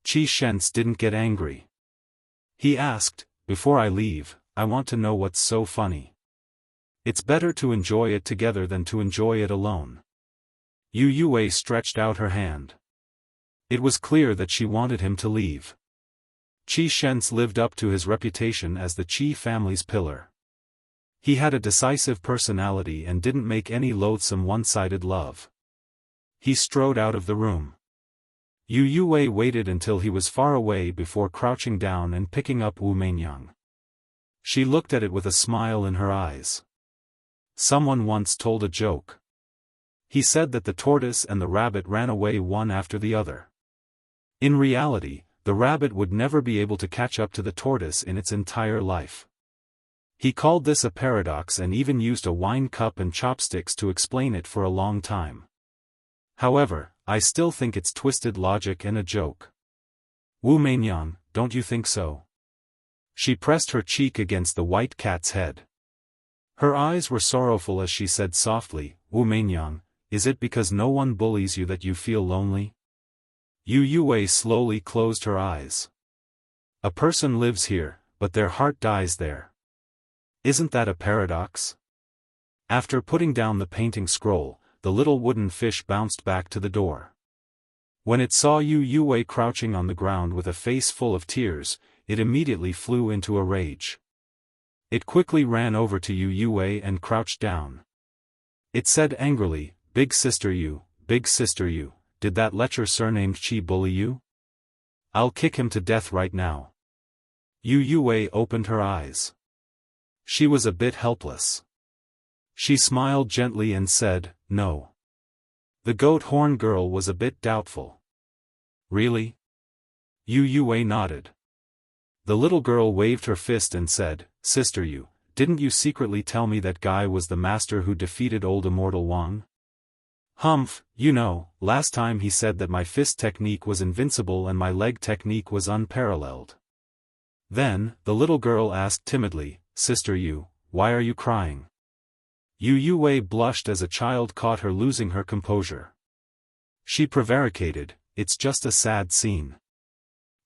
Qi Shens didn't get angry. He asked, "Before I leave, I want to know what's so funny. It's better to enjoy it together than to enjoy it alone." Yu Yue stretched out her hand. It was clear that she wanted him to leave. Qi Shens lived up to his reputation as the Qi family's pillar. He had a decisive personality and didn't make any loathsome one-sided love. He strode out of the room. Yu Yue waited until he was far away before crouching down and picking up Wu Meinyang. She looked at it with a smile in her eyes. Someone once told a joke. He said that the tortoise and the rabbit ran away one after the other. In reality, the rabbit would never be able to catch up to the tortoise in its entire life. He called this a paradox and even used a wine cup and chopsticks to explain it for a long time. However, I still think it's twisted logic and a joke. Wu Meinyang, don't you think so? She pressed her cheek against the white cat's head. Her eyes were sorrowful as she said softly, "Wu Meinyang, is it because no one bullies you that you feel lonely?" Yu Yue slowly closed her eyes. "A person lives here, but their heart dies there. Isn't that a paradox?" After putting down the painting scroll, the little wooden fish bounced back to the door. When it saw Yu Yue crouching on the ground with a face full of tears, it immediately flew into a rage. It quickly ran over to Yu Yue and crouched down. It said angrily, Big Sister Yu, did that lecher surnamed Qi bully you? I'll kick him to death right now." Yu Yue opened her eyes. She was a bit helpless. She smiled gently and said, "No." The goat horn girl was a bit doubtful. "Really?" Yu Yue nodded. The little girl waved her fist and said, "Sister Yu, didn't you secretly tell me that guy was the master who defeated old Immortal Wang? Humph, you know, last time he said that my fist technique was invincible and my leg technique was unparalleled." Then, the little girl asked timidly, "Sister Yu, why are you crying?" Yu Yue blushed as a child caught her losing her composure. She prevaricated, "It's just a sad scene."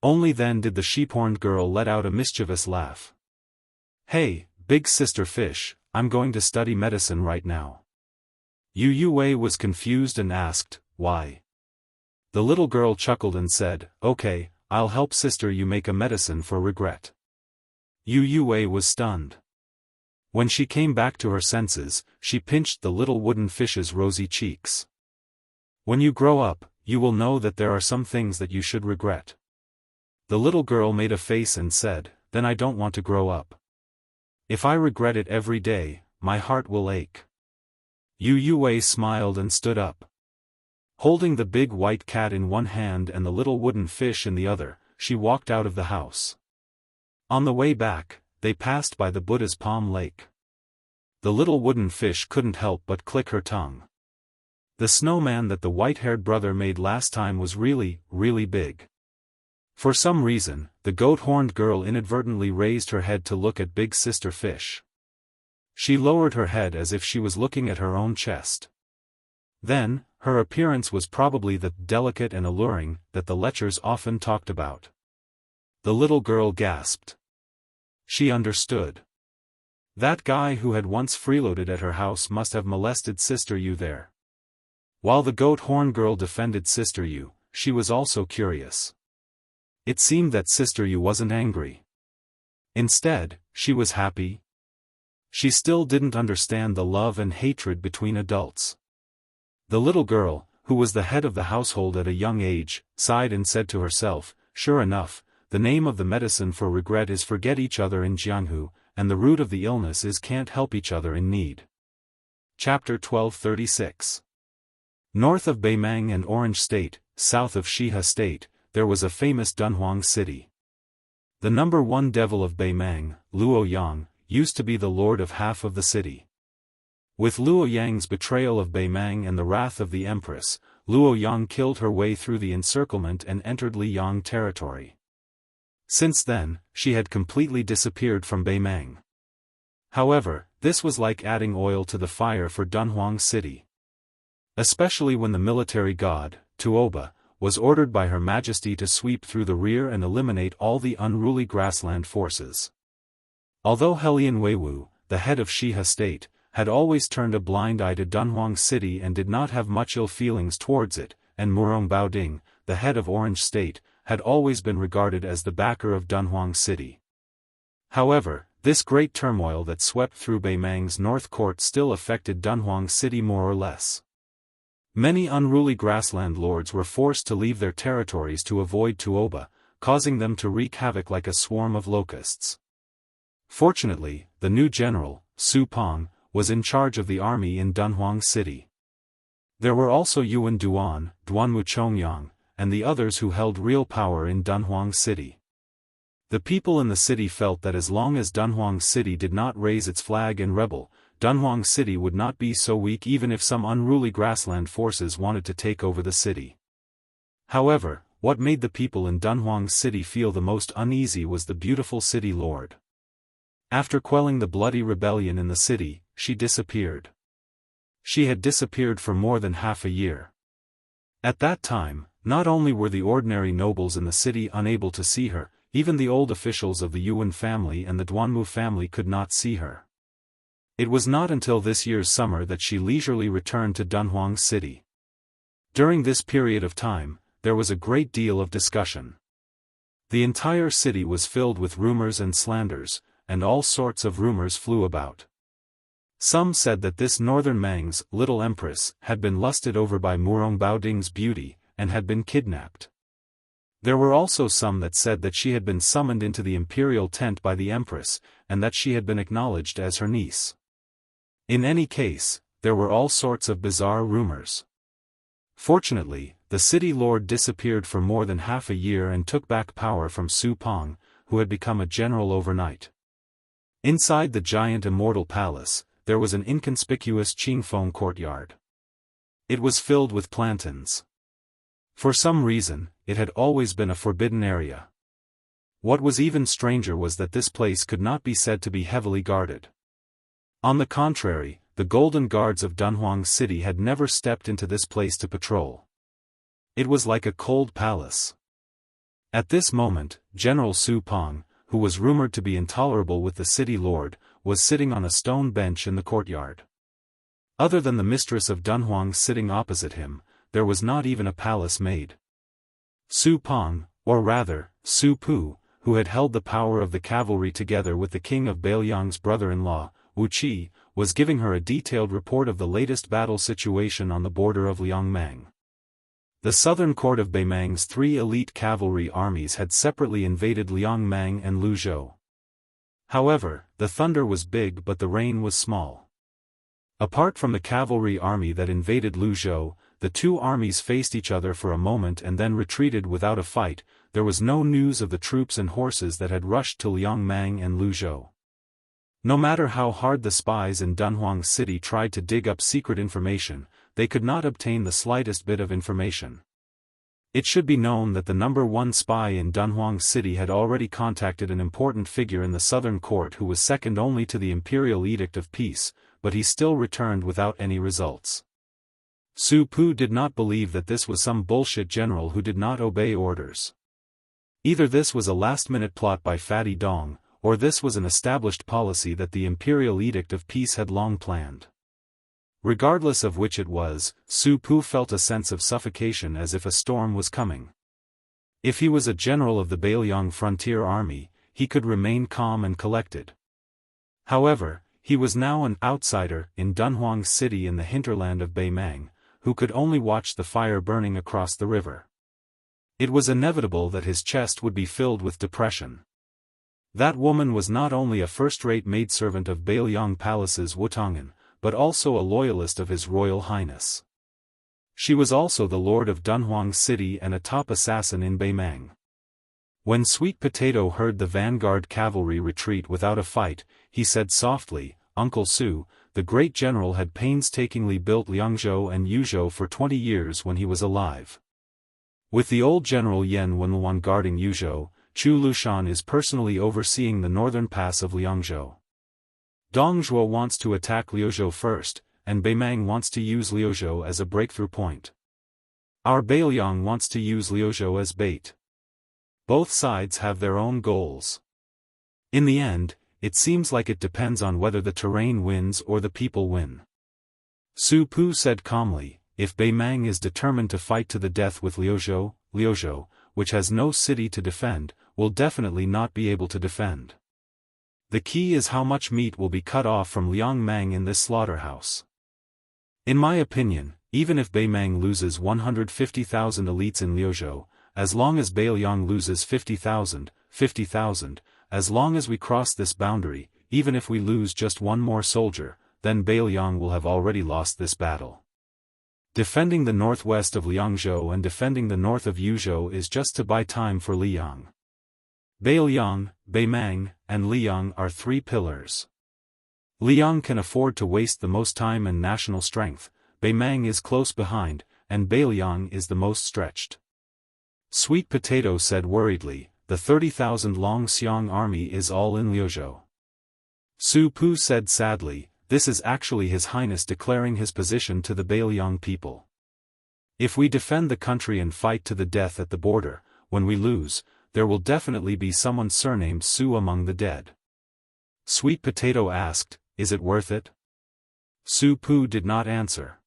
Only then did the sheep-horned girl let out a mischievous laugh. "Hey, big sister fish, I'm going to study medicine right now." Yu Yue was confused and asked, "Why?" The little girl chuckled and said, "Okay, I'll help sister you make a medicine for regret." Yu Yue was stunned. When she came back to her senses, she pinched the little wooden fish's rosy cheeks. "When you grow up, you will know that there are some things that you should regret." The little girl made a face and said, "Then I don't want to grow up. If I regret it every day, my heart will ache." Yu Yue smiled and stood up. Holding the big white cat in one hand and the little wooden fish in the other, she walked out of the house. On the way back, they passed by the Buddha's palm lake. The little wooden fish couldn't help but click her tongue. The snowman that the white-haired brother made last time was really, really big. For some reason, the goat-horned girl inadvertently raised her head to look at Big Sister Fish. She lowered her head as if she was looking at her own chest. Then, her appearance was probably that delicate and alluring that the lechers often talked about. The little girl gasped. She understood. That guy who had once freeloaded at her house must have molested Sister Yu there. While the goat-horned girl defended Sister Yu, she was also curious. It seemed that Sister Yu wasn't angry. Instead, she was happy. She still didn't understand the love and hatred between adults. The little girl, who was the head of the household at a young age, sighed and said to herself, "Sure enough, the name of the medicine for regret is forget each other in Jianghu, and the root of the illness is can't help each other in need." Chapter 1236. North of Beimang and Orange State, south of Shihe State, there was a famous Dunhuang city. The number one devil of Beimang, Luo Yang, used to be the lord of half of the city. With Luo Yang's betrayal of Beimang and the wrath of the empress, Luo Yang killed her way through the encirclement and entered Liyang territory. Since then, she had completely disappeared from Beimang. However, this was like adding oil to the fire for Dunhuang City. Especially when the military god, Tuoba, was ordered by Her Majesty to sweep through the rear and eliminate all the unruly grassland forces. Although Helian Weiwu, the head of Shihe State, had always turned a blind eye to Dunhuang City and did not have much ill feelings towards it, and Murong Baoding, the head of Orange State, had always been regarded as the backer of Dunhuang City. However, this great turmoil that swept through Beimang's north court still affected Dunhuang City more or less. Many unruly grassland lords were forced to leave their territories to avoid Tuoba, causing them to wreak havoc like a swarm of locusts. Fortunately, the new general, Su Pong, was in charge of the army in Dunhuang City. There were also Yuan Duan, Duanmu Chongyang, and the others who held real power in Dunhuang City. The people in the city felt that as long as Dunhuang City did not raise its flag and rebel, Dunhuang City would not be so weak even if some unruly grassland forces wanted to take over the city. However, what made the people in Dunhuang City feel the most uneasy was the beautiful city lord. After quelling the bloody rebellion in the city, she disappeared. She had disappeared for more than half a year. At that time, not only were the ordinary nobles in the city unable to see her, even the old officials of the Yuan family and the Duanmu family could not see her. It was not until this year's summer that she leisurely returned to Dunhuang City. During this period of time, there was a great deal of discussion. The entire city was filled with rumors and slanders, and all sorts of rumors flew about. Some said that this northern Mang's little empress had been lusted over by Murong Baoding's beauty, and had been kidnapped. There were also some that said that she had been summoned into the imperial tent by the empress, and that she had been acknowledged as her niece. In any case, there were all sorts of bizarre rumors. Fortunately, the city lord disappeared for more than half a year and took back power from Su Pong, who had become a general overnight. Inside the giant Immortal Palace, there was an inconspicuous Qingfeng courtyard. It was filled with plantains. For some reason, it had always been a forbidden area. What was even stranger was that this place could not be said to be heavily guarded. On the contrary, the Golden Guards of Dunhuang City had never stepped into this place to patrol. It was like a cold palace. At this moment, General Su Pong, who was rumored to be intolerable with the city lord, was sitting on a stone bench in the courtyard. Other than the mistress of Dunhuang sitting opposite him, there was not even a palace maid. Su Pong, or rather, Su Pu, who had held the power of the cavalry together with the king of Beiliang's brother-in-law, Wuqi, was giving her a detailed report of the latest battle situation on the border of Liangmang. The southern court of Beimang's 3 elite cavalry armies had separately invaded Liangmang and Luzhou. However, the thunder was big but the rain was small. Apart from the cavalry army that invaded Luzhou, the 2 armies faced each other for a moment and then retreated without a fight. There was no news of the troops and horses that had rushed to Liangmang and Luzhou. No matter how hard the spies in Dunhuang City tried to dig up secret information, they could not obtain the slightest bit of information. It should be known that the #1 spy in Dunhuang City had already contacted an important figure in the southern court who was second only to the Imperial Edict of Peace, but he still returned without any results. Su Pu did not believe that this was some bullshit general who did not obey orders. Either this was a last-minute plot by Fatty Dong, or this was an established policy that the Imperial Edict of Peace had long planned. Regardless of which it was, Su Pu felt a sense of suffocation as if a storm was coming. If he was a general of the Beiliang frontier army, he could remain calm and collected. However, he was now an outsider in Dunhuang City in the hinterland of Beimang, who could only watch the fire burning across the river. It was inevitable that his chest would be filled with depression. That woman was not only a first-rate maidservant of Beiliang Palace's Wutongan, but also a loyalist of His Royal Highness. She was also the lord of Dunhuang City and a top assassin in Beimang. When Sweet Potato heard the vanguard cavalry retreat without a fight, he said softly, "Uncle Su, the great general had painstakingly built Liangzhou and Yuzhou for 20 years when he was alive. With the old General Yan Wenluan guarding Yuzhou, Chu Lushan is personally overseeing the northern pass of Liangzhou. Dongzhuo wants to attack Liuzhou first, and Beimang wants to use Liuzhou as a breakthrough point. Our Beiliang wants to use Liuzhou as bait. Both sides have their own goals. In the end, it seems like it depends on whether the terrain wins or the people win." Su Pu said calmly, "If Beimang is determined to fight to the death with Liuzhou, which has no city to defend, will definitely not be able to defend. The key is how much meat will be cut off from Liangmang in this slaughterhouse. In my opinion, even if Beimang loses 150,000 elites in Liuzhou, as long as Beiliang loses 50,000, as long as we cross this boundary, even if we lose just one more soldier, then Beiliang will have already lost this battle. Defending the northwest of Liangzhou and defending the north of Yuzhou is just to buy time for Liang. Beiliang, Beimang, and Liang are 3 pillars. Liang can afford to waste the most time and national strength, Beimang is close behind, and Beiliang is the most stretched." Sweet Potato said worriedly, "The 30,000 Long Xiang army is all in Liuzhou." Su Pu said sadly, "This is actually His Highness declaring his position to the Beiliang people. If we defend the country and fight to the death at the border, when we lose, there will definitely be someone surnamed Su among the dead." Sweet Potato asked, "Is it worth it?" Su Pu did not answer.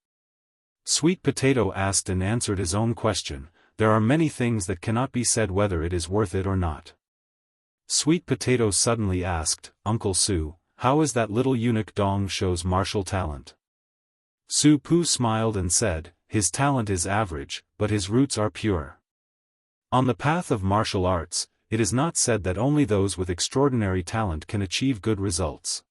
Sweet Potato asked and answered his own question, "There are many things that cannot be said whether it is worth it or not." Sweet Potato suddenly asked, "Uncle Su, how is that little eunuch Dong shows martial talent?" Su Pu smiled and said, "His talent is average, but his roots are pure. On the path of martial arts, it is not said that only those with extraordinary talent can achieve good results.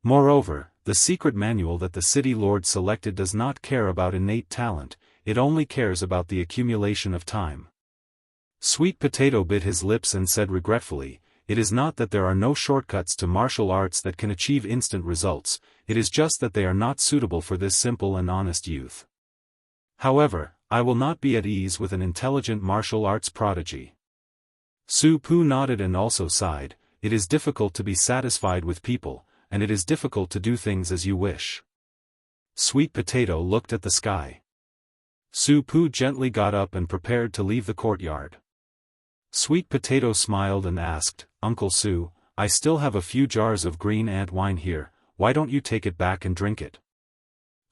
Moreover, the secret manual that the city lord selected does not care about innate talent, it only cares about the accumulation of time." Sweet Potato bit his lips and said regretfully, "It is not that there are no shortcuts to martial arts that can achieve instant results, it is just that they are not suitable for this simple and honest youth. However, I will not be at ease with an intelligent martial arts prodigy." Su Pu nodded and also sighed, "It is difficult to be satisfied with people, and it is difficult to do things as you wish." Sweet Potato looked at the sky. Su Pu gently got up and prepared to leave the courtyard. Sweet Potato smiled and asked, "Uncle Su, I still have a few jars of green ant wine here, why don't you take it back and drink it?"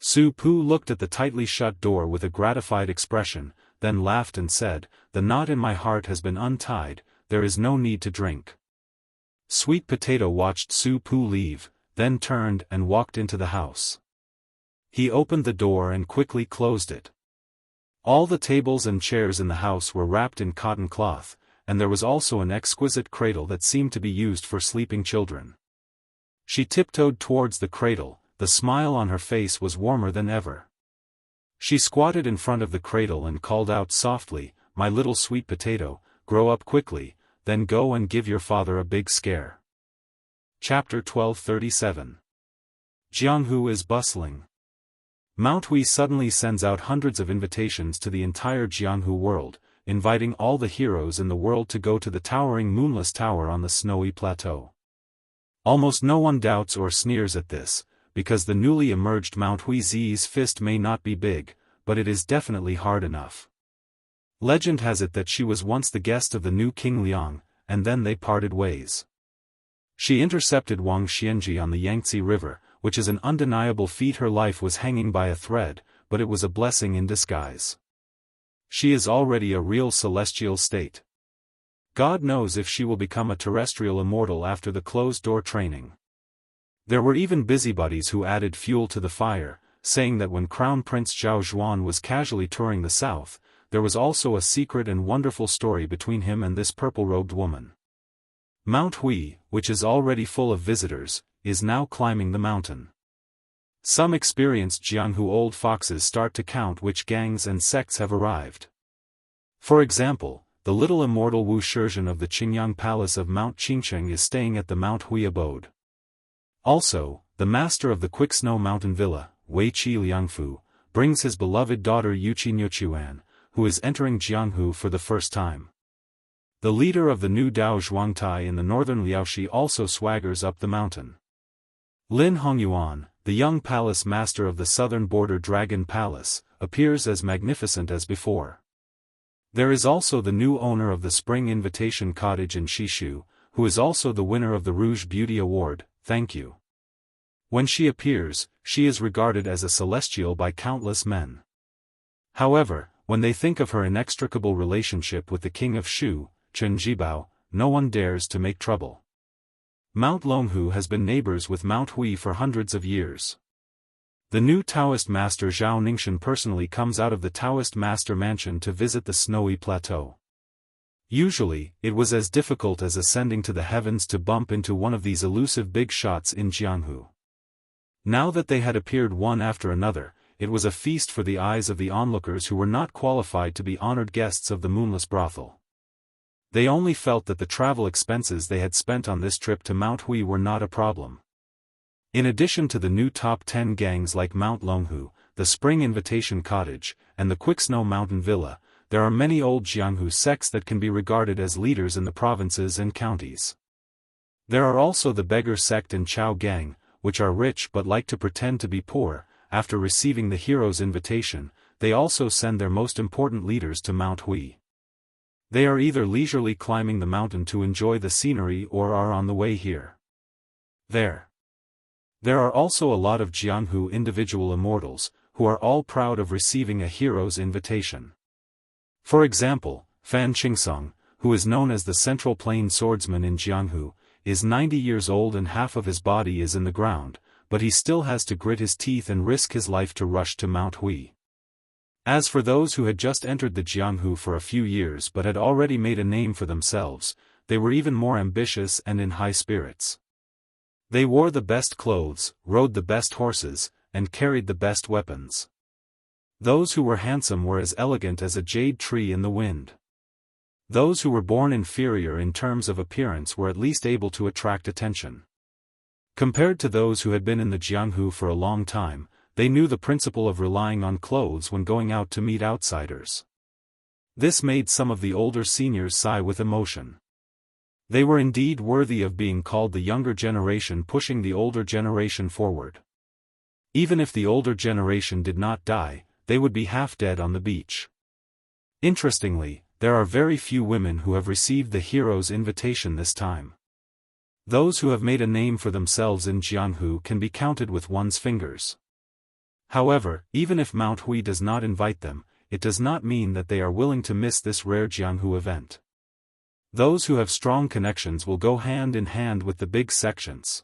Su Pu looked at the tightly shut door with a gratified expression, then laughed and said, "The knot in my heart has been untied, there is no need to drink." Sweet Potato watched Su Pu leave, then turned and walked into the house. He opened the door and quickly closed it. All the tables and chairs in the house were wrapped in cotton cloth, and there was also an exquisite cradle that seemed to be used for sleeping children. She tiptoed towards the cradle, the smile on her face was warmer than ever. She squatted in front of the cradle and called out softly, "My little Sweet Potato, grow up quickly, then go and give your father a big scare." Chapter 1237. Jianghu is bustling. Mount Hui suddenly sends out hundreds of invitations to the entire Jianghu world, inviting all the heroes in the world to go to the towering moonless tower on the snowy plateau. Almost no one doubts or sneers at this, because the newly emerged Mount Hui's fist may not be big, but it is definitely hard enough. Legend has it that she was once the guest of the new King Liang, and then they parted ways. She intercepted Wuxia Xianxia on the Yangtze River, which is an undeniable feat. Her life was hanging by a thread, but it was a blessing in disguise. She is already a real celestial state. God knows if she will become a terrestrial immortal after the closed-door training. There were even busybodies who added fuel to the fire, saying that when Crown Prince Zhao Zhuan was casually touring the south, there was also a secret and wonderful story between him and this purple-robed woman. Mount Hui, which is already full of visitors, is now climbing the mountain. Some experienced Jianghu old foxes start to count which gangs and sects have arrived. For example, the little immortal Wuxia Xianxia of the Qingyang Palace of Mount Qingcheng is staying at the Mount Hui abode. Also, the master of the Quick Snow Mountain Villa, Wei Qi Liangfu, brings his beloved daughter Yuqi Nyochuan, who is entering Jianghu for the first time. The leader of the new Dao Zhuangtai in the northern Liaoxi also swaggers up the mountain. Lin Hongyuan, the young palace master of the southern border Dragon Palace, appears as magnificent as before. There is also the new owner of the Spring Invitation Cottage in Shishu, who is also the winner of the Rouge Beauty Award, thank you. When she appears, she is regarded as a celestial by countless men. However, when they think of her inextricable relationship with the king of Shu, Chen Jibao, no one dares to make trouble. Mount Longhu has been neighbors with Mount Hui for hundreds of years. The new Taoist master Zhao Ningxian personally comes out of the Taoist master mansion to visit the snowy plateau. Usually, it was as difficult as ascending to the heavens to bump into one of these elusive big shots in Jianghu. Now that they had appeared one after another, it was a feast for the eyes of the onlookers who were not qualified to be honored guests of the moonless brothel. They only felt that the travel expenses they had spent on this trip to Mount Hui were not a problem. In addition to the new top 10 gangs like Mount Longhu, the Spring Invitation Cottage, and the Quick Snow Mountain Villa, there are many old Jianghu sects that can be regarded as leaders in the provinces and counties. There are also the Beggar sect and Chao gang, which are rich but like to pretend to be poor. After receiving the hero's invitation, they also send their most important leaders to Mount Hui. They are either leisurely climbing the mountain to enjoy the scenery or are on the way here. There are also a lot of Jianghu individual immortals, who are all proud of receiving a hero's invitation. For example, Fan Qingsong, who is known as the Central Plain swordsman in Jianghu, is 90 years old and half of his body is in the ground, but he still has to grit his teeth and risk his life to rush to Mount Hui. As for those who had just entered the Jianghu for a few years but had already made a name for themselves, they were even more ambitious and in high spirits. They wore the best clothes, rode the best horses, and carried the best weapons. Those who were handsome were as elegant as a jade tree in the wind. Those who were born inferior in terms of appearance were at least able to attract attention. Compared to those who had been in the Jianghu for a long time, they knew the principle of relying on clothes when going out to meet outsiders. This made some of the older seniors sigh with emotion. They were indeed worthy of being called the younger generation pushing the older generation forward. Even if the older generation did not die, they would be half dead on the beach. Interestingly, there are very few women who have received the hero's invitation this time. Those who have made a name for themselves in Jianghu can be counted with one's fingers. However, even if Mount Hui does not invite them, it does not mean that they are willing to miss this rare Jianghu event. Those who have strong connections will go hand in hand with the big sections.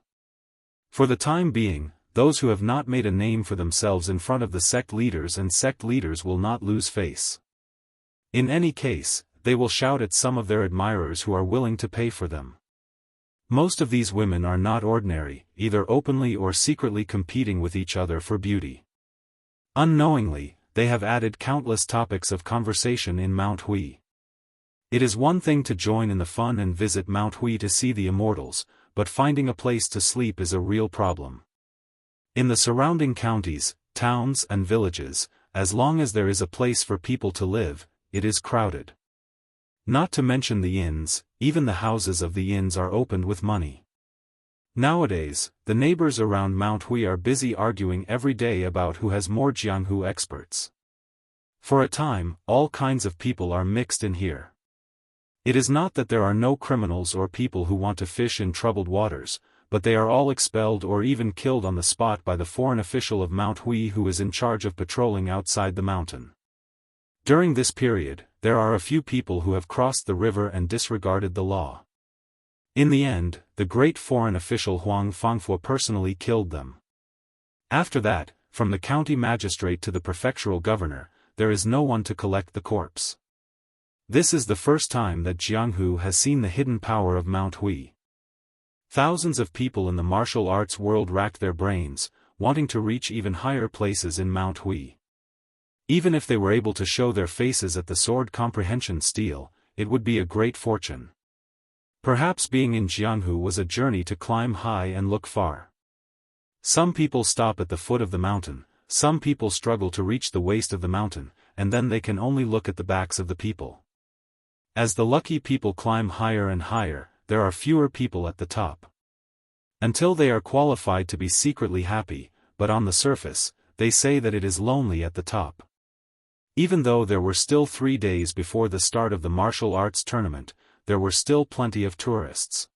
For the time being, those who have not made a name for themselves in front of the sect leaders and sect leaders will not lose face. In any case, they will shout at some of their admirers who are willing to pay for them. Most of these women are not ordinary, either openly or secretly competing with each other for beauty. Unknowingly, they have added countless topics of conversation in Mount Hui. It is one thing to join in the fun and visit Mount Hui to see the immortals, but finding a place to sleep is a real problem. In the surrounding counties, towns and villages, as long as there is a place for people to live, it is crowded. Not to mention the inns, even the houses of the inns are opened with money. Nowadays, the neighbors around Mount Hui are busy arguing every day about who has more Jianghu experts. For a time, all kinds of people are mixed in here. It is not that there are no criminals or people who want to fish in troubled waters, but they are all expelled or even killed on the spot by the foreign official of Mount Hui who is in charge of patrolling outside the mountain. During this period, there are a few people who have crossed the river and disregarded the law. In the end, the great foreign official Huang Fangfuo personally killed them. After that, from the county magistrate to the prefectural governor, there is no one to collect the corpse. This is the first time that Jianghu has seen the hidden power of Mount Hui. Thousands of people in the martial arts world racked their brains, wanting to reach even higher places in Mount Hui. Even if they were able to show their faces at the sword comprehension stele, it would be a great fortune. Perhaps being in Jianghu was a journey to climb high and look far. Some people stop at the foot of the mountain, some people struggle to reach the waist of the mountain, and then they can only look at the backs of the people. As the lucky people climb higher and higher, there are fewer people at the top. Until they are qualified to be secretly happy, but on the surface, they say that it is lonely at the top. Even though there were still 3 days before the start of the martial arts tournament, there were still plenty of tourists.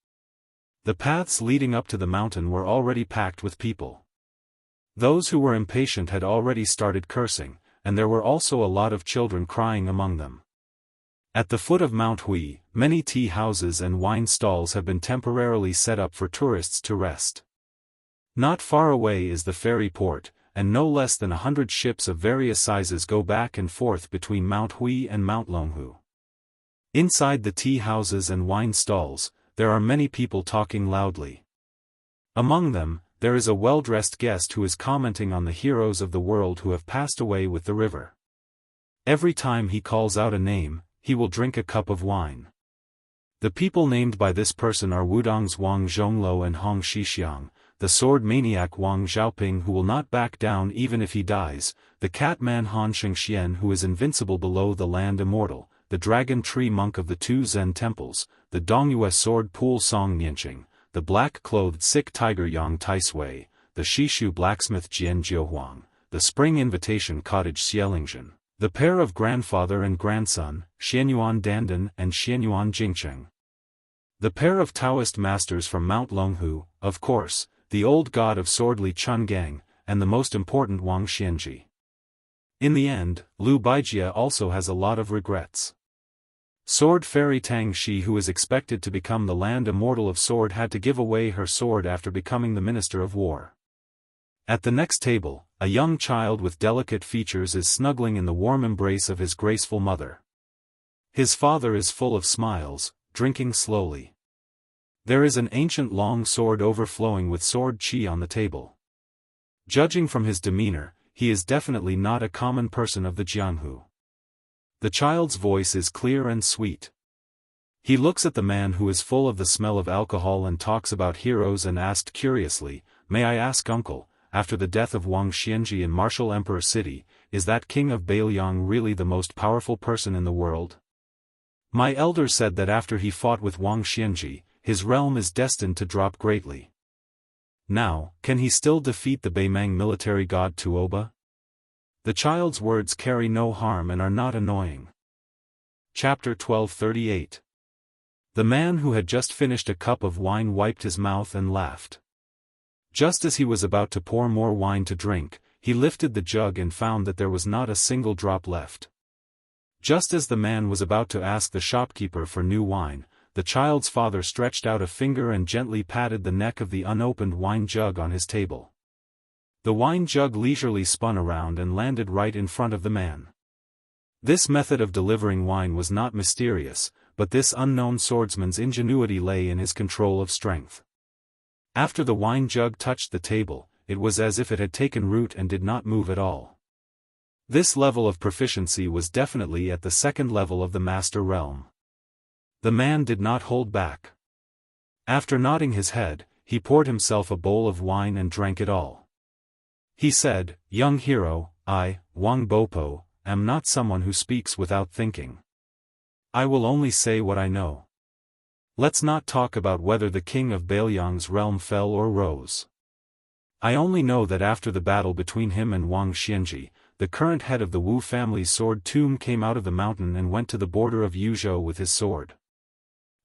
The paths leading up to the mountain were already packed with people. Those who were impatient had already started cursing, and there were also a lot of children crying among them. At the foot of Mount Hui, many tea houses and wine stalls have been temporarily set up for tourists to rest. Not far away is the ferry port, and no less than 100 ships of various sizes go back and forth between Mount Hui and Mount Longhu. Inside the tea houses and wine stalls, there are many people talking loudly. Among them, there is a well-dressed guest who is commenting on the heroes of the world who have passed away with the river. Every time he calls out a name, he will drink a cup of wine. The people named by this person are Wudong's Wang Zhongluo and Hong Shixiang, the sword maniac Wang Xiaoping who will not back down even if he dies, the cat man Han Shengxian who is invincible below the land immortal, the dragon tree monk of the 2 Zen temples, the Dongyue sword pool Song Nianqing, the black-clothed sick tiger Yang Taisui, the Shishu blacksmith Jian Jiuhuang, the spring invitation cottage Xielingzhen, the pair of grandfather and grandson, Xianyuan Dandan and Xianyuan Jingcheng. The pair of Taoist masters from Mount Longhu, of course, the old god of sword Li Chungang, and the most important Wang Xianji. In the end, Liu Baijia also has a lot of regrets. Sword fairy Tang Shi who is expected to become the land immortal of sword had to give away her sword after becoming the minister of war. At the next table, a young child with delicate features is snuggling in the warm embrace of his graceful mother. His father is full of smiles, drinking slowly. There is an ancient long sword overflowing with sword qi on the table. Judging from his demeanor, he is definitely not a common person of the Jianghu. The child's voice is clear and sweet. He looks at the man who is full of the smell of alcohol and talks about heroes and asked curiously, "May I ask uncle, after the death of Wang Xianji in Martial Emperor City, is that king of Bailiang really the most powerful person in the world? My elder said that after he fought with Wang Xianji, his realm is destined to drop greatly." Now, can he still defeat the Beimang military god Tuoba? The child's words carry no harm and are not annoying. Chapter 1238. The man who had just finished a cup of wine wiped his mouth and laughed. Just as he was about to pour more wine to drink, he lifted the jug and found that there was not a single drop left. Just as the man was about to ask the shopkeeper for new wine, the child's father stretched out a finger and gently patted the neck of the unopened wine jug on his table. The wine jug leisurely spun around and landed right in front of the man. This method of delivering wine was not mysterious, but this unknown swordsman's ingenuity lay in his control of strength. After the wine jug touched the table, it was as if it had taken root and did not move at all. This level of proficiency was definitely at the second level of the master realm. The man did not hold back. After nodding his head, he poured himself a bowl of wine and drank it all. He said, "Young hero, I, Wang Bopo, am not someone who speaks without thinking. I will only say what I know. Let's not talk about whether the king of Beiliang's realm fell or rose. I only know that after the battle between him and Wang Xianxia, the current head of the Wu family's sword tomb came out of the mountain and went to the border of Yuzhou with his sword.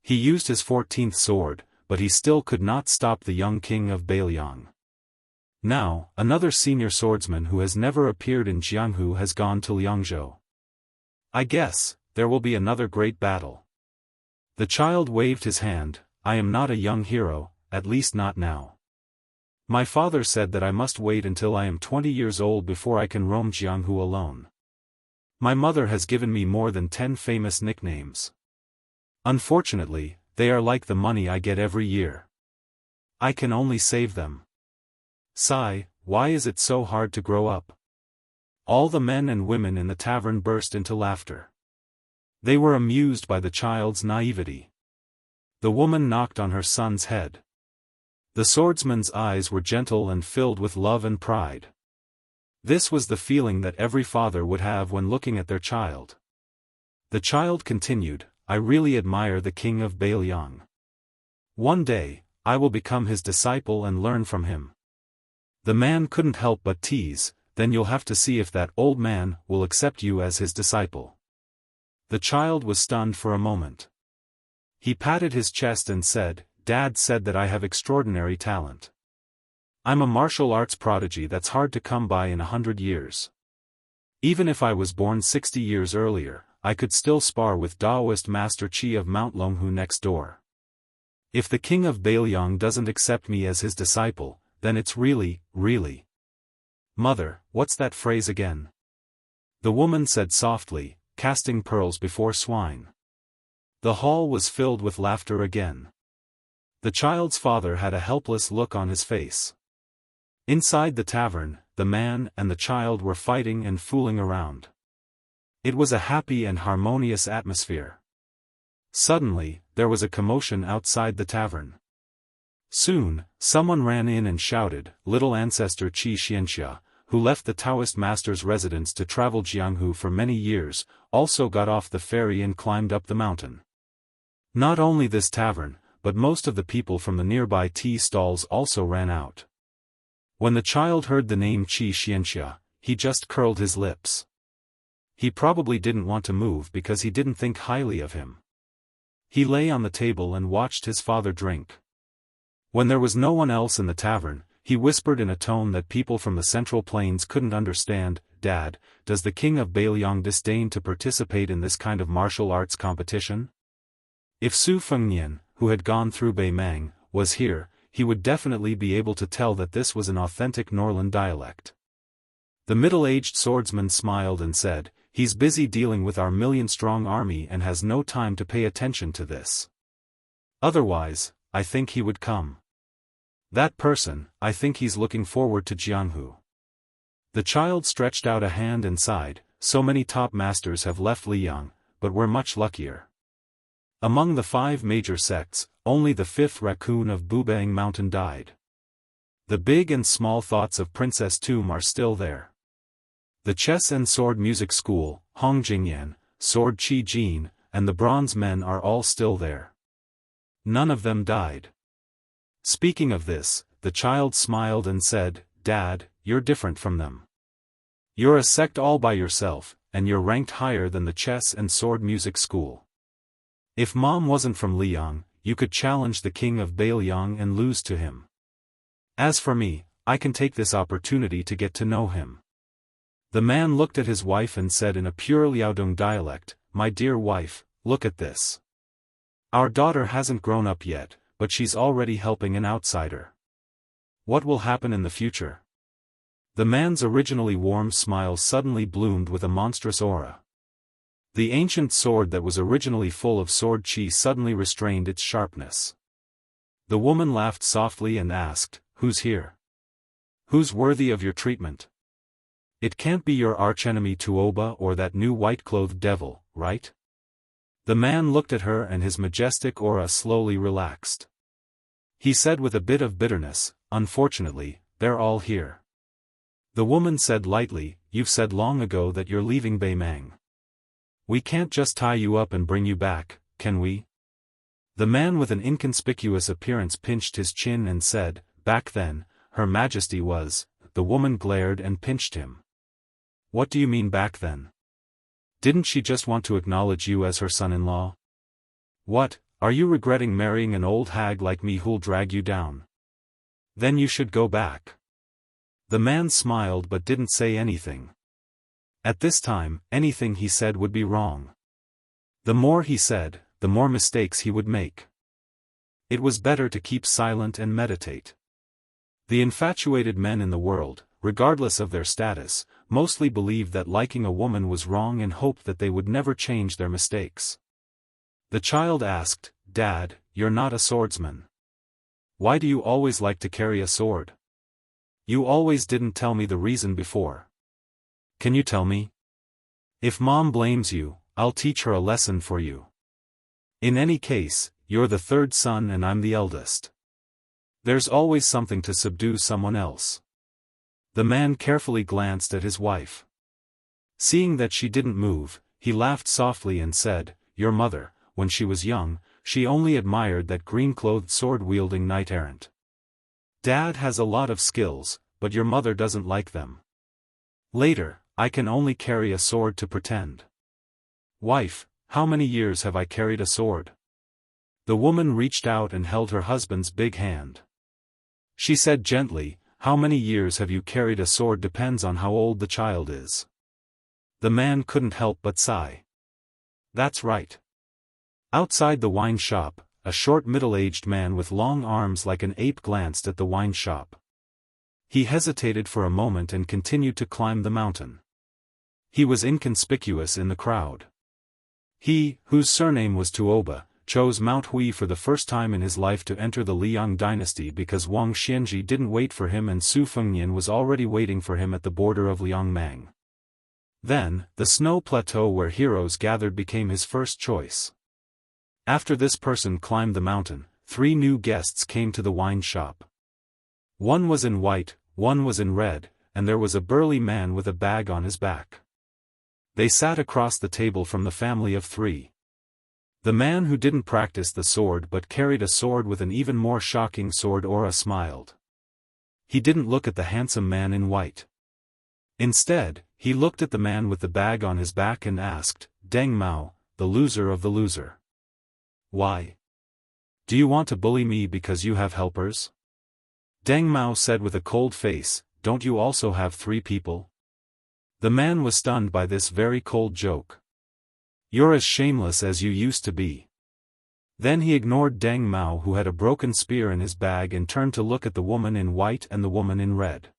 He used his 14th sword, but he still could not stop the young king of Beiliang. Now, another senior swordsman who has never appeared in Jianghu has gone to Liangzhou. I guess there will be another great battle." The child waved his hand. "I am not a young hero, at least not now. My father said that I must wait until I am 20 years old before I can roam Jianghu alone. My mother has given me more than 10 famous nicknames. Unfortunately, they are like the money I get every year. I can only save them. Sigh, why is it so hard to grow up?" All the men and women in the tavern burst into laughter. They were amused by the child's naivety. The woman knocked on her son's head. The swordsman's eyes were gentle and filled with love and pride. This was the feeling that every father would have when looking at their child. The child continued, "I really admire the king of Beiliang. One day, I will become his disciple and learn from him." The man couldn't help but tease, "Then you'll have to see if that old man will accept you as his disciple." The child was stunned for a moment. He patted his chest and said, "Dad said that I have extraordinary talent. I'm a martial arts prodigy that's hard to come by in 100 years. Even if I was born 60 years earlier, I could still spar with Daoist Master Qi of Mount Longhu next door. If the king of Beiliang doesn't accept me as his disciple, then it's really. Mother, what's that phrase again?" The woman said softly, "Casting pearls before swine." The hall was filled with laughter again. The child's father had a helpless look on his face. Inside the tavern, the man and the child were fighting and fooling around. It was a happy and harmonious atmosphere. Suddenly, there was a commotion outside the tavern. Soon, someone ran in and shouted, "Little ancestor Wuxia Xianxia, who left the Taoist master's residence to travel Jianghu for many years, also got off the ferry and climbed up the mountain." Not only this tavern, but most of the people from the nearby tea stalls also ran out. When the child heard the name Wuxia Xianxia, he just curled his lips. He probably didn't want to move because he didn't think highly of him. He lay on the table and watched his father drink. When there was no one else in the tavern, he whispered in a tone that people from the Central Plains couldn't understand, "Dad, does the king of Beiliang disdain to participate in this kind of martial arts competition?" If Su Fengnian, who had gone through Beimang, was here, he would definitely be able to tell that this was an authentic Norland dialect. The middle-aged swordsman smiled and said, "He's busy dealing with our million-strong army and has no time to pay attention to this. Otherwise, I think he would come. That person, I think he's looking forward to Jianghu." The child stretched out a hand and sighed, "So many top masters have left Liang, but we're much luckier. Among the 5 major sects, only the 5th raccoon of Bubang Mountain died. The big and small thoughts of Princess Tomb are still there. The chess and sword music school, Hong Jingyan, Sword Qi Jin, and the bronze men are all still there. None of them died. Speaking of this, the child smiled and said, "Dad, you're different from them. You're a sect all by yourself, and you're ranked higher than the chess and sword music school. If Mom wasn't from Liang, you could challenge the king of Bailiang and lose to him. As for me, I can take this opportunity to get to know him." The man looked at his wife and said in a pure Liaodong dialect, "My dear wife, look at this. Our daughter hasn't grown up yet, but she's already helping an outsider. What will happen in the future?" The man's originally warm smile suddenly bloomed with a monstrous aura. The ancient sword that was originally full of sword chi suddenly restrained its sharpness. The woman laughed softly and asked, "Who's here? Who's worthy of your treatment? It can't be your archenemy Tuoba or that new white-clothed devil, right?" The man looked at her and his majestic aura slowly relaxed. He said with a bit of bitterness, "Unfortunately, they're all here." The woman said lightly, "You've said long ago that you're leaving Beimang. We can't just tie you up and bring you back, can we?" The man with an inconspicuous appearance pinched his chin and said, "Back then, Her Majesty was." The woman glared and pinched him. "What do you mean back then? Didn't she just want to acknowledge you as her son-in-law? What, are you regretting marrying an old hag like me who'll drag you down? Then you should go back." The man smiled but didn't say anything. At this time, anything he said would be wrong. The more he said, the more mistakes he would make. It was better to keep silent and meditate. The infatuated men in the world, regardless of their status, mostly believed that liking a woman was wrong and hoped that they would never change their mistakes. The child asked, "Dad, you're not a swordsman. Why do you always like to carry a sword? You always didn't tell me the reason before. Can you tell me? If Mom blames you, I'll teach her a lesson for you. In any case, you're the third son and I'm the eldest. There's always something to subdue someone else." The man carefully glanced at his wife. Seeing that she didn't move, he laughed softly and said, "Your mother, when she was young, she only admired that green-clothed sword-wielding knight-errant. Dad has a lot of skills, but your mother doesn't like them. Later, I can only carry a sword to pretend." "Wife, how many years have I carried a sword?" The woman reached out and held her husband's big hand. She said gently, "How many years have you carried a sword depends on how old the child is." The man couldn't help but sigh. "That's right." Outside the wine shop, a short middle-aged man with long arms like an ape glanced at the wine shop. He hesitated for a moment and continued to climb the mountain. He was inconspicuous in the crowd. He, whose surname was Tuoba, chose Mount Hui for the first time in his life to enter the Liang dynasty because Wang Xianji didn't wait for him and Su Fengnian was already waiting for him at the border of Liangmang. Then, the snow plateau where heroes gathered became his first choice. After this person climbed the mountain, 3 new guests came to the wine shop. One was in white, one was in red, and there was a burly man with a bag on his back. They sat across the table from the family of 3. The man who didn't practice the sword but carried a sword with an even more shocking sword aura smiled. He didn't look at the handsome man in white. Instead, he looked at the man with the bag on his back and asked, "Deng Mao, the loser of the loser. Why? Do you want to bully me because you have helpers?" Deng Mao said with a cold face, "Don't you also have 3 people?" The man was stunned by this very cold joke. "You're as shameless as you used to be." Then he ignored Deng Mao who had a broken spear in his bag and turned to look at the woman in white and the woman in red.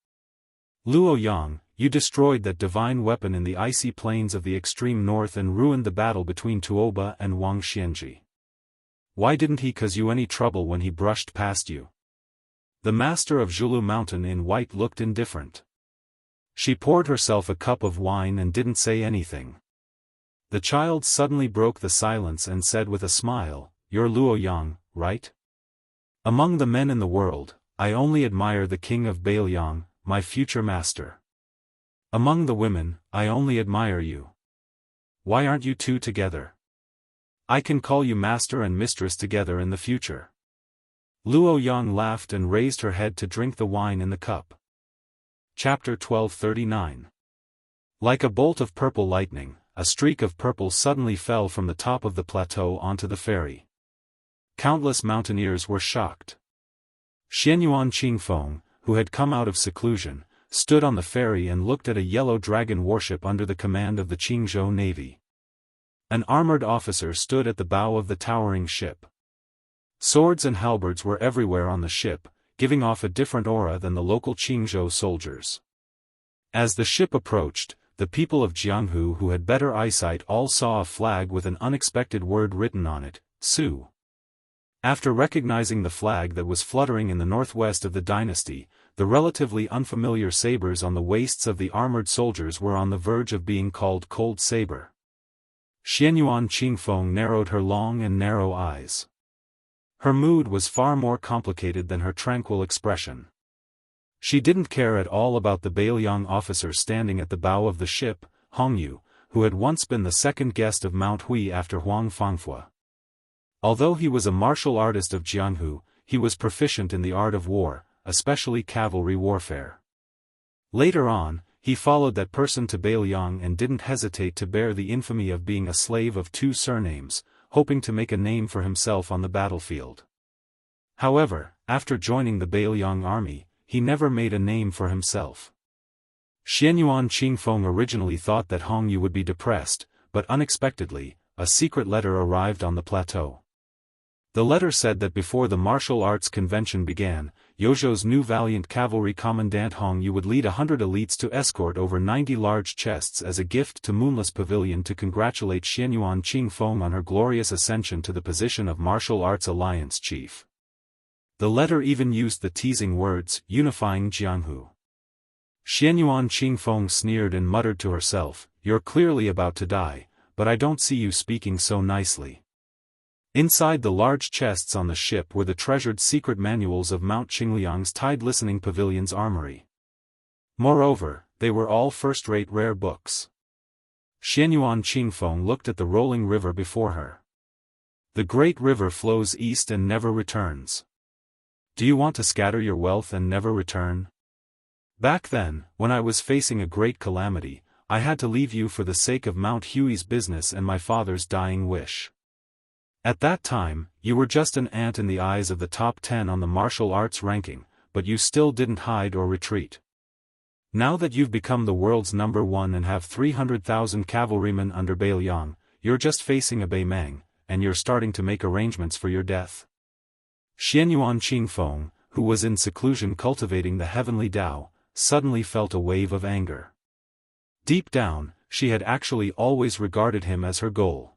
"Luo Yang, you destroyed that divine weapon in the icy plains of the extreme north and ruined the battle between Tuoba and Wang Xianji. Why didn't he cause you any trouble when he brushed past you?" The master of Zhulu Mountain in white looked indifferent. She poured herself a cup of wine and didn't say anything. The child suddenly broke the silence and said with a smile, "You're Luo Yang, right? Among the men in the world, I only admire the king of Bailiang, my future master. Among the women, I only admire you. Why aren't you 2 together? I can call you master and mistress together in the future." Luo Yang laughed and raised her head to drink the wine in the cup. Chapter 1239. Like a bolt of purple lightning, a streak of purple suddenly fell from the top of the plateau onto the ferry. Countless mountaineers were shocked. Xianyuan Qingfeng, who had come out of seclusion, stood on the ferry and looked at a yellow dragon warship under the command of the Qingzhou Navy. An armored officer stood at the bow of the towering ship. Swords and halberds were everywhere on the ship, giving off a different aura than the local Qingzhou soldiers. As the ship approached, the people of Jianghu who had better eyesight all saw a flag with an unexpected word written on it, Su. After recognizing the flag that was fluttering in the northwest of the dynasty, the relatively unfamiliar sabers on the waists of the armored soldiers were on the verge of being called Cold Saber. Xianyuan Qingfeng narrowed her long and narrow eyes. Her mood was far more complicated than her tranquil expression. She didn't care at all about the Bailiang officer standing at the bow of the ship, Hongyu, who had once been the second guest of Mount Hui after Huang Fangfua. Although he was a martial artist of Jianghu, he was proficient in the art of war, especially cavalry warfare. Later on, he followed that person to Bailiang and didn't hesitate to bear the infamy of being a slave of two surnames, hoping to make a name for himself on the battlefield. However, after joining the Bailiang army, he never made a name for himself. Xianyuan Qingfeng originally thought that Hongyu would be depressed, but unexpectedly, a secret letter arrived on the plateau. The letter said that before the martial arts convention began, Yozhou's new valiant cavalry commandant Hongyu would lead 100 elites to escort over 90 large chests as a gift to Moonless Pavilion to congratulate Xianyuan Qingfeng on her glorious ascension to the position of martial arts alliance chief. The letter even used the teasing words, unifying Jianghu. Xianyuan Qingfeng sneered and muttered to herself, "You're clearly about to die, but I don't see you speaking so nicely." Inside the large chests on the ship were the treasured secret manuals of Mount Qingliang's Tide Listening Pavilion's armory. Moreover, they were all first-rate rare books. Xianyuan Qingfeng looked at the rolling river before her. The great river flows east and never returns. Do you want to scatter your wealth and never return? Back then, when I was facing a great calamity, I had to leave you for the sake of Mount Hui's business and my father's dying wish. At that time, you were just an ant in the eyes of the top 10 on the martial arts ranking, but you still didn't hide or retreat. Now that you've become the world's #1 and have 300,000 cavalrymen under Bailiang, you're just facing a Beimang, and you're starting to make arrangements for your death. Xianyuan Qingfeng, who was in seclusion cultivating the heavenly Tao, suddenly felt a wave of anger. Deep down, she had actually always regarded him as her goal.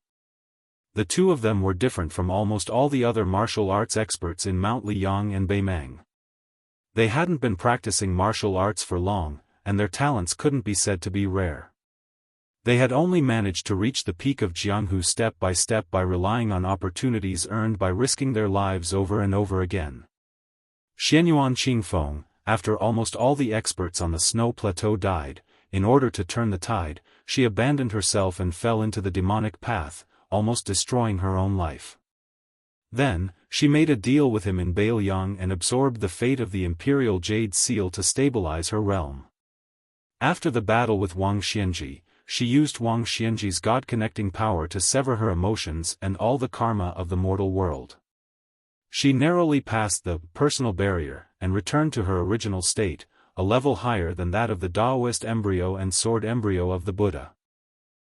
The two of them were different from almost all the other martial arts experts in Mount Liyang and Beimang. They hadn't been practicing martial arts for long, and their talents couldn't be said to be rare. They had only managed to reach the peak of Jianghu step by step by relying on opportunities earned by risking their lives over and over again. Xianyuan Qingfeng, after almost all the experts on the snow plateau died, in order to turn the tide, she abandoned herself and fell into the demonic path, almost destroying her own life. Then, she made a deal with him in Bailiang and absorbed the fate of the Imperial Jade Seal to stabilize her realm. After the battle with Wang Xianji, she used Wang Xianji's God-connecting power to sever her emotions and all the karma of the mortal world. She narrowly passed the personal barrier and returned to her original state, a level higher than that of the Daoist embryo and sword embryo of the Buddha.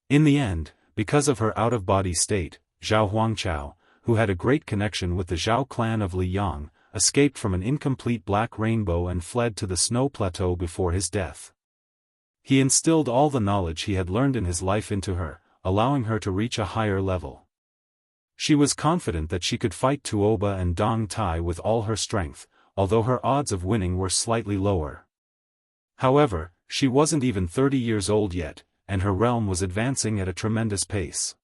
In the end, because of her out-of-body state, Zhao Huangchao, who had a great connection with the Zhao clan of Liyang, escaped from an incomplete black rainbow and fled to the snow plateau before his death. He instilled all the knowledge he had learned in his life into her, allowing her to reach a higher level. She was confident that she could fight Tuoba and Dong Tai with all her strength, although her odds of winning were slightly lower. However, she wasn't even 30 years old yet, and her realm was advancing at a tremendous pace.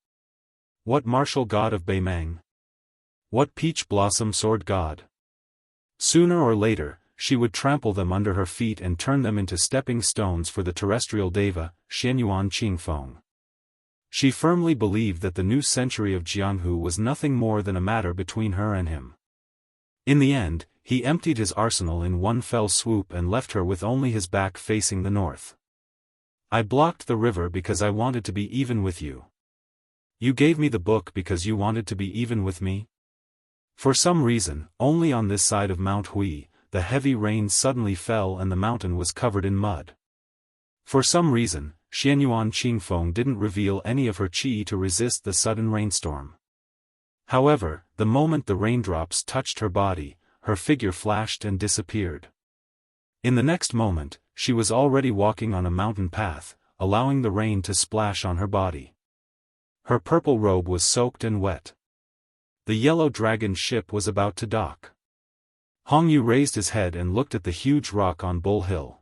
What martial god of Beimang? What peach blossom sword god? Sooner or later, she would trample them under her feet and turn them into stepping stones for the terrestrial deva, Xianyuan Qingfeng. She firmly believed that the new century of Jianghu was nothing more than a matter between her and him. In the end, he emptied his arsenal in one fell swoop and left her with only his back facing the north. I blocked the river because I wanted to be even with you. You gave me the book because you wanted to be even with me? For some reason, only on this side of Mount Hui, the heavy rain suddenly fell and the mountain was covered in mud. For some reason, Xianyuan Qingfeng didn't reveal any of her qi to resist the sudden rainstorm. However, the moment the raindrops touched her body, her figure flashed and disappeared. In the next moment, she was already walking on a mountain path, allowing the rain to splash on her body. Her purple robe was soaked and wet. The yellow dragon ship was about to dock. Hongyu raised his head and looked at the huge rock on Bull Hill.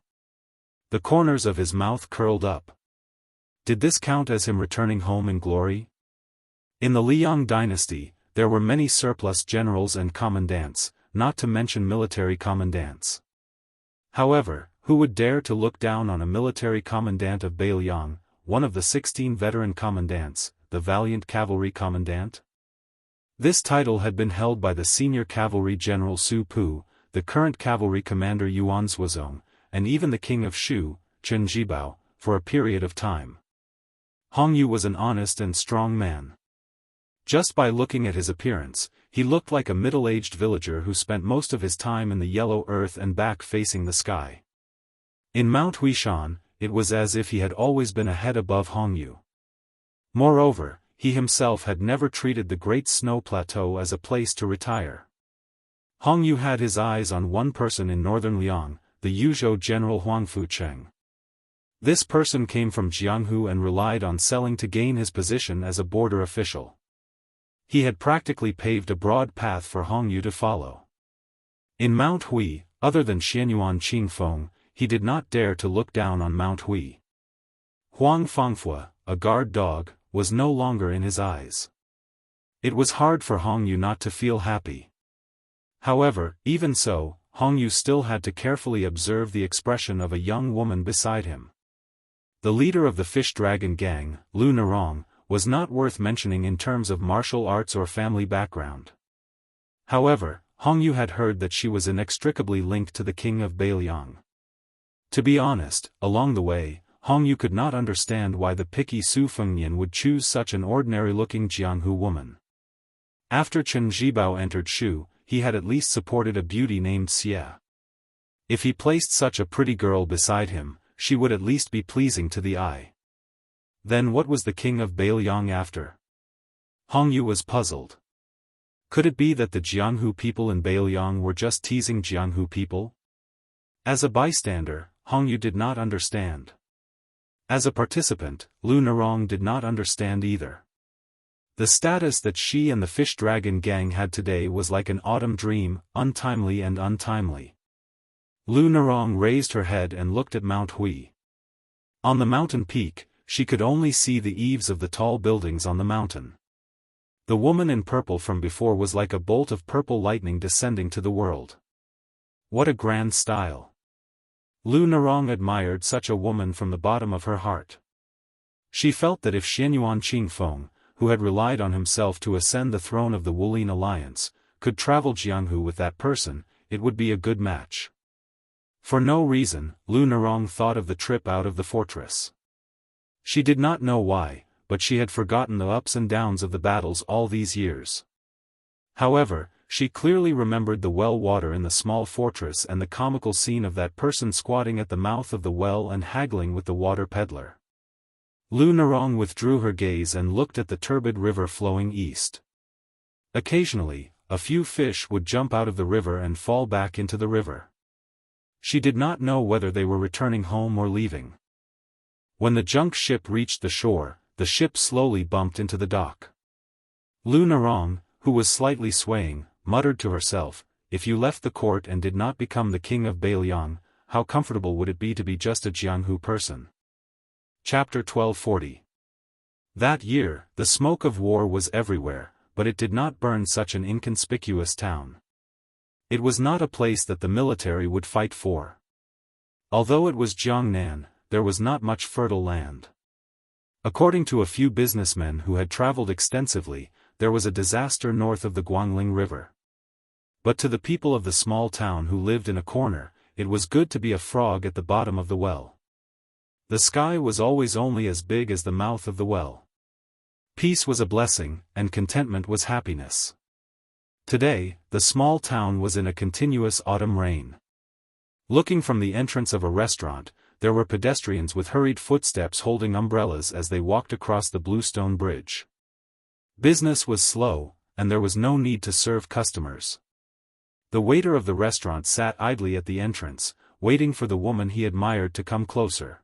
The corners of his mouth curled up. Did this count as him returning home in glory? In the Liang dynasty, there were many surplus generals and commandants, not to mention military commandants. However, who would dare to look down on a military commandant of Beiliang, one of the 16 veteran commandants, the valiant cavalry commandant? This title had been held by the senior cavalry general Su Pu, the current cavalry commander Yuan Zhuozong, and even the king of Shu, Chen Jibao, for a period of time. Hongyu was an honest and strong man. Just by looking at his appearance, he looked like a middle-aged villager who spent most of his time in the yellow earth and back facing the sky. In Mount Huishan, it was as if he had always been a head above Hongyu. Moreover, he himself had never treated the Great Snow Plateau as a place to retire. Hongyu had his eyes on one person in northern Liang, the Yuzhou general Huang Fucheng. This person came from Jianghu and relied on selling to gain his position as a border official. He had practically paved a broad path for Hongyu to follow. In Mount Hui, other than Xianyuan Qingfeng, he did not dare to look down on Mount Hui. Huang Fangfua, a guard dog, was no longer in his eyes. It was hard for Hongyu not to feel happy. However, even so, Hongyu still had to carefully observe the expression of a young woman beside him. The leader of the Fish Dragon gang, Lu Nerong, was not worth mentioning in terms of martial arts or family background. However, Hongyu had heard that she was inextricably linked to the king of Beiliang. To be honest, along the way, Hongyu could not understand why the picky Su Fengnian would choose such an ordinary-looking Jianghu woman. After Chen Jibao entered Shu, he had at least supported a beauty named Xie. If he placed such a pretty girl beside him, she would at least be pleasing to the eye. Then what was the king of Beiliang after? Hongyu was puzzled. Could it be that the Jianghu people in Beiliang were just teasing Jianghu people? As a bystander, Hongyu did not understand. As a participant, Lu Nerong did not understand either. The status that she and the Fish Dragon gang had today was like an autumn dream, untimely and untimely. Lu Nerong raised her head and looked at Mount Hui. On the mountain peak, she could only see the eaves of the tall buildings on the mountain. The woman in purple from before was like a bolt of purple lightning descending to the world. What a grand style! Lu Nerong admired such a woman from the bottom of her heart. She felt that if Xianyuan Qingfeng, who had relied on himself to ascend the throne of the Wulin Alliance, could travel Jianghu with that person, it would be a good match. For no reason, Lu Nerong thought of the trip out of the fortress. She did not know why, but she had forgotten the ups and downs of the battles all these years. However, she clearly remembered the well water in the small fortress and the comical scene of that person squatting at the mouth of the well and haggling with the water peddler. Lu Nerong withdrew her gaze and looked at the turbid river flowing east. Occasionally, a few fish would jump out of the river and fall back into the river. She did not know whether they were returning home or leaving. When the junk ship reached the shore, the ship slowly bumped into the dock. Lu Nerong, who was slightly swaying, muttered to herself, "If you left the court and did not become the king of Beiliang, how comfortable would it be to be just a Jianghu person?" Chapter 1240. That year, the smoke of war was everywhere, but it did not burn such an inconspicuous town. It was not a place that the military would fight for. Although it was Jiangnan, there was not much fertile land. According to a few businessmen who had traveled extensively, there was a disaster north of the Guangling River. But to the people of the small town who lived in a corner, it was good to be a frog at the bottom of the well. The sky was always only as big as the mouth of the well. Peace was a blessing, and contentment was happiness. Today, the small town was in a continuous autumn rain. Looking from the entrance of a restaurant, there were pedestrians with hurried footsteps holding umbrellas as they walked across the bluestone bridge. Business was slow, and there was no need to serve customers. The waiter of the restaurant sat idly at the entrance, waiting for the woman he admired to come closer.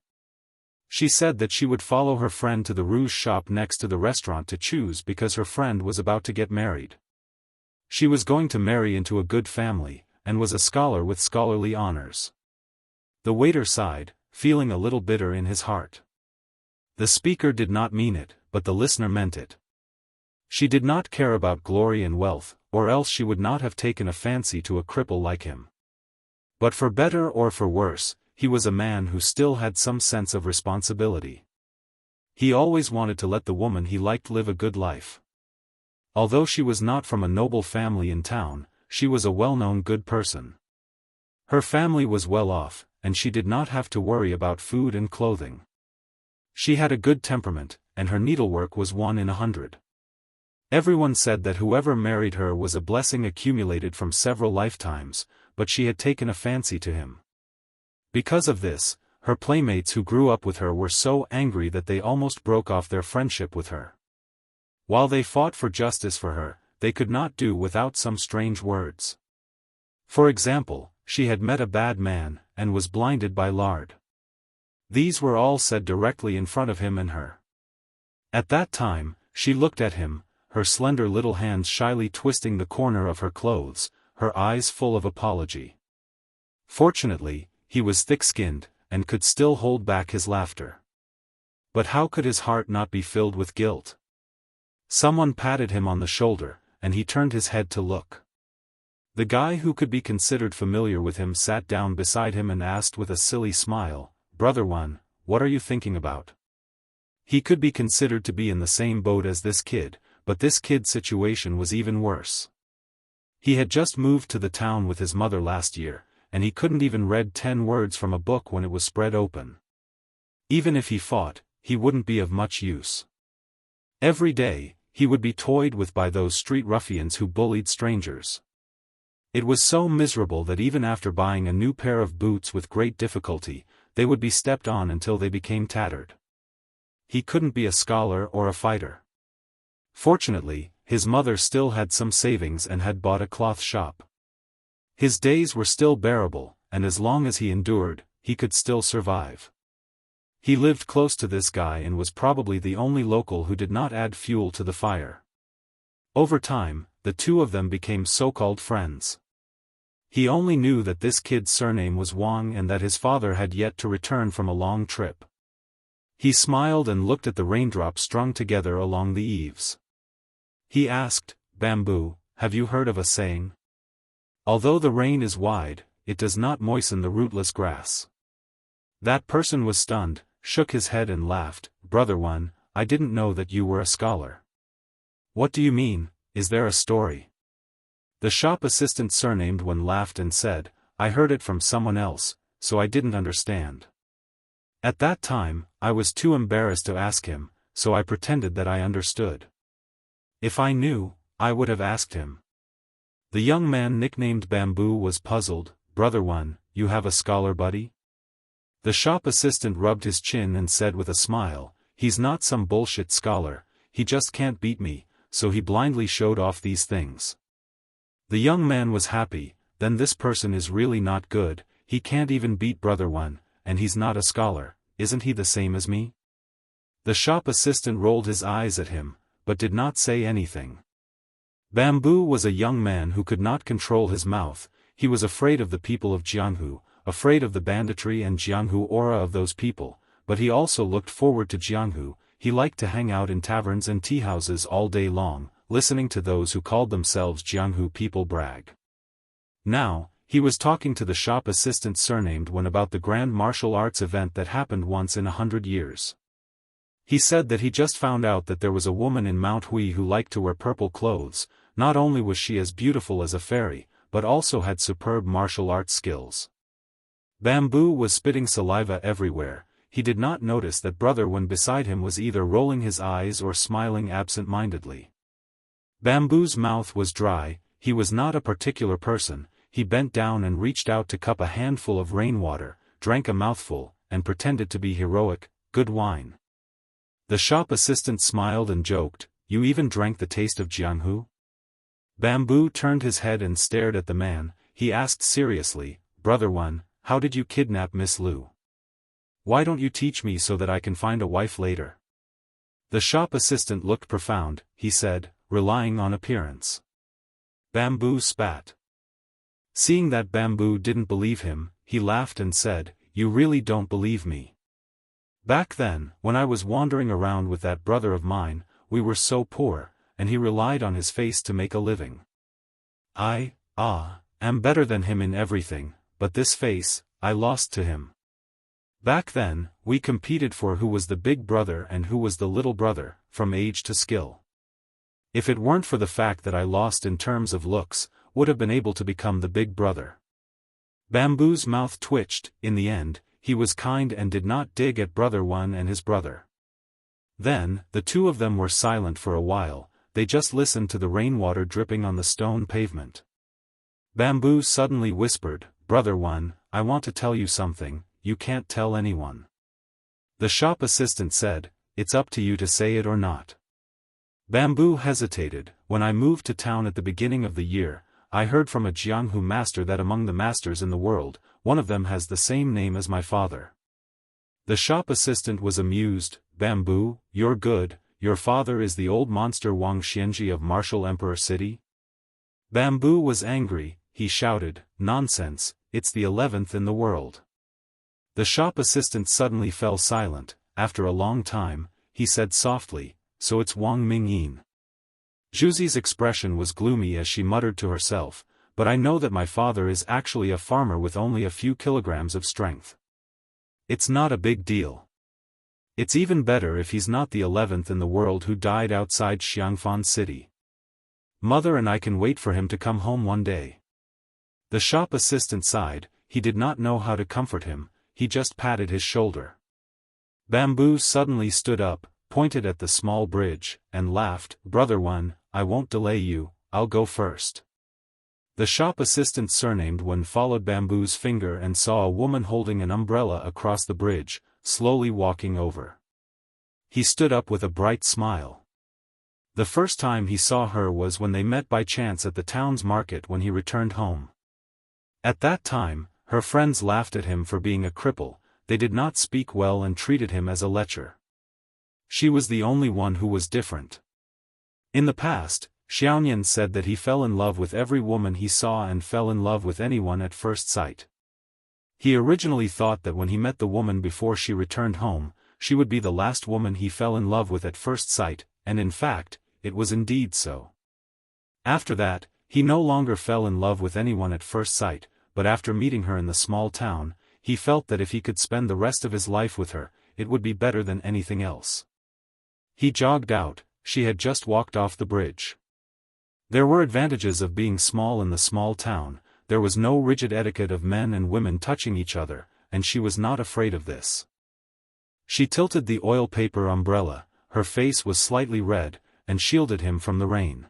She said that she would follow her friend to the rouge shop next to the restaurant to choose because her friend was about to get married. She was going to marry into a good family, and was a scholar with scholarly honors. The waiter sighed, feeling a little bitter in his heart. The speaker did not mean it, but the listener meant it. She did not care about glory and wealth, or else she would not have taken a fancy to a cripple like him. But for better or for worse, he was a man who still had some sense of responsibility. He always wanted to let the woman he liked live a good life. Although she was not from a noble family in town, she was a well-known good person. Her family was well off, and she did not have to worry about food and clothing. She had a good temperament, and her needlework was 1 in 100. Everyone said that whoever married her was a blessing accumulated from several lifetimes, but she had taken a fancy to him. Because of this, her playmates who grew up with her were so angry that they almost broke off their friendship with her. While they fought for justice for her, they could not do without some strange words. For example, she had met a bad man, and was blinded by lard. These were all said directly in front of him and her. At that time, she looked at him, her slender little hands shyly twisting the corner of her clothes, her eyes full of apology. Fortunately, he was thick-skinned, and could still hold back his laughter. But how could his heart not be filled with guilt? Someone patted him on the shoulder, and he turned his head to look. The guy who could be considered familiar with him sat down beside him and asked with a silly smile, "Brother One, what are you thinking about?" He could be considered to be in the same boat as this kid, but this kid's situation was even worse. He had just moved to the town with his mother last year, and he couldn't even read 10 words from a book when it was spread open. Even if he fought, he wouldn't be of much use. Every day, he would be toyed with by those street ruffians who bullied strangers. It was so miserable that even after buying a new pair of boots with great difficulty, they would be stepped on until they became tattered. He couldn't be a scholar or a fighter. Fortunately, his mother still had some savings and had bought a cloth shop. His days were still bearable, and as long as he endured, he could still survive. He lived close to this guy and was probably the only local who did not add fuel to the fire. Over time, the two of them became so-called friends. He only knew that this kid's surname was Wang and that his father had yet to return from a long trip. He smiled and looked at the raindrops strung together along the eaves. He asked, "Bamboo, have you heard of a saying? Although the rain is wide, it does not moisten the rootless grass." That person was stunned, shook his head and laughed, "Brother One, I didn't know that you were a scholar." "What do you mean? Is there a story?" The shop assistant surnamed One laughed and said, "I heard it from someone else, so I didn't understand. At that time, I was too embarrassed to ask him, so I pretended that I understood. If I knew, I would have asked him." The young man nicknamed Bamboo was puzzled. "Brother One, you have a scholar buddy?" The shop assistant rubbed his chin and said with a smile, "He's not some bullshit scholar, he just can't beat me, so he blindly showed off these things." The young man was happy. Then this person is really not good, he can't even beat Brother One, and he's not a scholar, isn't he the same as me? The shop assistant rolled his eyes at him, but did not say anything. Bamboo was a young man who could not control his mouth. He was afraid of the people of Jianghu, afraid of the banditry and Jianghu aura of those people, but he also looked forward to Jianghu. He liked to hang out in taverns and teahouses all day long, listening to those who called themselves Jianghu people brag. Now, he was talking to the shop assistant surnamed One about the grand martial arts event that happened once in 100 years. He said that he just found out that there was a woman in Mount Hui who liked to wear purple clothes. Not only was she as beautiful as a fairy, but also had superb martial arts skills. Bamboo was spitting saliva everywhere. He did not notice that Brother Wen beside him was either rolling his eyes or smiling absent-mindedly. Bamboo's mouth was dry. He was not a particular person. He bent down and reached out to cup a handful of rainwater, drank a mouthful, and pretended to be heroic. Good wine. The shop assistant smiled and joked, "You even drank the taste of Jianghu?" Bamboo turned his head and stared at the man. He asked seriously, "Brother Wen, how did you kidnap Miss Lu? Why don't you teach me so that I can find a wife later?" The shop assistant looked profound. He said, "Relying on appearance." Bamboo spat. Seeing that Bamboo didn't believe him, he laughed and said, "You really don't believe me? Back then, when I was wandering around with that brother of mine, we were so poor, and he relied on his face to make a living. I am better than him in everything, but this face, I lost to him. Back then, we competed for who was the big brother and who was the little brother, from age to skill. If it weren't for the fact that I lost in terms of looks, would have been able to become the big brother." Bamboo's mouth twitched. In the end, he was kind and did not dig at Brother Wen and his brother. Then, the two of them were silent for a while. They just listened to the rainwater dripping on the stone pavement. Bamboo suddenly whispered, "Brother Wen, I want to tell you something. You can't tell anyone." The shop assistant said, "It's up to you to say it or not." Bamboo hesitated. "When I moved to town at the beginning of the year, I heard from a Jianghu master that among the masters in the world, one of them has the same name as my father." The shop assistant was amused. "Bamboo, you're good. Your father is the old monster Wuxia Xianxia of Martial Emperor City?" Bamboo was angry. He shouted, "Nonsense, it's the 11th in the world." The shop assistant suddenly fell silent. After a long time, he said softly, "So it's Wang Mingyin." Zhuzi's expression was gloomy as she muttered to herself, "But I know that my father is actually a farmer with only a few kilograms of strength. It's not a big deal. It's even better if he's not the 11th in the world who died outside Xiangfan City. Mother and I can wait for him to come home one day." The shop assistant sighed. He did not know how to comfort him. He just patted his shoulder. Bamboo suddenly stood up, pointed at the small bridge, and laughed, "Brother Wen, I won't delay you, I'll go first." The shop assistant surnamed Wen followed Bamboo's finger and saw a woman holding an umbrella across the bridge, slowly walking over. He stood up with a bright smile. The first time he saw her was when they met by chance at the town's market when he returned home. At that time, her friends laughed at him for being a cripple. They did not speak well and treated him as a lecher. She was the only one who was different. In the past, Xiaoyan said that he fell in love with every woman he saw and fell in love with anyone at first sight. He originally thought that when he met the woman before she returned home, she would be the last woman he fell in love with at first sight, and in fact, it was indeed so. After that, he no longer fell in love with anyone at first sight, but after meeting her in the small town, he felt that if he could spend the rest of his life with her, it would be better than anything else. He jogged out. She had just walked off the bridge. There were advantages of being small in the small town. There was no rigid etiquette of men and women touching each other, and she was not afraid of this. She tilted the oil paper umbrella. Her face was slightly red, and shielded him from the rain.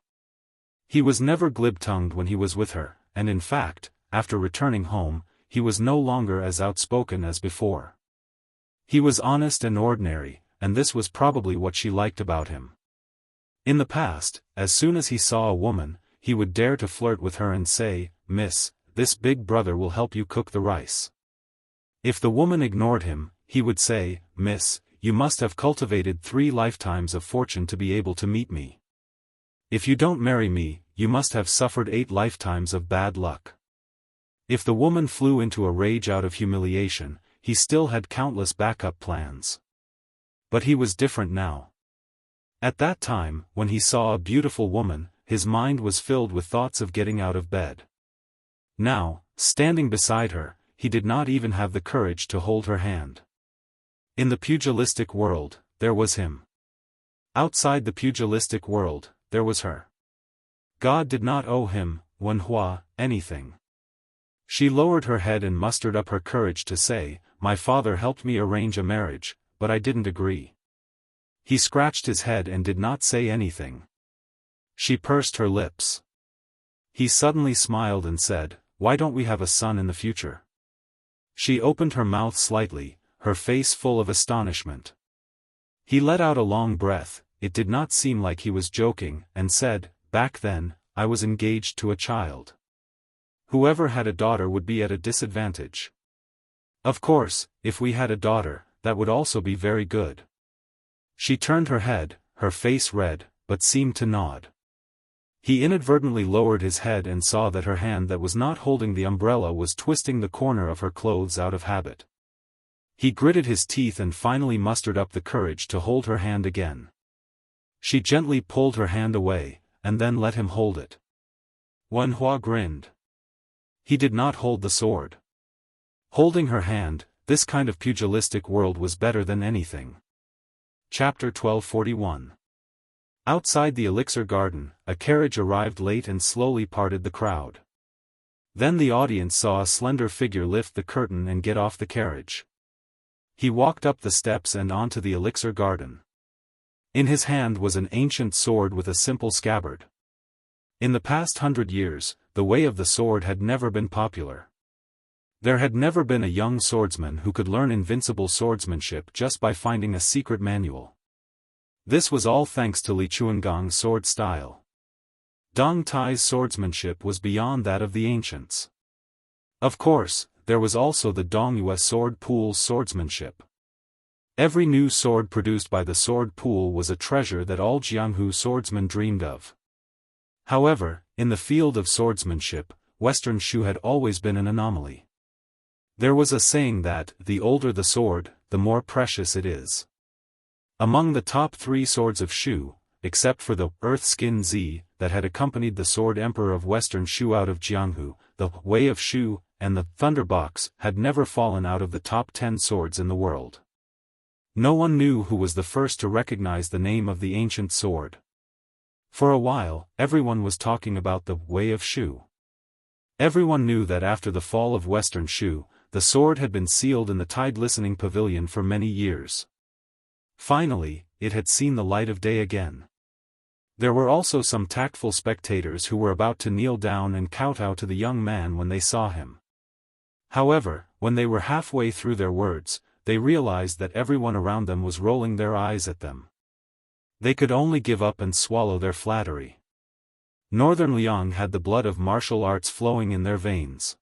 He was never glib-tongued when he was with her, and in fact, after returning home, he was no longer as outspoken as before. He was honest and ordinary, and this was probably what she liked about him. In the past, as soon as he saw a woman, he would dare to flirt with her and say, "Miss, this big brother will help you cook the rice." If the woman ignored him, he would say, "Miss, you must have cultivated 3 lifetimes of fortune to be able to meet me. If you don't marry me, you must have suffered 8 lifetimes of bad luck." If the woman flew into a rage out of humiliation, he still had countless backup plans. But he was different now. At that time, when he saw a beautiful woman, his mind was filled with thoughts of getting out of bed. Now, standing beside her, he did not even have the courage to hold her hand. In the pugilistic world, there was him. Outside the pugilistic world, there was her. God did not owe him, Wenhua, anything. She lowered her head and mustered up her courage to say, "My father helped me arrange a marriage, but I didn't agree." He scratched his head and did not say anything. She pursed her lips. He suddenly smiled and said, "Why don't we have a son in the future?" She opened her mouth slightly, her face full of astonishment. He let out a long breath, it did not seem like he was joking, and said, "Back then, I was engaged to a child. Whoever had a daughter would be at a disadvantage. Of course, if we had a daughter, that would also be very good." She turned her head, her face red, but seemed to nod. He inadvertently lowered his head and saw that her hand that was not holding the umbrella was twisting the corner of her clothes out of habit. He gritted his teeth and finally mustered up the courage to hold her hand again. She gently pulled her hand away, and then let him hold it. Wenhua grinned. He did not hold the sword. Holding her hand, this kind of pugilistic world was better than anything. Chapter 1241. Outside the elixir garden, a carriage arrived late and slowly parted the crowd. Then the audience saw a slender figure lift the curtain and get off the carriage. He walked up the steps and onto the elixir garden. In his hand was an ancient sword with a simple scabbard. In the past 100 years, the way of the sword had never been popular. There had never been a young swordsman who could learn invincible swordsmanship just by finding a secret manual. This was all thanks to Li Chuangong's sword style. Dong Tai's swordsmanship was beyond that of the ancients. Of course, there was also the Dongyue sword pool's swordsmanship. Every new sword produced by the sword pool was a treasure that all Jianghu swordsmen dreamed of. However, in the field of swordsmanship, Western Shu had always been an anomaly. There was a saying that, the older the sword, the more precious it is. Among the top 3 swords of Shu, except for the Earth Skin Z that had accompanied the sword emperor of Western Shu out of Jianghu, the Way of Shu, and the Thunderbox had never fallen out of the top 10 swords in the world. No one knew who was the first to recognize the name of the ancient sword. For a while, everyone was talking about the Way of Shu. Everyone knew that after the fall of Western Shu, the sword had been sealed in the Tide Listening Pavilion for many years. Finally, it had seen the light of day again. There were also some tactful spectators who were about to kneel down and kowtow to the young man when they saw him. However, when they were halfway through their words, they realized that everyone around them was rolling their eyes at them. They could only give up and swallow their flattery. Northern Liang had the blood of martial arts flowing in their veins.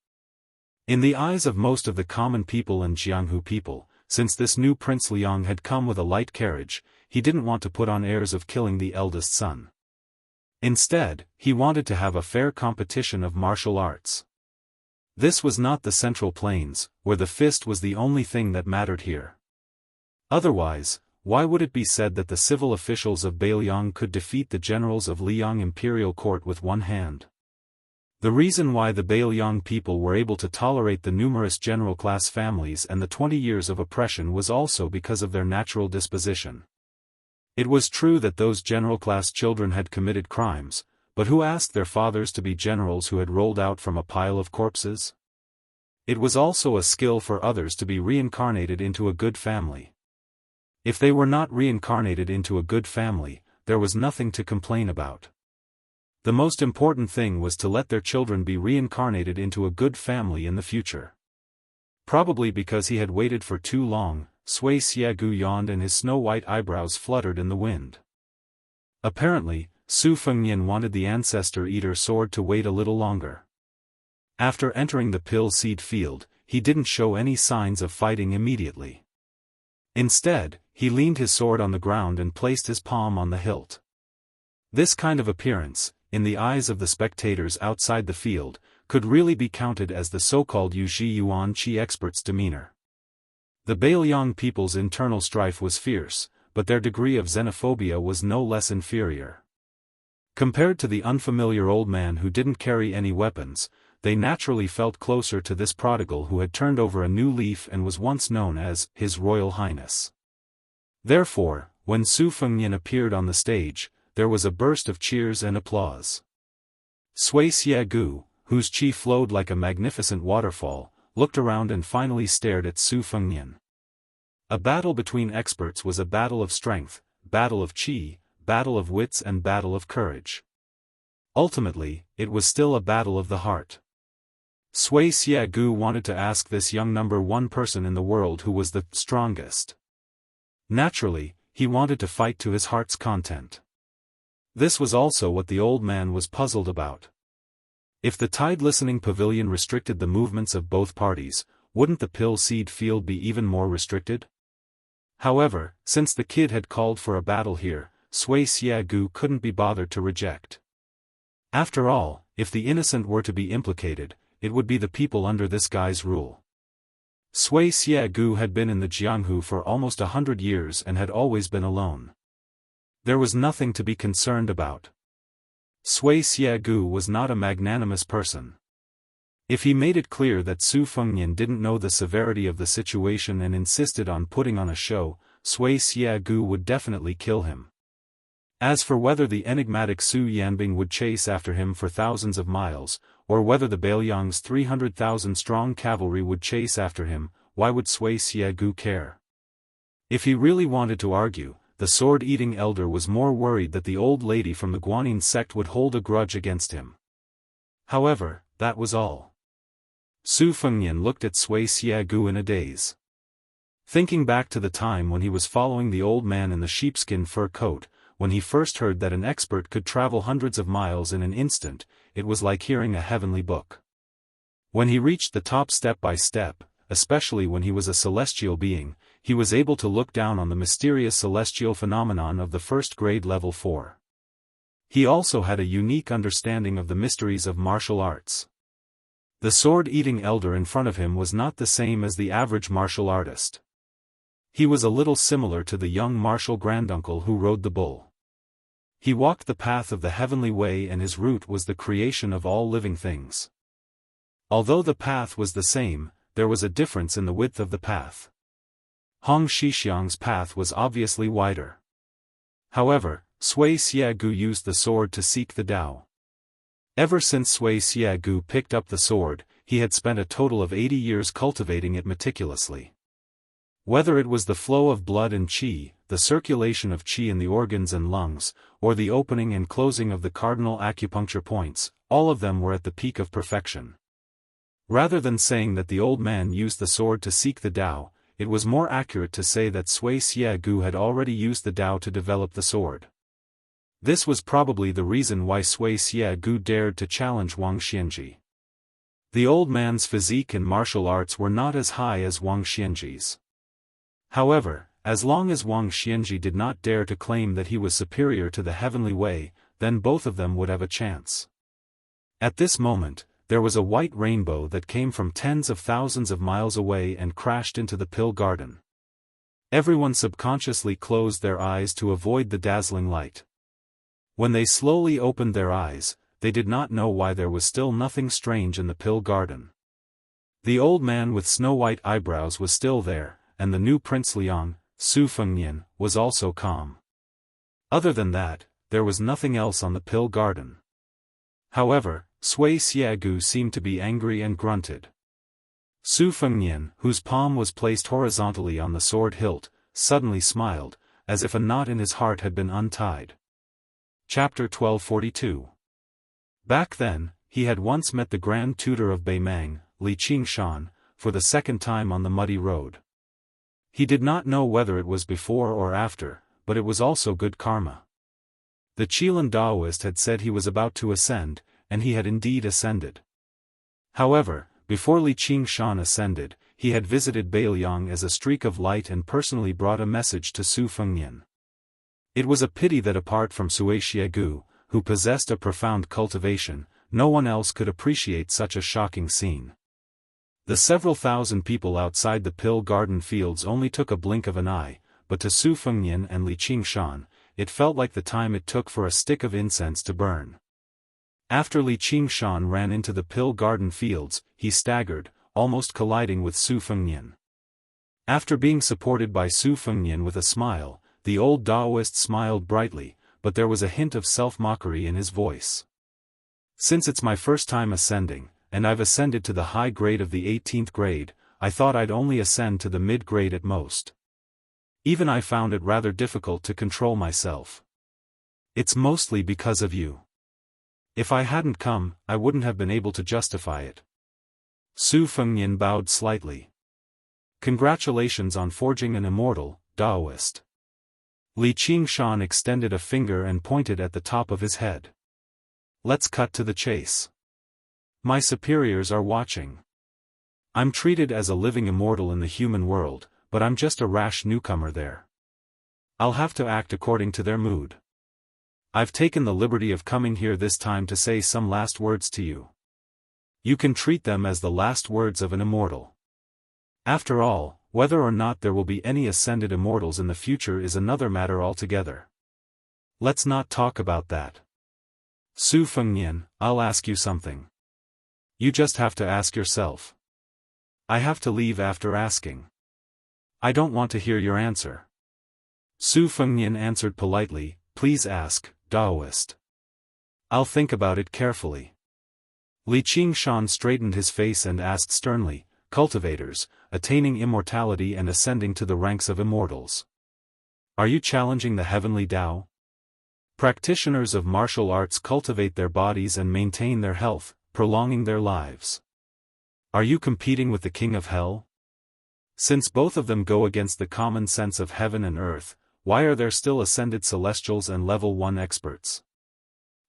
In the eyes of most of the common people and Jianghu people, since this new Prince Liang had come with a light carriage, he didn't want to put on airs of killing the eldest son. Instead, he wanted to have a fair competition of martial arts. This was not the Central Plains, where the fist was the only thing that mattered here. Otherwise, why would it be said that the civil officials of Beiliang could defeat the generals of Liang Imperial Court with one hand? The reason why the Beiliang people were able to tolerate the numerous general-class families and the 20 years of oppression was also because of their natural disposition. It was true that those general-class children had committed crimes, but who asked their fathers to be generals who had rolled out from a pile of corpses? It was also a skill for others to be reincarnated into a good family. If they were not reincarnated into a good family, there was nothing to complain about. The most important thing was to let their children be reincarnated into a good family in the future. Probably because he had waited for too long, Sui Xiegu yawned and his snow-white eyebrows fluttered in the wind. Apparently, Su Fengnian wanted the Ancestor Eater sword to wait a little longer. After entering the pill seed field, he didn't show any signs of fighting immediately. Instead, he leaned his sword on the ground and placed his palm on the hilt. This kind of appearance, in the eyes of the spectators outside the field, could really be counted as the so-called Yuji Yuan Qi expert's demeanor. The Beiliang people's internal strife was fierce, but their degree of xenophobia was no less inferior. Compared to the unfamiliar old man who didn't carry any weapons, they naturally felt closer to this prodigal who had turned over a new leaf and was once known as His Royal Highness. Therefore, when Su Fengnian appeared on the stage, there was a burst of cheers and applause. Sui Xiegu, whose qi flowed like a magnificent waterfall, looked around and finally stared at Su Fengnian. A battle between experts was a battle of strength, battle of qi, battle of wits and battle of courage. Ultimately, it was still a battle of the heart. Sui Xiegu wanted to ask this young number one person in the world who was the strongest. Naturally, he wanted to fight to his heart's content. This was also what the old man was puzzled about. If the tide-listening pavilion restricted the movements of both parties, wouldn't the pill seed field be even more restricted? However, since the kid had called for a battle here, Sui Xiegu couldn't be bothered to reject. After all, if the innocent were to be implicated, it would be the people under this guy's rule. Sui Xiegu had been in the Jianghu for almost 100 years and had always been alone. There was nothing to be concerned about. Sui Xiegu was not a magnanimous person. If he made it clear that Su Fengnian didn't know the severity of the situation and insisted on putting on a show, Sui Xiegu would definitely kill him. As for whether the enigmatic Su Yanbing would chase after him for thousands of miles, or whether the Bailiang's 300,000-strong cavalry would chase after him, why would Sui Xiegu care? If he really wanted to argue, the sword-eating elder was more worried that the old lady from the Guanyin sect would hold a grudge against him. However, that was all. Su Fengnian looked at Sui Xiegu in a daze. Thinking back to the time when he was following the old man in the sheepskin fur coat, when he first heard that an expert could travel hundreds of miles in an instant, it was like hearing a heavenly book. When he reached the top step by step, especially when he was a celestial being, he was able to look down on the mysterious celestial phenomenon of the first grade level 4. He also had a unique understanding of the mysteries of martial arts. The sword-eating elder in front of him was not the same as the average martial artist. He was a little similar to the young martial granduncle who rode the bull. He walked the path of the heavenly way and his route was the creation of all living things. Although the path was the same, there was a difference in the width of the path. Hong Shixiang's path was obviously wider. However, Sui Xiegu used the sword to seek the Tao. Ever since Sui Xiegu picked up the sword, he had spent a total of 80 years cultivating it meticulously. Whether it was the flow of blood and qi, the circulation of qi in the organs and lungs, or the opening and closing of the cardinal acupuncture points, all of them were at the peak of perfection. Rather than saying that the old man used the sword to seek the Tao, it was more accurate to say that Sui Xiegu had already used the Tao to develop the sword. This was probably the reason why Sui Xiegu dared to challenge Wang Xianji. The old man's physique and martial arts were not as high as Wang Xianji's. However, as long as Wang Xianji did not dare to claim that he was superior to the heavenly way, then both of them would have a chance. At this moment, there was a white rainbow that came from tens of thousands of miles away and crashed into the pill garden. Everyone subconsciously closed their eyes to avoid the dazzling light. When they slowly opened their eyes, they did not know why there was still nothing strange in the pill garden. The old man with snow-white eyebrows was still there, and the new Prince Liang, Su Fengnian, was also calm. Other than that, there was nothing else on the pill garden. However, Sui Xiegu seemed to be angry and grunted. Su Fengnian, whose palm was placed horizontally on the sword hilt, suddenly smiled, as if a knot in his heart had been untied. Chapter 1242. Back then, he had once met the Grand Tutor of Beimang, Li Qingshan, for the second time on the muddy road. He did not know whether it was before or after, but it was also good karma. The Qilin Daoist had said he was about to ascend, and he had indeed ascended. However, before Li Qingshan ascended, he had visited Bailiang as a streak of light and personally brought a message to Su Fengnian. It was a pity that apart from Sui Xiegu, who possessed a profound cultivation, no one else could appreciate such a shocking scene. The several thousand people outside the pill garden fields only took a blink of an eye, but to Su Fengnian and Li Qingshan, it felt like the time it took for a stick of incense to burn. After Li Qingshan ran into the pill garden fields, he staggered, almost colliding with Su Fengnian. After being supported by Su Fengnian with a smile, the old Daoist smiled brightly, but there was a hint of self-mockery in his voice. Since it's my first time ascending, and I've ascended to the high grade of the 18th grade, I thought I'd only ascend to the mid-grade at most. Even I found it rather difficult to control myself. It's mostly because of you. If I hadn't come, I wouldn't have been able to justify it. Su Fengnian bowed slightly. Congratulations on forging an immortal, Daoist. Li Qingshan extended a finger and pointed at the top of his head. Let's cut to the chase. My superiors are watching. I'm treated as a living immortal in the human world, but I'm just a rash newcomer there. I'll have to act according to their mood. I've taken the liberty of coming here this time to say some last words to you. You can treat them as the last words of an immortal. After all, whether or not there will be any ascended immortals in the future is another matter altogether. Let's not talk about that. Su Fengnian, I'll ask you something. You just have to ask yourself. I have to leave after asking. I don't want to hear your answer. Su Fengnian answered politely, please ask, Daoist. I'll think about it carefully. Li Qingshan straightened his face and asked sternly, cultivators, attaining immortality and ascending to the ranks of immortals. Are you challenging the heavenly Tao? Practitioners of martial arts cultivate their bodies and maintain their health, prolonging their lives. Are you competing with the King of Hell? Since both of them go against the common sense of heaven and earth, why are there still ascended celestials and level 1 experts?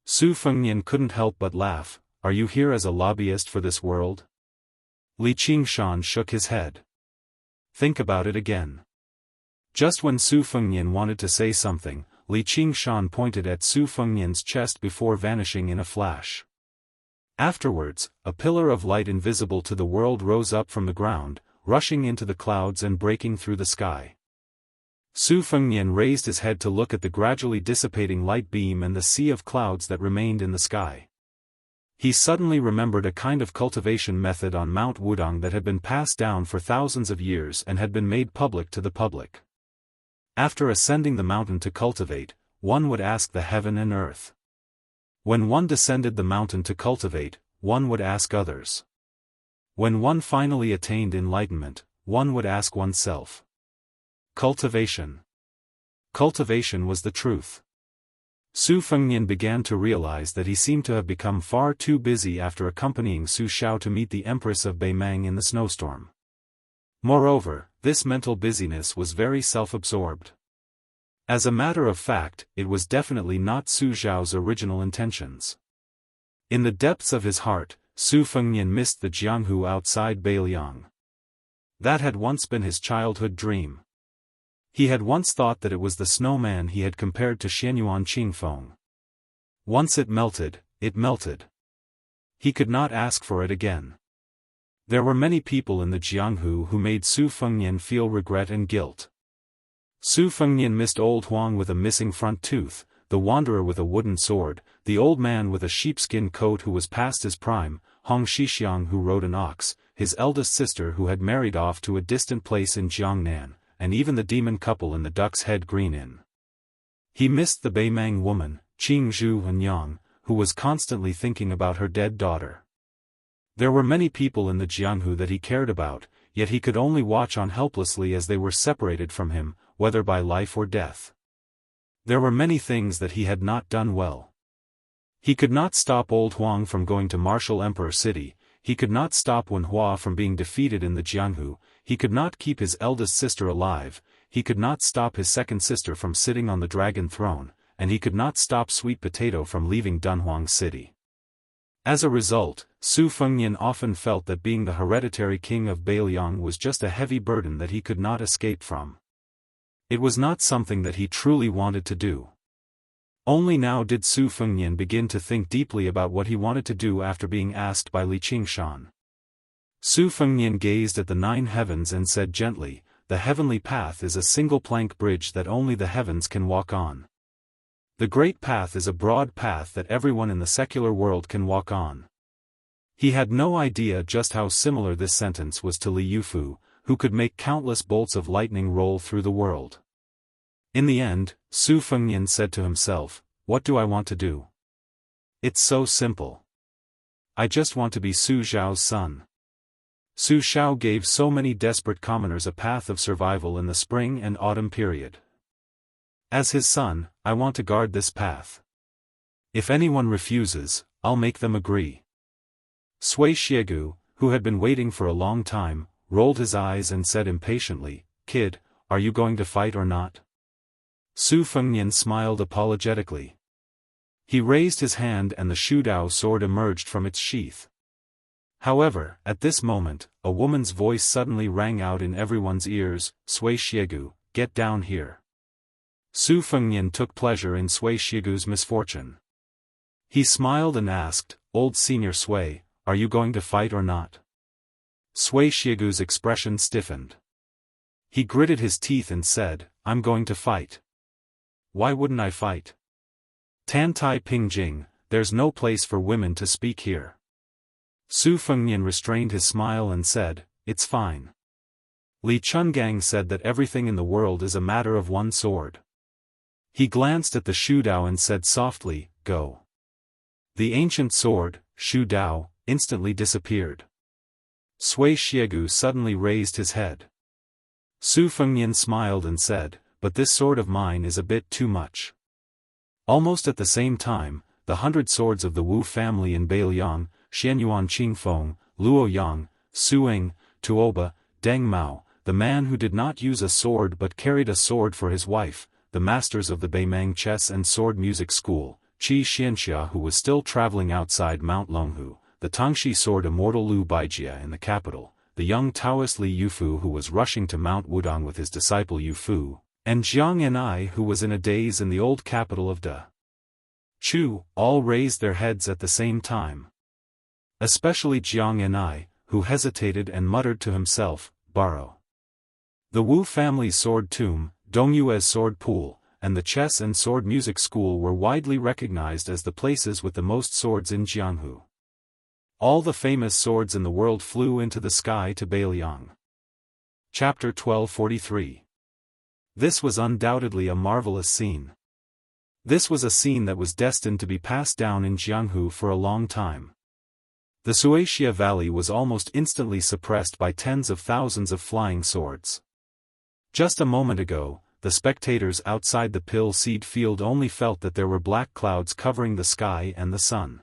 Su Fengnian couldn't help but laugh. Are you here as a lobbyist for this world? Li Qingshan shook his head. Think about it again. Just when Su Fengnian wanted to say something, Li Qingshan pointed at Su Fengnian's chest before vanishing in a flash. Afterwards, a pillar of light invisible to the world rose up from the ground, rushing into the clouds and breaking through the sky. Su Fengnian raised his head to look at the gradually dissipating light beam and the sea of clouds that remained in the sky. He suddenly remembered a kind of cultivation method on Mount Wudong that had been passed down for thousands of years and had been made public to the public. After ascending the mountain to cultivate, one would ask the heaven and earth. When one descended the mountain to cultivate, one would ask others. When one finally attained enlightenment, one would ask oneself. Cultivation. Cultivation was the truth. Su Fengnian began to realize that he seemed to have become far too busy after accompanying Su Xiao to meet the Empress of Beimang in the snowstorm. Moreover, this mental busyness was very self-absorbed. As a matter of fact, it was definitely not Su Xiao's original intentions. In the depths of his heart, Su Fengnian missed the Jianghu outside Beiliang. That had once been his childhood dream. He had once thought that it was the snowman he had compared to Xianyuan Qingfeng. Once it melted, it melted. He could not ask for it again. There were many people in the Jianghu who made Su Fengnian feel regret and guilt. Su Fengnian missed old Huang with a missing front tooth, the wanderer with a wooden sword, the old man with a sheepskin coat who was past his prime, Hong Shixiang who rode an ox, his eldest sister who had married off to a distant place in Jiangnan, and even the demon couple in the Duck's Head Green Inn. He missed the Beimang woman, Qing Zhu and Yang, who was constantly thinking about her dead daughter. There were many people in the Jianghu that he cared about, yet he could only watch on helplessly as they were separated from him, whether by life or death. There were many things that he had not done well. He could not stop old Huang from going to Martial Emperor City, he could not stop Wen Hua from being defeated in the Jianghu, he could not keep his eldest sister alive, he could not stop his second sister from sitting on the dragon throne, and he could not stop Sweet Potato from leaving Dunhuang City. As a result, Su Fengnian often felt that being the hereditary king of Beiliang was just a heavy burden that he could not escape from. It was not something that he truly wanted to do. Only now did Su Fengnian begin to think deeply about what he wanted to do after being asked by Li Qingshan. Su Fengnian gazed at the 9 heavens and said gently, the heavenly path is a single plank bridge that only the heavens can walk on. The great path is a broad path that everyone in the secular world can walk on. He had no idea just how similar this sentence was to Li Yufu, who could make countless bolts of lightning roll through the world. In the end, Su Fengnian said to himself, what do I want to do? It's so simple. I just want to be Su Zhao's son. Su Zhao gave so many desperate commoners a path of survival in the spring and autumn period. As his son, I want to guard this path. If anyone refuses, I'll make them agree. Sui Xiegu, who had been waiting for a long time, rolled his eyes and said impatiently, "Kid, are you going to fight or not?" Su Fengnian smiled apologetically. He raised his hand and the Shudao sword emerged from its sheath. However, at this moment, a woman's voice suddenly rang out in everyone's ears, "Sui Xiegu, get down here." Su Fengnian took pleasure in Sui Xiegu's misfortune. He smiled and asked, "Old Senior Sui, are you going to fight or not?" Sui Xiegu's expression stiffened. He gritted his teeth and said, "I'm going to fight. Why wouldn't I fight? Tantai Pingjing, there's no place for women to speak here." Su Fengnian restrained his smile and said, "It's fine." Li Chungang said that everything in the world is a matter of one sword. He glanced at the Shudao and said softly, "Go." The ancient sword, Shudao, instantly disappeared. Sui Xiegu suddenly raised his head. Su Fengnian smiled and said, "But this sword of mine is a bit too much." Almost at the same time, the 100 swords of the Wu family in Beiliang, Xianyuan Qingfeng, Luoyang, Suing, Tuoba, Deng Mao, the man who did not use a sword but carried a sword for his wife, the masters of the Beimang chess and sword music school, Wuxia Xianxia who was still traveling outside Mount Longhu, the Tangxi sword Immortal Lu Baijia in the capital, the young Taoist Li Yufu who was rushing to Mount Wudong with his disciple Yufu, and Jiang Enai who was in a daze in the old capital of Da Chu, all raised their heads at the same time. Especially Jiang Enai, who hesitated and muttered to himself, "Borrow." The Wu family's sword tomb, Dongyue's sword pool, and the chess and sword music school were widely recognized as the places with the most swords in Jianghu. All the famous swords in the world flew into the sky to Beiliang. Chapter 1243. This was undoubtedly a marvelous scene. This was a scene that was destined to be passed down in Jianghu for a long time. The Suixia Valley was almost instantly suppressed by tens of thousands of flying swords. Just a moment ago, the spectators outside the pill seed field only felt that there were black clouds covering the sky and the sun.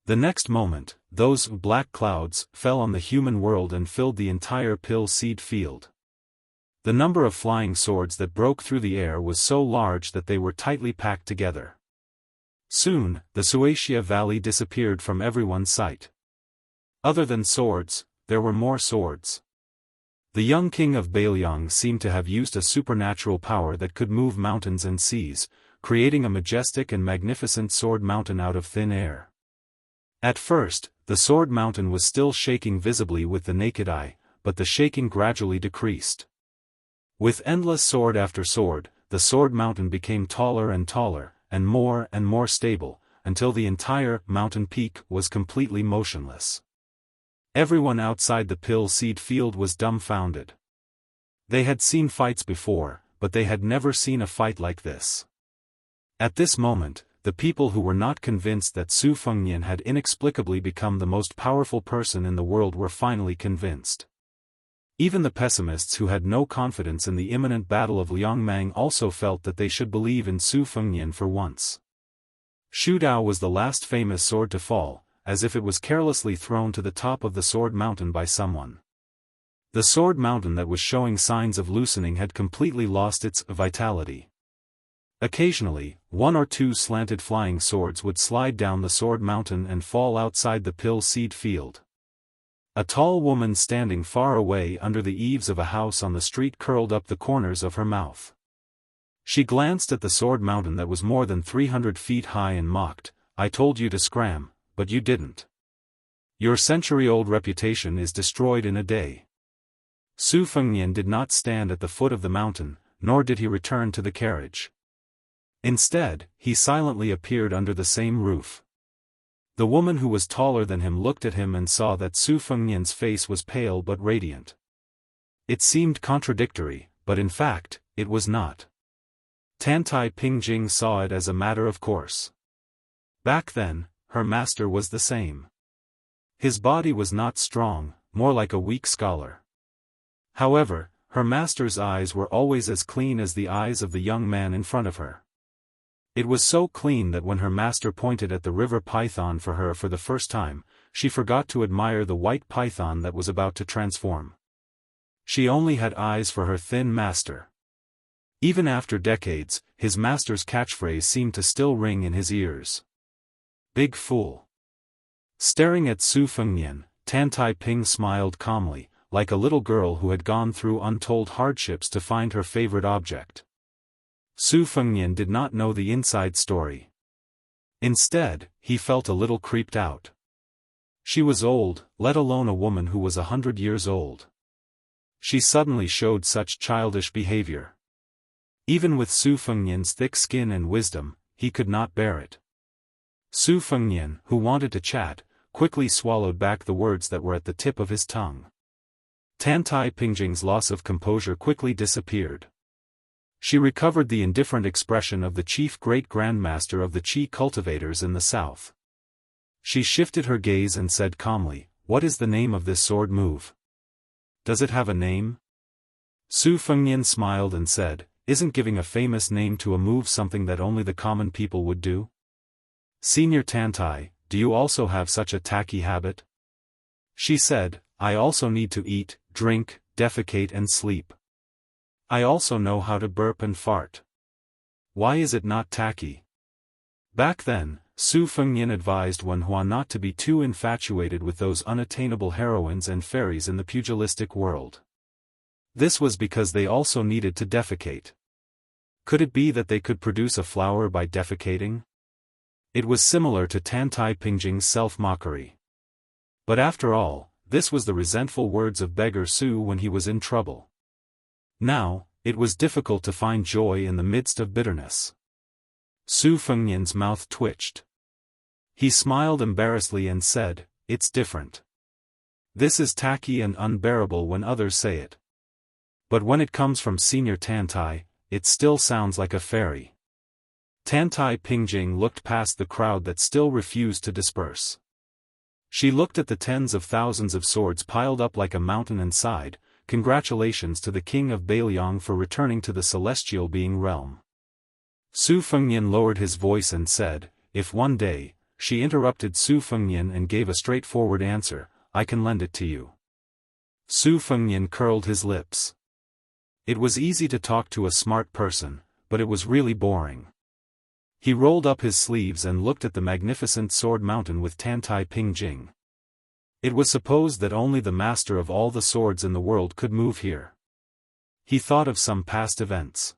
The next moment, those black clouds fell on the human world and filled the entire pill seed field. The number of flying swords that broke through the air was so large that they were tightly packed together. Soon, the Suixia Valley disappeared from everyone's sight. Other than swords, there were more swords. The young king of Beiliang seemed to have used a supernatural power that could move mountains and seas, creating a majestic and magnificent sword mountain out of thin air. At first, the sword mountain was still shaking visibly with the naked eye, but the shaking gradually decreased. With endless sword after sword, the sword mountain became taller and taller, and more stable, until the entire mountain peak was completely motionless. Everyone outside the pill seed field was dumbfounded. They had seen fights before, but they had never seen a fight like this. At this moment, the people who were not convinced that Su Fengnian had inexplicably become the most powerful person in the world were finally convinced. Even the pessimists who had no confidence in the imminent battle of Liangmang also felt that they should believe in Su Fengnian for once. Shudao was the last famous sword to fall, as if it was carelessly thrown to the top of the sword mountain by someone. The sword mountain that was showing signs of loosening had completely lost its vitality. Occasionally, one or two slanted flying swords would slide down the sword mountain and fall outside the pill seed field. A tall woman standing far away under the eaves of a house on the street curled up the corners of her mouth. She glanced at the sword mountain that was more than 300 feet high and mocked, "I told you to scram, but you didn't. Your century-old reputation is destroyed in a day." Su Fengnian did not stand at the foot of the mountain, nor did he return to the carriage. Instead, he silently appeared under the same roof. The woman who was taller than him looked at him and saw that Su Fengnian's face was pale but radiant. It seemed contradictory, but in fact, it was not. Tantai Pingjing saw it as a matter of course. Back then, her master was the same. His body was not strong, more like a weak scholar. However, her master's eyes were always as clean as the eyes of the young man in front of her. It was so clean that when her master pointed at the river python for her for the first time, she forgot to admire the white python that was about to transform. She only had eyes for her thin master. Even after decades, his master's catchphrase seemed to still ring in his ears. Big fool. Staring at Su Fengnian, Tan Tai Ping smiled calmly, like a little girl who had gone through untold hardships to find her favorite object. Su Fengnian did not know the inside story. Instead, he felt a little creeped out. She was old, let alone a woman who was 100 years old. She suddenly showed such childish behavior. Even with Su Fengnian's thick skin and wisdom, he could not bear it. Su Fengnian, who wanted to chat, quickly swallowed back the words that were at the tip of his tongue. Tan Tai Pingjing's loss of composure quickly disappeared. She recovered the indifferent expression of the chief great-grandmaster of the Qi cultivators in the south. She shifted her gaze and said calmly, "What is the name of this sword move? Does it have a name?" Su Fengnian smiled and said, "Isn't giving a famous name to a move something that only the common people would do? Senior Tantai, do you also have such a tacky habit?" She said, "I also need to eat, drink, defecate and sleep. I also know how to burp and fart. Why is it not tacky?" Back then, Su Fengnian advised Wen Hua not to be too infatuated with those unattainable heroines and fairies in the pugilistic world. This was because they also needed to defecate. Could it be that they could produce a flower by defecating? It was similar to Tan Tai Pingjing's self-mockery. But after all, this was the resentful words of beggar Su when he was in trouble. Now, it was difficult to find joy in the midst of bitterness. Su Fengnian's mouth twitched. He smiled embarrassedly and said, "It's different. This is tacky and unbearable when others say it. But when it comes from Senior Tantai, it still sounds like a fairy." Tan Tai Pingjing looked past the crowd that still refused to disperse. She looked at the tens of thousands of swords piled up like a mountain and sighed, "Congratulations to the king of Beiliang for returning to the celestial being realm." Su Fengnian lowered his voice and said, "If one day," she interrupted Su Fengnian and gave a straightforward answer, "I can lend it to you." Su Fengnian curled his lips. It was easy to talk to a smart person, but it was really boring. He rolled up his sleeves and looked at the magnificent sword mountain with Tan Tai Pingjing. It was supposed that only the master of all the swords in the world could move here. He thought of some past events.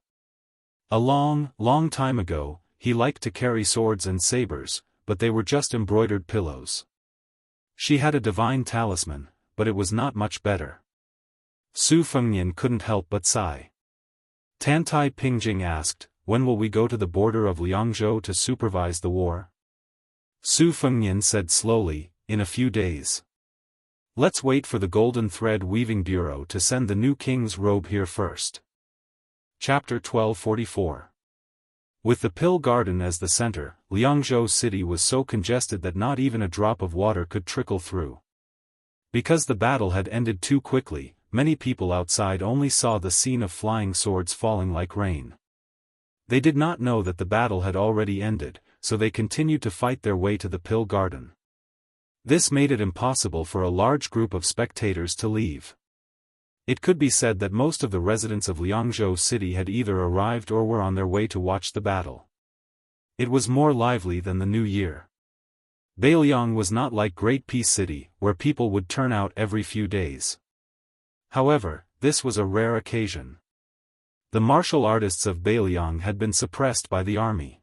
A long, long time ago, he liked to carry swords and sabers, but they were just embroidered pillows. She had a divine talisman, but it was not much better. Su Fengnian couldn't help but sigh. Tan Tai Pingjing asked, "When will we go to the border of Liangzhou to supervise the war?" Su Fengnian said slowly, "In a few days. Let's wait for the Golden Thread Weaving Bureau to send the new king's robe here first." Chapter 1244. With the Pill Garden as the center, Liangzhou city was so congested that not even a drop of water could trickle through. Because the battle had ended too quickly, many people outside only saw the scene of flying swords falling like rain. They did not know that the battle had already ended, so they continued to fight their way to the Pill Garden. This made it impossible for a large group of spectators to leave. It could be said that most of the residents of Liangzhou city had either arrived or were on their way to watch the battle. It was more lively than the New Year. Beiliang was not like Great Peace City, where people would turn out every few days. However, this was a rare occasion. The martial artists of Beiliang had been suppressed by the army.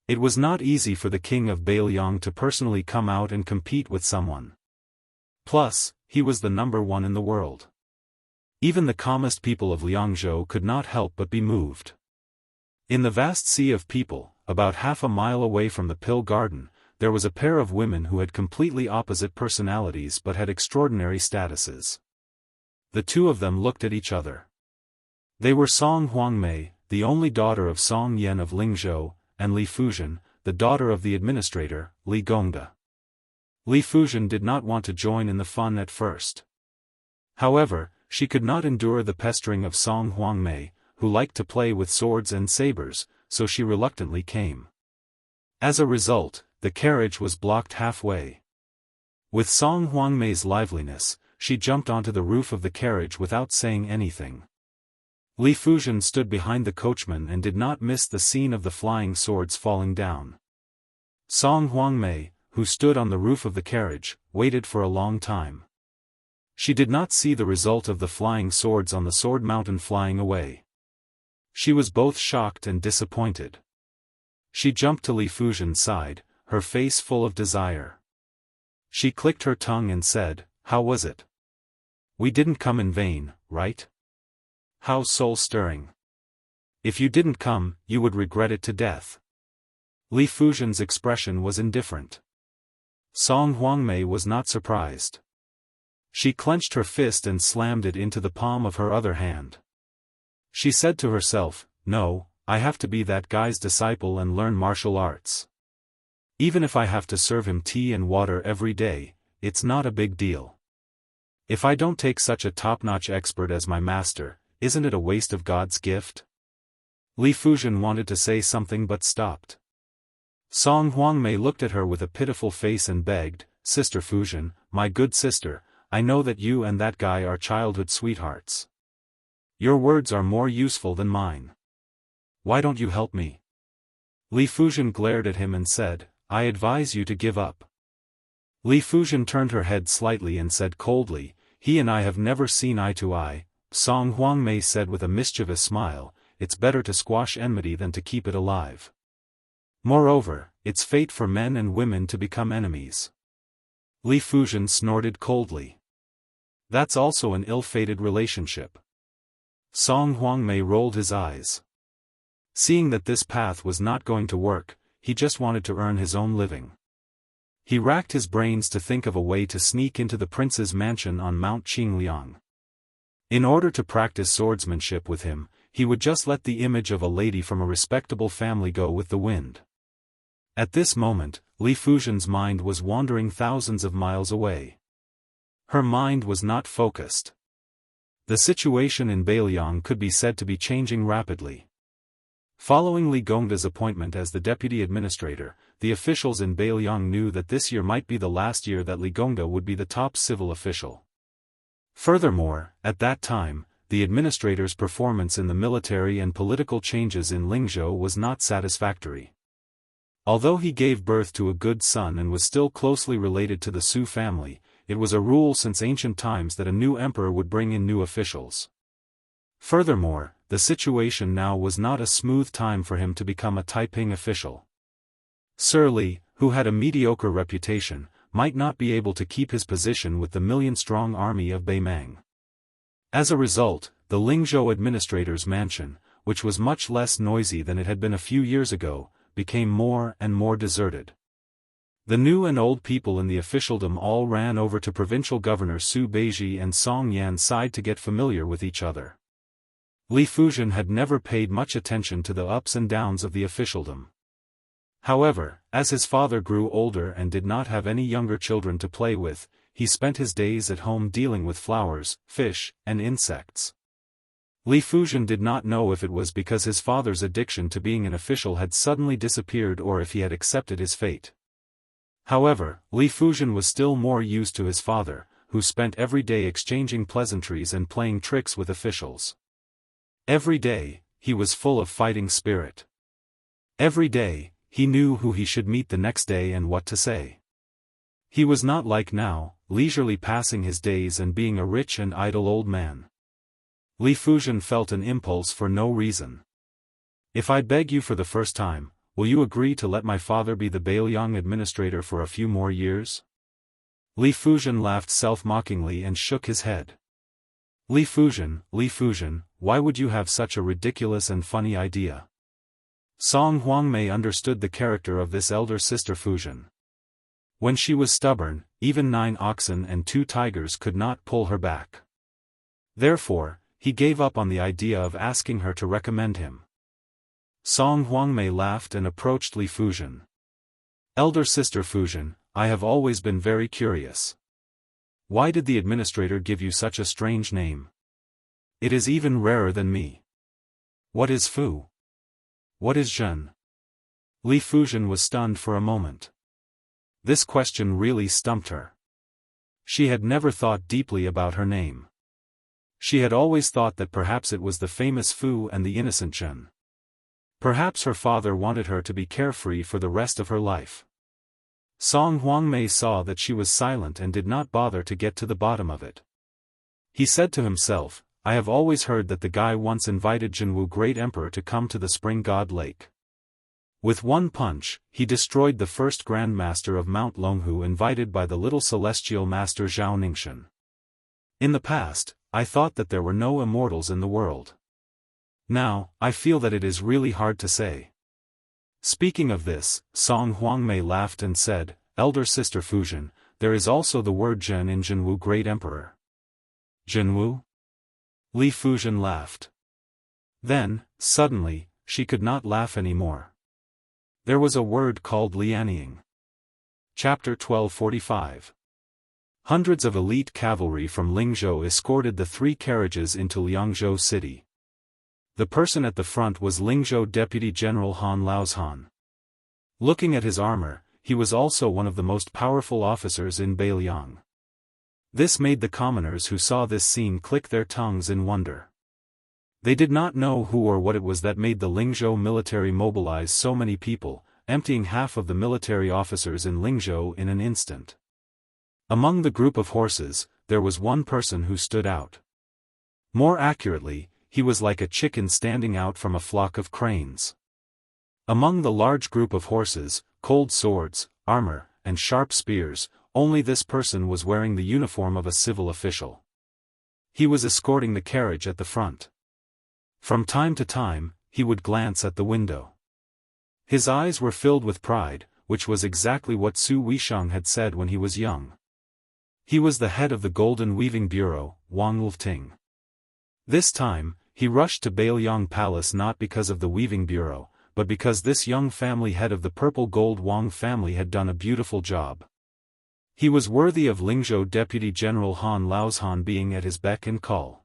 It was not easy for the king of Beiliang to personally come out and compete with someone. Plus, he was the number one in the world. Even the calmest people of Liangzhou could not help but be moved. In the vast sea of people, about half a mile away from the Pill Garden, there was a pair of women who had completely opposite personalities but had extraordinary statuses. The two of them looked at each other. They were Song Huangmei, the only daughter of Song Yan of Lingzhou, and Li Fuzhen, the daughter of the administrator, Li Gongda. Li Fuzhen did not want to join in the fun at first. However, she could not endure the pestering of Song Huangmei, who liked to play with swords and sabers, so she reluctantly came. As a result, the carriage was blocked halfway. With Song Huangmei's liveliness, she jumped onto the roof of the carriage without saying anything. Li Fuzhen stood behind the coachman and did not miss the scene of the flying swords falling down. Song Huangmei, who stood on the roof of the carriage, waited for a long time. She did not see the result of the flying swords on the sword mountain flying away. She was both shocked and disappointed. She jumped to Li Fuzhen's side, her face full of desire. She clicked her tongue and said, "How was it? We didn't come in vain, right? How soul-stirring. If you didn't come, you would regret it to death." Li Fuzhen's expression was indifferent. Song Huangmei was not surprised. She clenched her fist and slammed it into the palm of her other hand. She said to herself, "No, I have to be that guy's disciple and learn martial arts. Even if I have to serve him tea and water every day, it's not a big deal. If I don't take such a top-notch expert as my master, isn't it a waste of God's gift?" Li Fuzhen wanted to say something but stopped. Song Huangmei looked at her with a pitiful face and begged, "Sister Fuzhen, my good sister, I know that you and that guy are childhood sweethearts. Your words are more useful than mine. Why don't you help me?" Li Fuzhen glared at him and said, "I advise you to give up." Li Fuzhen turned her head slightly and said coldly, "He and I have never seen eye to eye." Song Huangmei said with a mischievous smile, "It's better to squash enmity than to keep it alive. Moreover, it's fate for men and women to become enemies." Li Fuzhen snorted coldly. "That's also an ill-fated relationship." Song Huangmei rolled his eyes. Seeing that this path was not going to work, he just wanted to earn his own living. He racked his brains to think of a way to sneak into the prince's mansion on Mount Qingliang. In order to practice swordsmanship with him, he would just let the image of a lady from a respectable family go with the wind. At this moment, Li Fuzhen's mind was wandering thousands of miles away. Her mind was not focused. The situation in Beiliang could be said to be changing rapidly. Following Li Gongda's appointment as the deputy administrator, the officials in Beiliang knew that this year might be the last year that Li Gongda would be the top civil official. Furthermore, at that time, the administrator's performance in the military and political changes in Lingzhou was not satisfactory. Although he gave birth to a good son and was still closely related to the Su family, it was a rule since ancient times that a new emperor would bring in new officials. Furthermore, the situation now was not a smooth time for him to become a Taiping official. Sir Li, who had a mediocre reputation, might not be able to keep his position with the million-strong army of Beimang. As a result, the Lingzhou administrator's mansion, which was much less noisy than it had been a few years ago, became more and more deserted. The new and old people in the officialdom all ran over to provincial governor Su Beiji and Song Yan's side to get familiar with each other. Li Fuzhen had never paid much attention to the ups and downs of the officialdom. However, as his father grew older and did not have any younger children to play with, he spent his days at home dealing with flowers, fish, and insects. Li Fuzhen did not know if it was because his father's addiction to being an official had suddenly disappeared or if he had accepted his fate. However, Li Fuzhen was still more used to his father, who spent every day exchanging pleasantries and playing tricks with officials. Every day, he was full of fighting spirit. Every day, he knew who he should meet the next day and what to say. He was not like now, leisurely passing his days and being a rich and idle old man. Li Fuzhen felt an impulse for no reason. "If I beg you for the first time, will you agree to let my father be the Beiliang administrator for a few more years?" Li Fuzhen laughed self-mockingly and shook his head. Li Fuzhen, why would you have such a ridiculous and funny idea?" Song Huangmei understood the character of this elder sister Fuzhen. When she was stubborn, even 9 oxen and 2 tigers could not pull her back. Therefore, he gave up on the idea of asking her to recommend him. Song Huangmei laughed and approached Li Fuzhen. "Elder sister Fuzhen, I have always been very curious. Why did the administrator give you such a strange name? It is even rarer than me. What is Fu? What is Zhen? Li Fuzhen was stunned for a moment. This question really stumped her. She had never thought deeply about her name. She had always thought that perhaps it was the famous Fu and the innocent Zhen. Perhaps her father wanted her to be carefree for the rest of her life. Song Huangmei saw that she was silent and did not bother to get to the bottom of it. He said to himself, I have always heard that the guy once invited Jianghu Great Emperor to come to the Spring God Lake. With one punch, he destroyed the first Grand Master of Mount Longhu invited by the little celestial master Zhao Ningxin. In the past, I thought that there were no immortals in the world. Now, I feel that it is really hard to say. Speaking of this, Song Huangmei laughed and said, Elder Sister Fuzhen, there is also the word Zhen in Jianghu Great Emperor. Jianghu? Li Fuzhen laughed. Then, suddenly, she could not laugh anymore. There was a word called lianying. Chapter 1245. Hundreds of elite cavalry from Lingzhou escorted the 3 carriages into Liangzhou city. The person at the front was Lingzhou Deputy General Han Laozhan. Looking at his armor, he was also one of the most powerful officers in Beiliang. This made the commoners who saw this scene click their tongues in wonder. They did not know who or what it was that made the Lingzhou military mobilize so many people, emptying half of the military officers in Lingzhou in an instant. Among the group of horses, there was one person who stood out. More accurately, he was like a chicken standing out from a flock of cranes. Among the large group of horses, cold swords, armor, and sharp spears, only this person was wearing the uniform of a civil official. He was escorting the carriage at the front. From time to time, he would glance at the window. His eyes were filled with pride, which was exactly what Su Weisheng had said when he was young. He was the head of the Golden Weaving Bureau, Wang Lufting. This time, he rushed to Beiliang Palace not because of the Weaving Bureau, but because this young family head of the purple gold Wang family had done a beautiful job. He was worthy of Lingzhou Deputy General Han Laozhan being at his beck and call.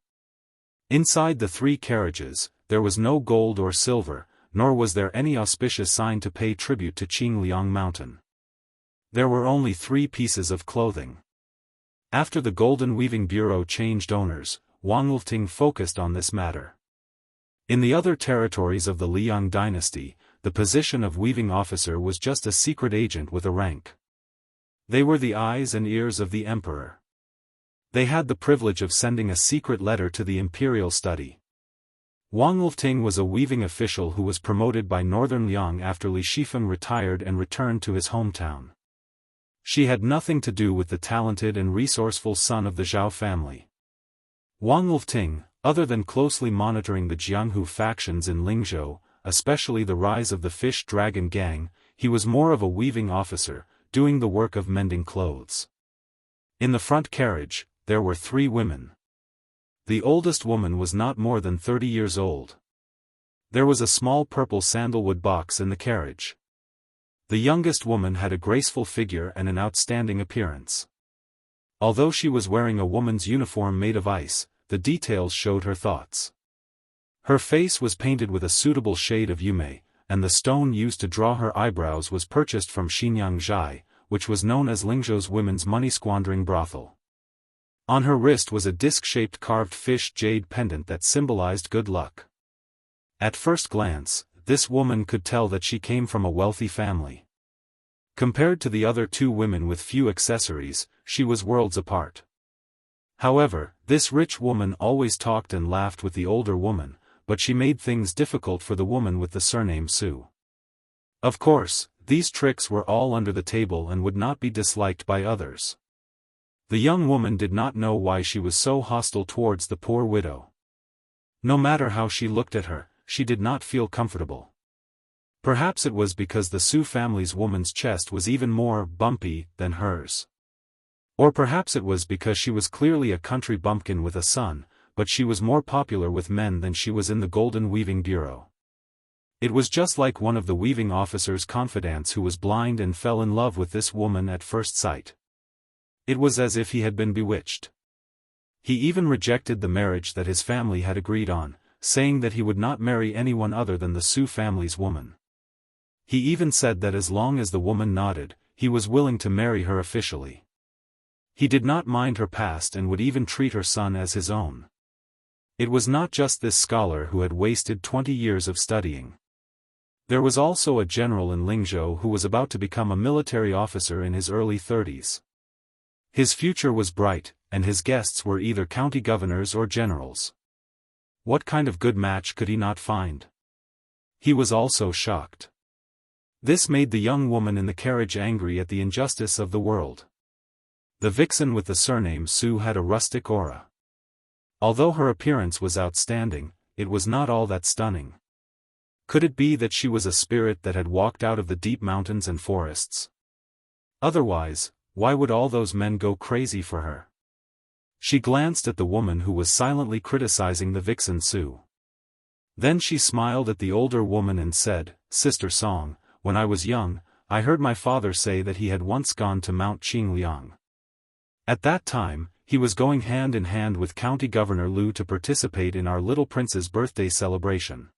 Inside the 3 carriages, there was no gold or silver, nor was there any auspicious sign to pay tribute to Qingliang Mountain. There were only 3 pieces of clothing. After the Golden Weaving Bureau changed owners, Wang Lufting focused on this matter. In the other territories of the Liang dynasty, the position of weaving officer was just a secret agent with a rank. They were the eyes and ears of the emperor. They had the privilege of sending a secret letter to the imperial study. Wang Lufting was a weaving official who was promoted by Northern Liang after Li Shifeng retired and returned to his hometown. She had nothing to do with the talented and resourceful son of the Zhao family. Wang Lufting, other than closely monitoring the Jianghu factions in Lingzhou, especially the rise of the Fish Dragon Gang, he was more of a weaving officer, doing the work of mending clothes. In the front carriage, there were 3 women. The oldest woman was not more than 30 years old. There was a small purple sandalwood box in the carriage. The youngest woman had a graceful figure and an outstanding appearance. Although she was wearing a woman's uniform made of ice, the details showed her thoughts. Her face was painted with a suitable shade of yume, and the stone used to draw her eyebrows was purchased from Xinyang Zhai, which was known as Lingzhou's women's money-squandering brothel. On her wrist was a disc-shaped carved fish jade pendant that symbolized good luck. At first glance, this woman could tell that she came from a wealthy family. Compared to the other 2 women with few accessories, she was worlds apart. However, this rich woman always talked and laughed with the older woman, but she made things difficult for the woman with the surname Su. Of course, these tricks were all under the table and would not be disliked by others. The young woman did not know why she was so hostile towards the poor widow. No matter how she looked at her, she did not feel comfortable. Perhaps it was because the Su family's woman's chest was even more bumpy than hers. Or perhaps it was because she was clearly a country bumpkin with a son, but she was more popular with men than she was in the Golden Weaving Bureau. It was just like one of the weaving officer's confidants who was blind and fell in love with this woman at first sight. It was as if he had been bewitched. He even rejected the marriage that his family had agreed on, saying that he would not marry anyone other than the Su family's woman. He even said that as long as the woman nodded, he was willing to marry her officially. He did not mind her past and would even treat her son as his own. It was not just this scholar who had wasted 20 years of studying. There was also a general in Lingzhou who was about to become a military officer in his early 30s. His future was bright, and his guests were either county governors or generals. What kind of good match could he not find? He was also shocked. This made the young woman in the carriage angry at the injustice of the world. The vixen with the surname Su had a rustic aura. Although her appearance was outstanding, it was not all that stunning. Could it be that she was a spirit that had walked out of the deep mountains and forests? Otherwise, why would all those men go crazy for her? She glanced at the woman who was silently criticizing the vixen Su. Then she smiled at the older woman and said, "Sister Song, when I was young, I heard my father say that he had once gone to Mount Qingliang. At that time, he was going hand in hand with County Governor Lu to participate in our little prince's birthday celebration.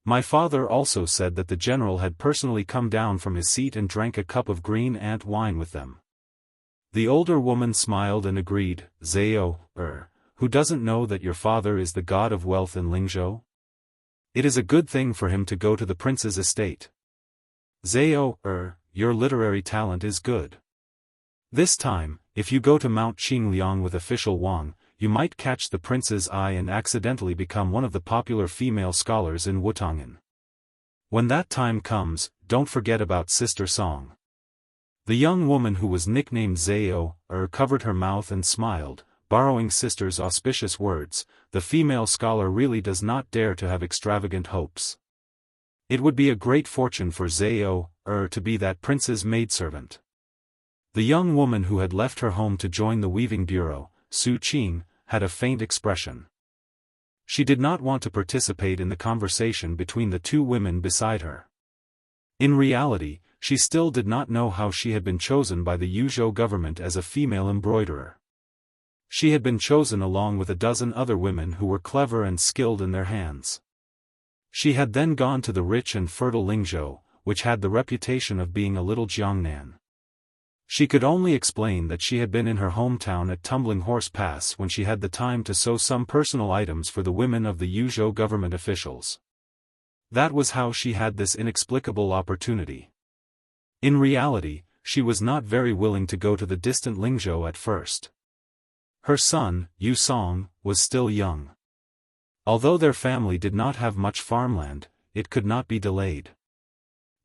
My father also said that the general had personally come down from his seat and drank a cup of green ant wine with them." The older woman smiled and agreed, "Zhao, who doesn't know that your father is the god of wealth in Lingzhou? It is a good thing for him to go to the prince's estate. Zhao, your literary talent is good. This time, if you go to Mount Qingliang with official Wang, you might catch the prince's eye and accidentally become one of the popular female scholars in Wutong'an. When that time comes, don't forget about Sister Song." The young woman who was nicknamed Zhao, covered her mouth and smiled, borrowing Sister's auspicious words. The female scholar really does not dare to have extravagant hopes. It would be a great fortune for Zhao, to be that prince's maidservant. The young woman who had left her home to join the weaving bureau, Su Qing, had a faint expression. She did not want to participate in the conversation between the two women beside her. In reality, she still did not know how she had been chosen by the Yuzhou government as a female embroiderer. She had been chosen along with a dozen other women who were clever and skilled in their hands. She had then gone to the rich and fertile Lingzhou, which had the reputation of being a little Jiangnan. She could only explain that she had been in her hometown at Tumbling Horse Pass when she had the time to sew some personal items for the women of the Yuzhou government officials. That was how she had this inexplicable opportunity. In reality, she was not very willing to go to the distant Lingzhou at first. Her son, Yu Song, was still young. Although their family did not have much farmland, it could not be delayed.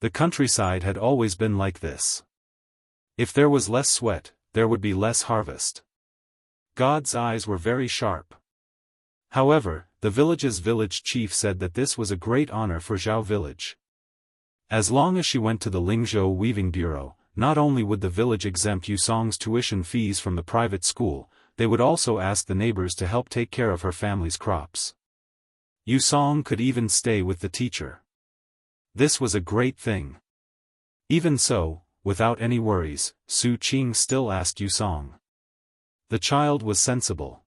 The countryside had always been like this. If there was less sweat, there would be less harvest. God's eyes were very sharp. However, the village's village chief said that this was a great honor for Zhao village. As long as she went to the Lingzhou Weaving Bureau, not only would the village exempt Yu Song's tuition fees from the private school, they would also ask the neighbors to help take care of her family's crops. Yu Song could even stay with the teacher. This was a great thing. Even so, without any worries, Su Qing still asked Yu Song. The child was sensible.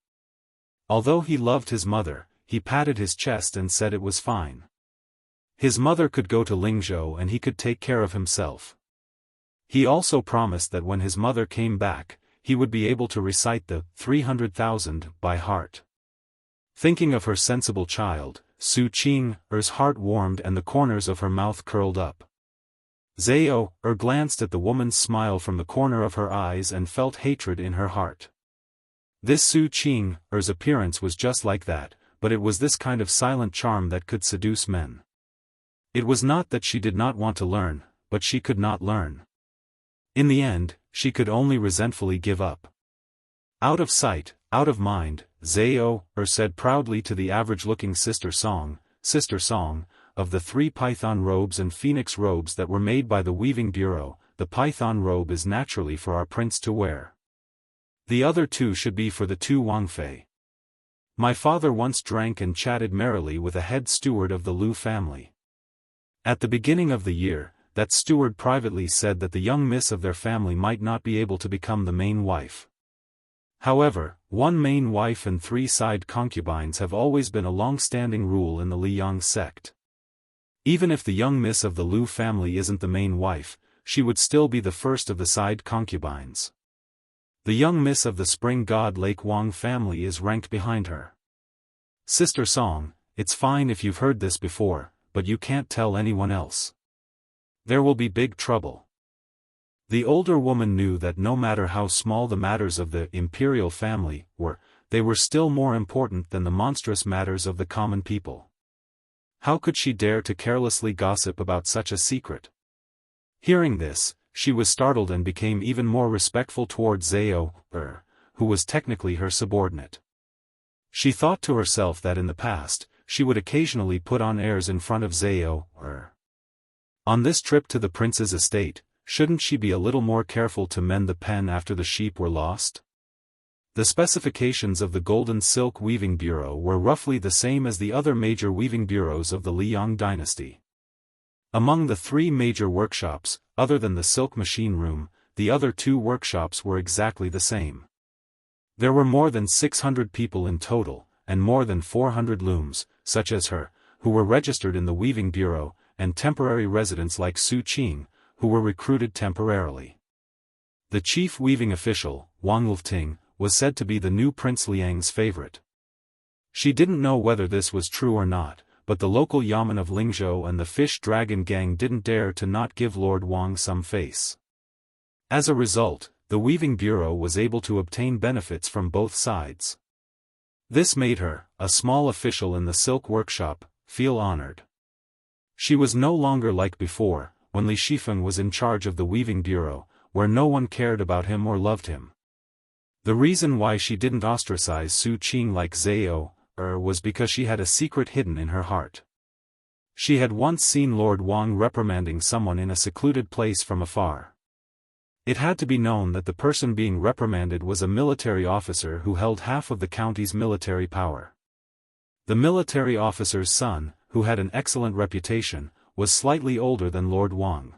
Although he loved his mother, he patted his chest and said it was fine. His mother could go to Lingzhou and he could take care of himself. He also promised that when his mother came back, he would be able to recite the 300,000 by heart. Thinking of her sensible child, Su Qing's heart warmed and the corners of her mouth curled up. Zhao glanced at the woman's smile from the corner of her eyes and felt hatred in her heart. This Su Qing's appearance was just like that, but it was this kind of silent charm that could seduce men. It was not that she did not want to learn, but she could not learn. In the end, she could only resentfully give up. Out of sight, out of mind, Zhao said proudly to the average-looking Sister Song, "Sister Song, of the 3 python robes and phoenix robes that were made by the Weaving Bureau, the python robe is naturally for our prince to wear. The other 2 should be for the 2 Wangfei. My father once drank and chatted merrily with a head steward of the Lu family. At the beginning of the year, that steward privately said that the young miss of their family might not be able to become the main wife. However, one main wife and 3 side concubines have always been a long-standing rule in the Liyang sect. Even if the young miss of the Lu family isn't the main wife, she would still be the first of the side concubines. The young miss of the spring god Lake Wang family is ranked behind her. Sister Song, it's fine if you've heard this before, but you can't tell anyone else. There will be big trouble. The older woman knew that no matter how small the matters of the imperial family were, they were still more important than the monstrous matters of the common people. How could she dare to carelessly gossip about such a secret? Hearing this, she was startled and became even more respectful toward Zhao, who was technically her subordinate. She thought to herself that in the past, she would occasionally put on airs in front of Zhao. On this trip to the prince's estate, shouldn't she be a little more careful to mend the pen after the sheep were lost? The specifications of the Golden Silk Weaving Bureau were roughly the same as the other major weaving bureaus of the Liyang dynasty. Among the 3 major workshops, other than the silk machine room, the other 2 workshops were exactly the same. There were more than 600 people in total, and more than 400 looms, such as her, who were registered in the Weaving Bureau, and temporary residents like Su Qing, who were recruited temporarily. The chief weaving official, Wang Lufting, was said to be the new Prince Liang's favorite. She didn't know whether this was true or not, but the local yamen of Lingzhou and the Fish Dragon gang didn't dare to not give Lord Wang some face. As a result, the Weaving Bureau was able to obtain benefits from both sides. This made her, a small official in the silk workshop, feel honored. She was no longer like before, when Li Shifeng was in charge of the Weaving Bureau, where no one cared about him or loved him. The reason why she didn't ostracize Su Qing like Zhao, was because she had a secret hidden in her heart. She had once seen Lord Wang reprimanding someone in a secluded place from afar. It had to be known that the person being reprimanded was a military officer who held half of the county's military power. The military officer's son, who had an excellent reputation, was slightly older than Lord Wang.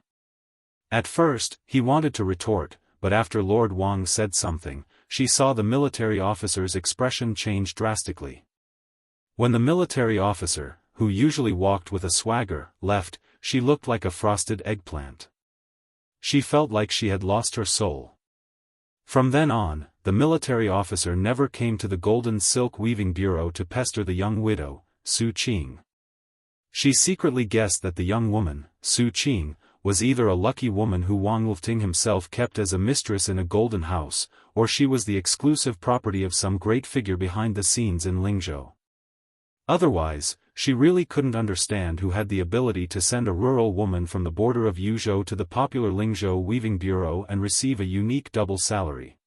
At first, he wanted to retort, but after Lord Wang said something, she saw the military officer's expression change drastically. When the military officer, who usually walked with a swagger, left, she looked like a frosted eggplant. She felt like she had lost her soul. From then on, the military officer never came to the Golden Silk Weaving Bureau to pester the young widow, Su Qing. She secretly guessed that the young woman, Su Qing, was either a lucky woman who Wang Lufting himself kept as a mistress in a golden house, or she was the exclusive property of some great figure behind the scenes in Lingzhou. Otherwise, she really couldn't understand who had the ability to send a rural woman from the border of Yuzhou to the popular Lingzhou Weaving Bureau and receive a unique double salary.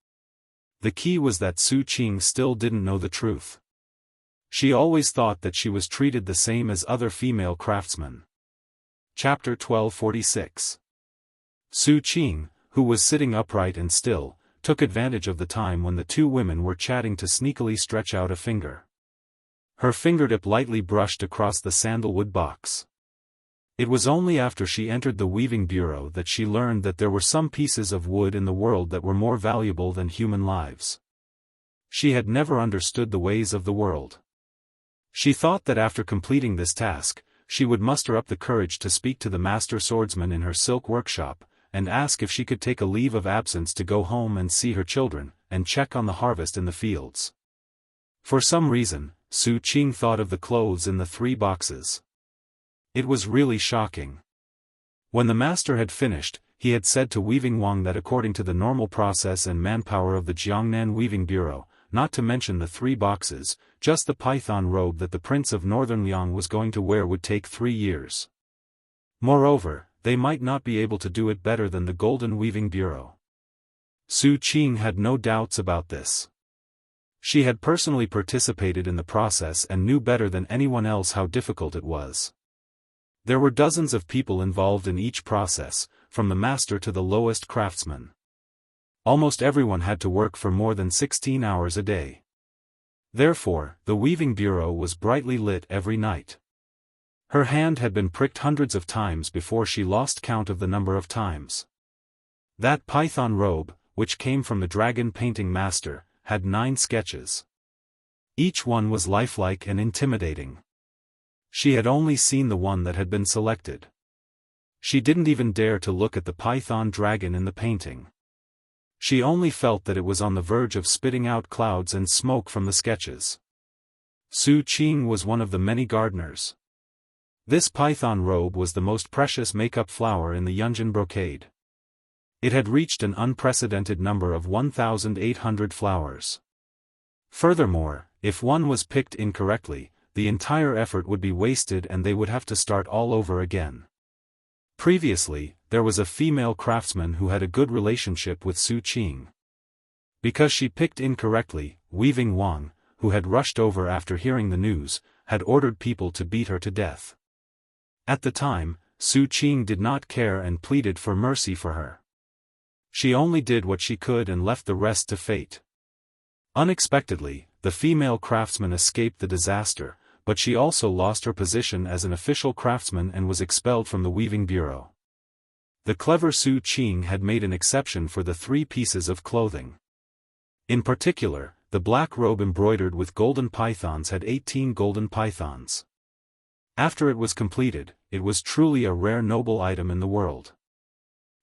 The key was that Su Qing still didn't know the truth. She always thought that she was treated the same as other female craftsmen. Chapter 1246. Su Qing, who was sitting upright and still, took advantage of the time when the 2 women were chatting to sneakily stretch out a finger. Her fingertip lightly brushed across the sandalwood box. It was only after she entered the Weaving Bureau that she learned that there were some pieces of wood in the world that were more valuable than human lives. She had never understood the ways of the world. She thought that after completing this task, she would muster up the courage to speak to the master swordsman in her silk workshop, and ask if she could take a leave of absence to go home and see her children, and check on the harvest in the fields. For some reason, Su Qing thought of the clothes in the 3 boxes. It was really shocking. When the master had finished, he had said to Weaving Wang that according to the normal process and manpower of the Jiangnan Weaving Bureau, not to mention the 3 boxes, just the python robe that the Prince of Northern Liang was going to wear would take 3 years. Moreover, they might not be able to do it better than the Golden Weaving Bureau. Su Qing had no doubts about this. She had personally participated in the process and knew better than anyone else how difficult it was. There were dozens of people involved in each process, from the master to the lowest craftsman. Almost everyone had to work for more than 16 hours a day. Therefore, the Weaving Bureau was brightly lit every night. Her hand had been pricked hundreds of times before she lost count of the number of times. That python robe, which came from the dragon painting master, had 9 sketches. Each one was lifelike and intimidating. She had only seen the one that had been selected. She didn't even dare to look at the python dragon in the painting. She only felt that it was on the verge of spitting out clouds and smoke from the sketches. Su Qing was one of the many gardeners. This python robe was the most precious makeup flower in the Yunjin brocade. It had reached an unprecedented number of 1,800 flowers. Furthermore, if one was picked incorrectly, the entire effort would be wasted and they would have to start all over again. Previously, there was a female craftsman who had a good relationship with Su Qing. Because she picked incorrectly, Weaving Wang, who had rushed over after hearing the news, had ordered people to beat her to death. At the time, Su Qing did not care and pleaded for mercy for her. She only did what she could and left the rest to fate. Unexpectedly, the female craftsman escaped the disaster, but she also lost her position as an official craftsman and was expelled from the weaving bureau. The clever Su Qing had made an exception for the 3 pieces of clothing. In particular, the black robe embroidered with golden pythons had 18 golden pythons. After it was completed, it was truly a rare noble item in the world.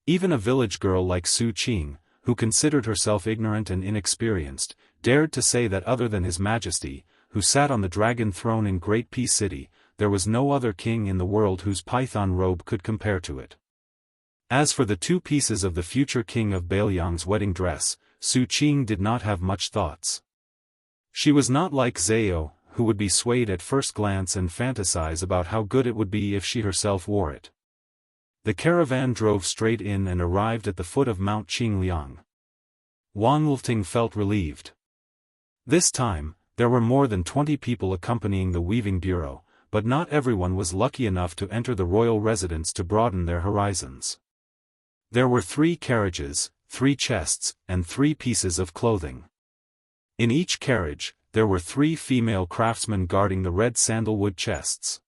Even a village girl like Su Qing, who considered herself ignorant and inexperienced, dared to say that other than His Majesty, who sat on the dragon throne in Great Peace City, there was no other king in the world whose python robe could compare to it. As for the 2 pieces of the future king of Bailiang's wedding dress, Su Qing did not have much thoughts. She was not like Zhao, who would be swayed at first glance and fantasize about how good it would be if she herself wore it. The caravan drove straight in and arrived at the foot of Mount Qingliang. Wang Lifting felt relieved. This time, there were more than 20 people accompanying the weaving bureau, but not everyone was lucky enough to enter the royal residence to broaden their horizons. There were 3 carriages, 3 chests, and 3 pieces of clothing. In each carriage, there were 3 female craftsmen guarding the red sandalwood chests.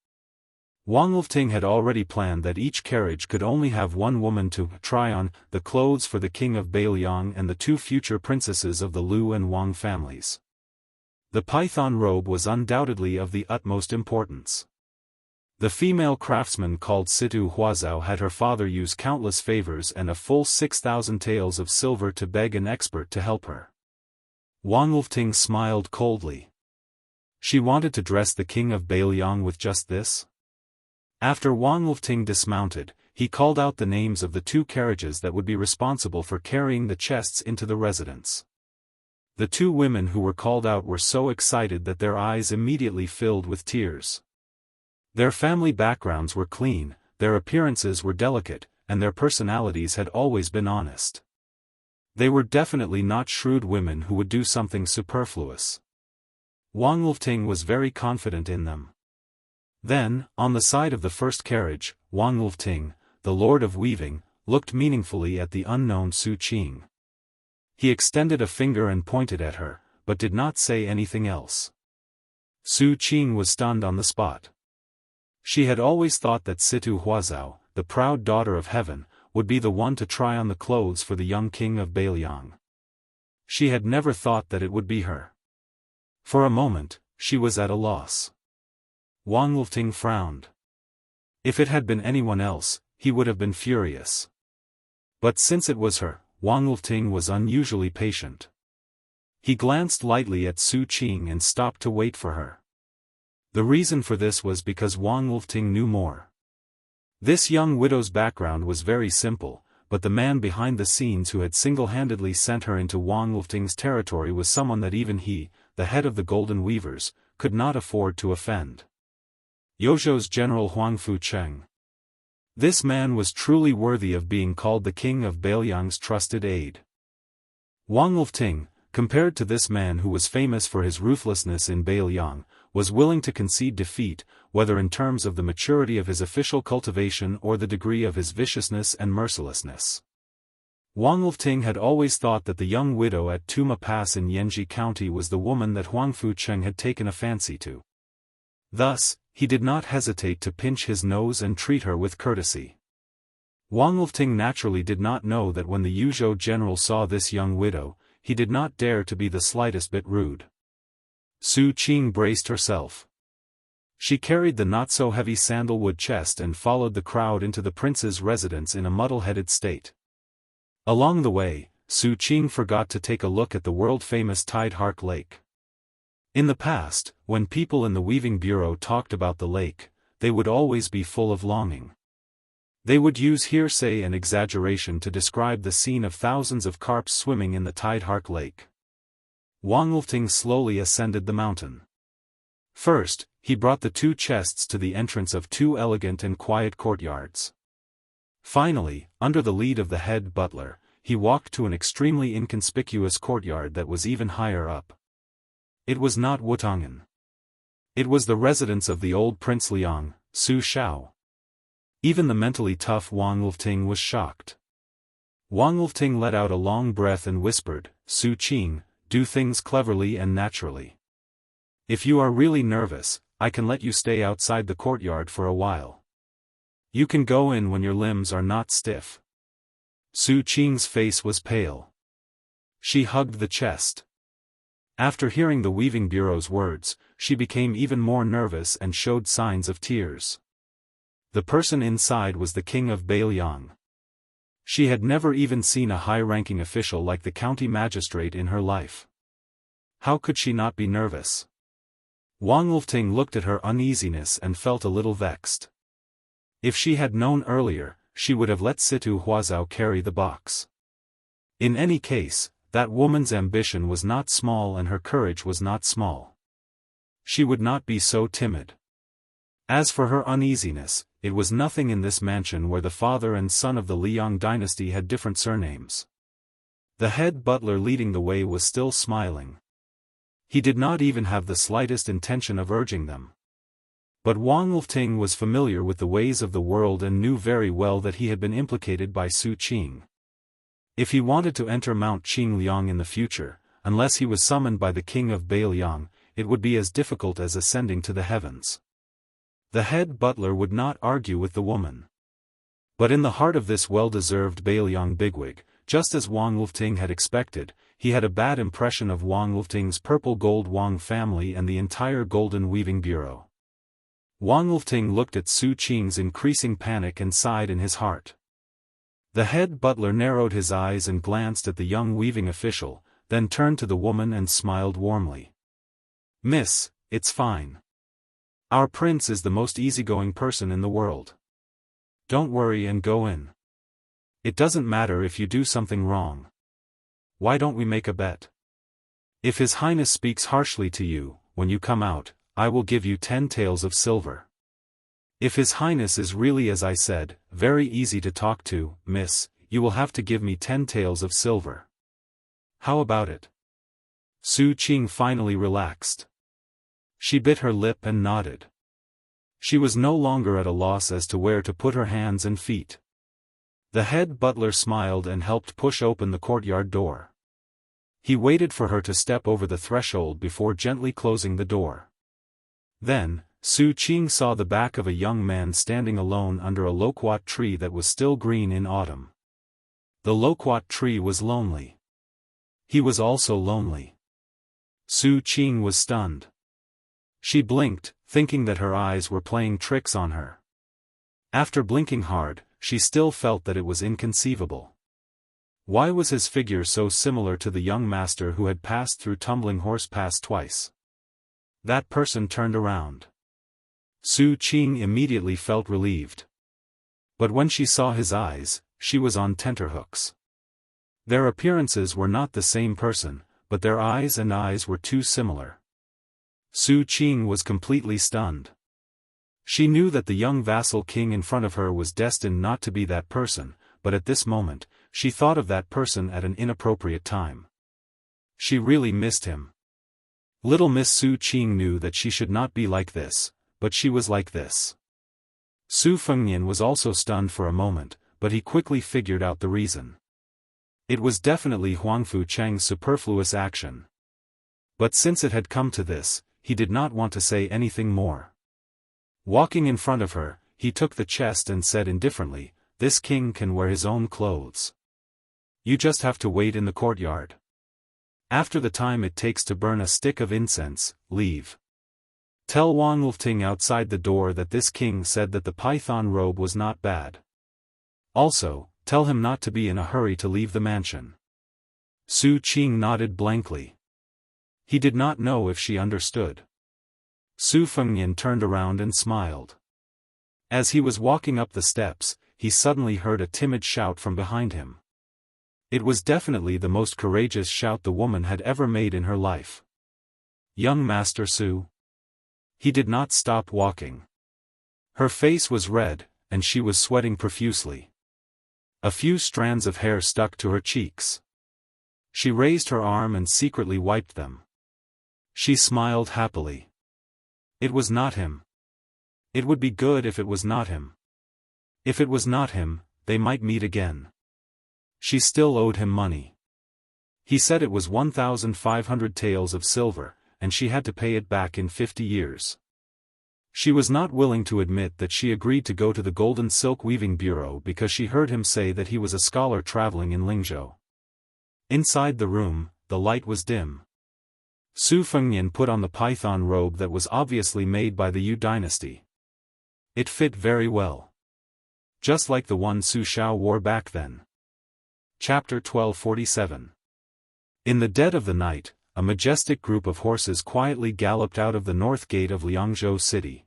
Wang Lifting had already planned that each carriage could only have 1 woman to try on the clothes for the king of Bailiang and the 2 future princesses of the Lu and Wang families. The python robe was undoubtedly of the utmost importance. The female craftsman called Situ Huazhao had her father use countless favors and a full 6,000 taels of silver to beg an expert to help her. Wang Lifting smiled coldly. She wanted to dress the king of Bailiang with just this? After Wang Lifting dismounted, he called out the names of the 2 carriages that would be responsible for carrying the chests into the residence. The 2 women who were called out were so excited that their eyes immediately filled with tears. Their family backgrounds were clean, their appearances were delicate, and their personalities had always been honest. They were definitely not shrewd women who would do something superfluous. Wang Lifting was very confident in them. Then, on the side of the first carriage, Wang Lifting, the Lord of Weaving, looked meaningfully at the unknown Su Qing. He extended a finger and pointed at her, but did not say anything else. Su Qing was stunned on the spot. She had always thought that Situ Huazhao, the proud daughter of heaven, would be the one to try on the clothes for the young king of Bailiang. She had never thought that it would be her. For a moment, she was at a loss. Wang Lifting frowned. If it had been anyone else, he would have been furious. But since it was her, Wang Lifting was unusually patient. He glanced lightly at Su Qing and stopped to wait for her. The reason for this was because Wang Lifting knew more. This young widow's background was very simple, but the man behind the scenes who had single-handedly sent her into Wang Lifting's territory was someone that even he, the head of the Golden Weavers, could not afford to offend. Yozhou's General Huang Fucheng. This man was truly worthy of being called the king of Bailiang's trusted aide. Wang Lifting, compared to this man who was famous for his ruthlessness in Bailiang, was willing to concede defeat, whether in terms of the maturity of his official cultivation or the degree of his viciousness and mercilessness. Wang Lifting had always thought that the young widow at Tuma Pass in Yanji County was the woman that Huang Fucheng had taken a fancy to. Thus, he did not hesitate to pinch his nose and treat her with courtesy. Wang Lifting naturally did not know that when the Yuzhou general saw this young widow, he did not dare to be the slightest bit rude. Su Qing braced herself. She carried the not-so-heavy sandalwood chest and followed the crowd into the prince's residence in a muddle-headed state. Along the way, Su Qing forgot to take a look at the world-famous Tide Hark Lake. In the past, when people in the weaving bureau talked about the lake, they would always be full of longing. They would use hearsay and exaggeration to describe the scene of thousands of carps swimming in the Tide Hark Lake. Wang Lifting slowly ascended the mountain. First, he brought the two chests to the entrance of two elegant and quiet courtyards. Finally, under the lead of the head butler, he walked to an extremely inconspicuous courtyard that was even higher up. It was not Wutangen. It was the residence of the old Prince Liang, Su Shao. Even the mentally tough Wang Lifting was shocked. Wang Lifting let out a long breath and whispered, "Su Qing, do things cleverly and naturally. If you are really nervous, I can let you stay outside the courtyard for a while. You can go in when your limbs are not stiff." Su Qing's face was pale. She hugged the chest. After hearing the weaving bureau's words, she became even more nervous and showed signs of tears. The person inside was the king of Beiliang. She had never even seen a high-ranking official like the county magistrate in her life. How could she not be nervous? Wang Lifting looked at her uneasiness and felt a little vexed. If she had known earlier, she would have let Situ Huazhao carry the box. In any case, that woman's ambition was not small and her courage was not small. She would not be so timid. As for her uneasiness, it was nothing in this mansion where the father and son of the Liang dynasty had different surnames. The head butler leading the way was still smiling. He did not even have the slightest intention of urging them. But Wang Lifting was familiar with the ways of the world and knew very well that he had been implicated by Su Qing. If he wanted to enter Mount Qingliang in the future, unless he was summoned by the king of Beiliang, it would be as difficult as ascending to the heavens. The head butler would not argue with the woman. But in the heart of this well-deserved Beiliang bigwig, just as Wang Lifting had expected, he had a bad impression of Wang Lifting's purple gold Wang family and the entire golden weaving bureau. Wang Lifting looked at Su Qing's increasing panic and sighed in his heart. The head butler narrowed his eyes and glanced at the young weaving official, then turned to the woman and smiled warmly. "Miss, it's fine. Our prince is the most easygoing person in the world. Don't worry and go in. It doesn't matter if you do something wrong. Why don't we make a bet? If His Highness speaks harshly to you, when you come out, I will give you 10 taels of silver. If His Highness is really as I said, very easy to talk to, miss, you will have to give me 10 taels of silver. How about it?" Su Qing finally relaxed. She bit her lip and nodded. She was no longer at a loss as to where to put her hands and feet. The head butler smiled and helped push open the courtyard door. He waited for her to step over the threshold before gently closing the door. Then, Su Qing saw the back of a young man standing alone under a loquat tree that was still green in autumn. The loquat tree was lonely. He was also lonely. Su Qing was stunned. She blinked, thinking that her eyes were playing tricks on her. After blinking hard, she still felt that it was inconceivable. Why was his figure so similar to the young master who had passed through Tumbling Horse Pass twice? That person turned around. Su Qing immediately felt relieved. But when she saw his eyes, she was on tenterhooks. Their appearances were not the same person, but their eyes were too similar. Su Qing was completely stunned. She knew that the young vassal king in front of her was destined not to be that person, but at this moment, she thought of that person at an inappropriate time. She really missed him. Little Miss Su Qing knew that she should not be like this, but she was like this. Su Fengnian was also stunned for a moment, but he quickly figured out the reason. It was definitely Huangfu Cheng's superfluous action. But since it had come to this, he did not want to say anything more. Walking in front of her, he took the chest and said indifferently, "This king can wear his own clothes. You just have to wait in the courtyard. After the time it takes to burn a stick of incense, leave. Tell Wang Lufting outside the door that this king said that the python robe was not bad. Also, tell him not to be in a hurry to leave the mansion." Su Qing nodded blankly. He did not know if she understood. Su Fengnian turned around and smiled. As he was walking up the steps, he suddenly heard a timid shout from behind him. It was definitely the most courageous shout the woman had ever made in her life. "Young Master Su." He did not stop walking. Her face was red, and she was sweating profusely. A few strands of hair stuck to her cheeks. She raised her arm and secretly wiped them. She smiled happily. It was not him. It would be good if it was not him. If it was not him, they might meet again. She still owed him money. He said it was 1,500 taels of silver, and she had to pay it back in 50 years. She was not willing to admit that she agreed to go to the Golden Silk Weaving Bureau because she heard him say that he was a scholar traveling in Lingzhou. Inside the room, the light was dim. Su Fengnian put on the python robe that was obviously made by the Yu dynasty. It fit very well. Just like the one Su Xiao wore back then. Chapter 1247. In the dead of the night, a majestic group of horses quietly galloped out of the north gate of Liangzhou city.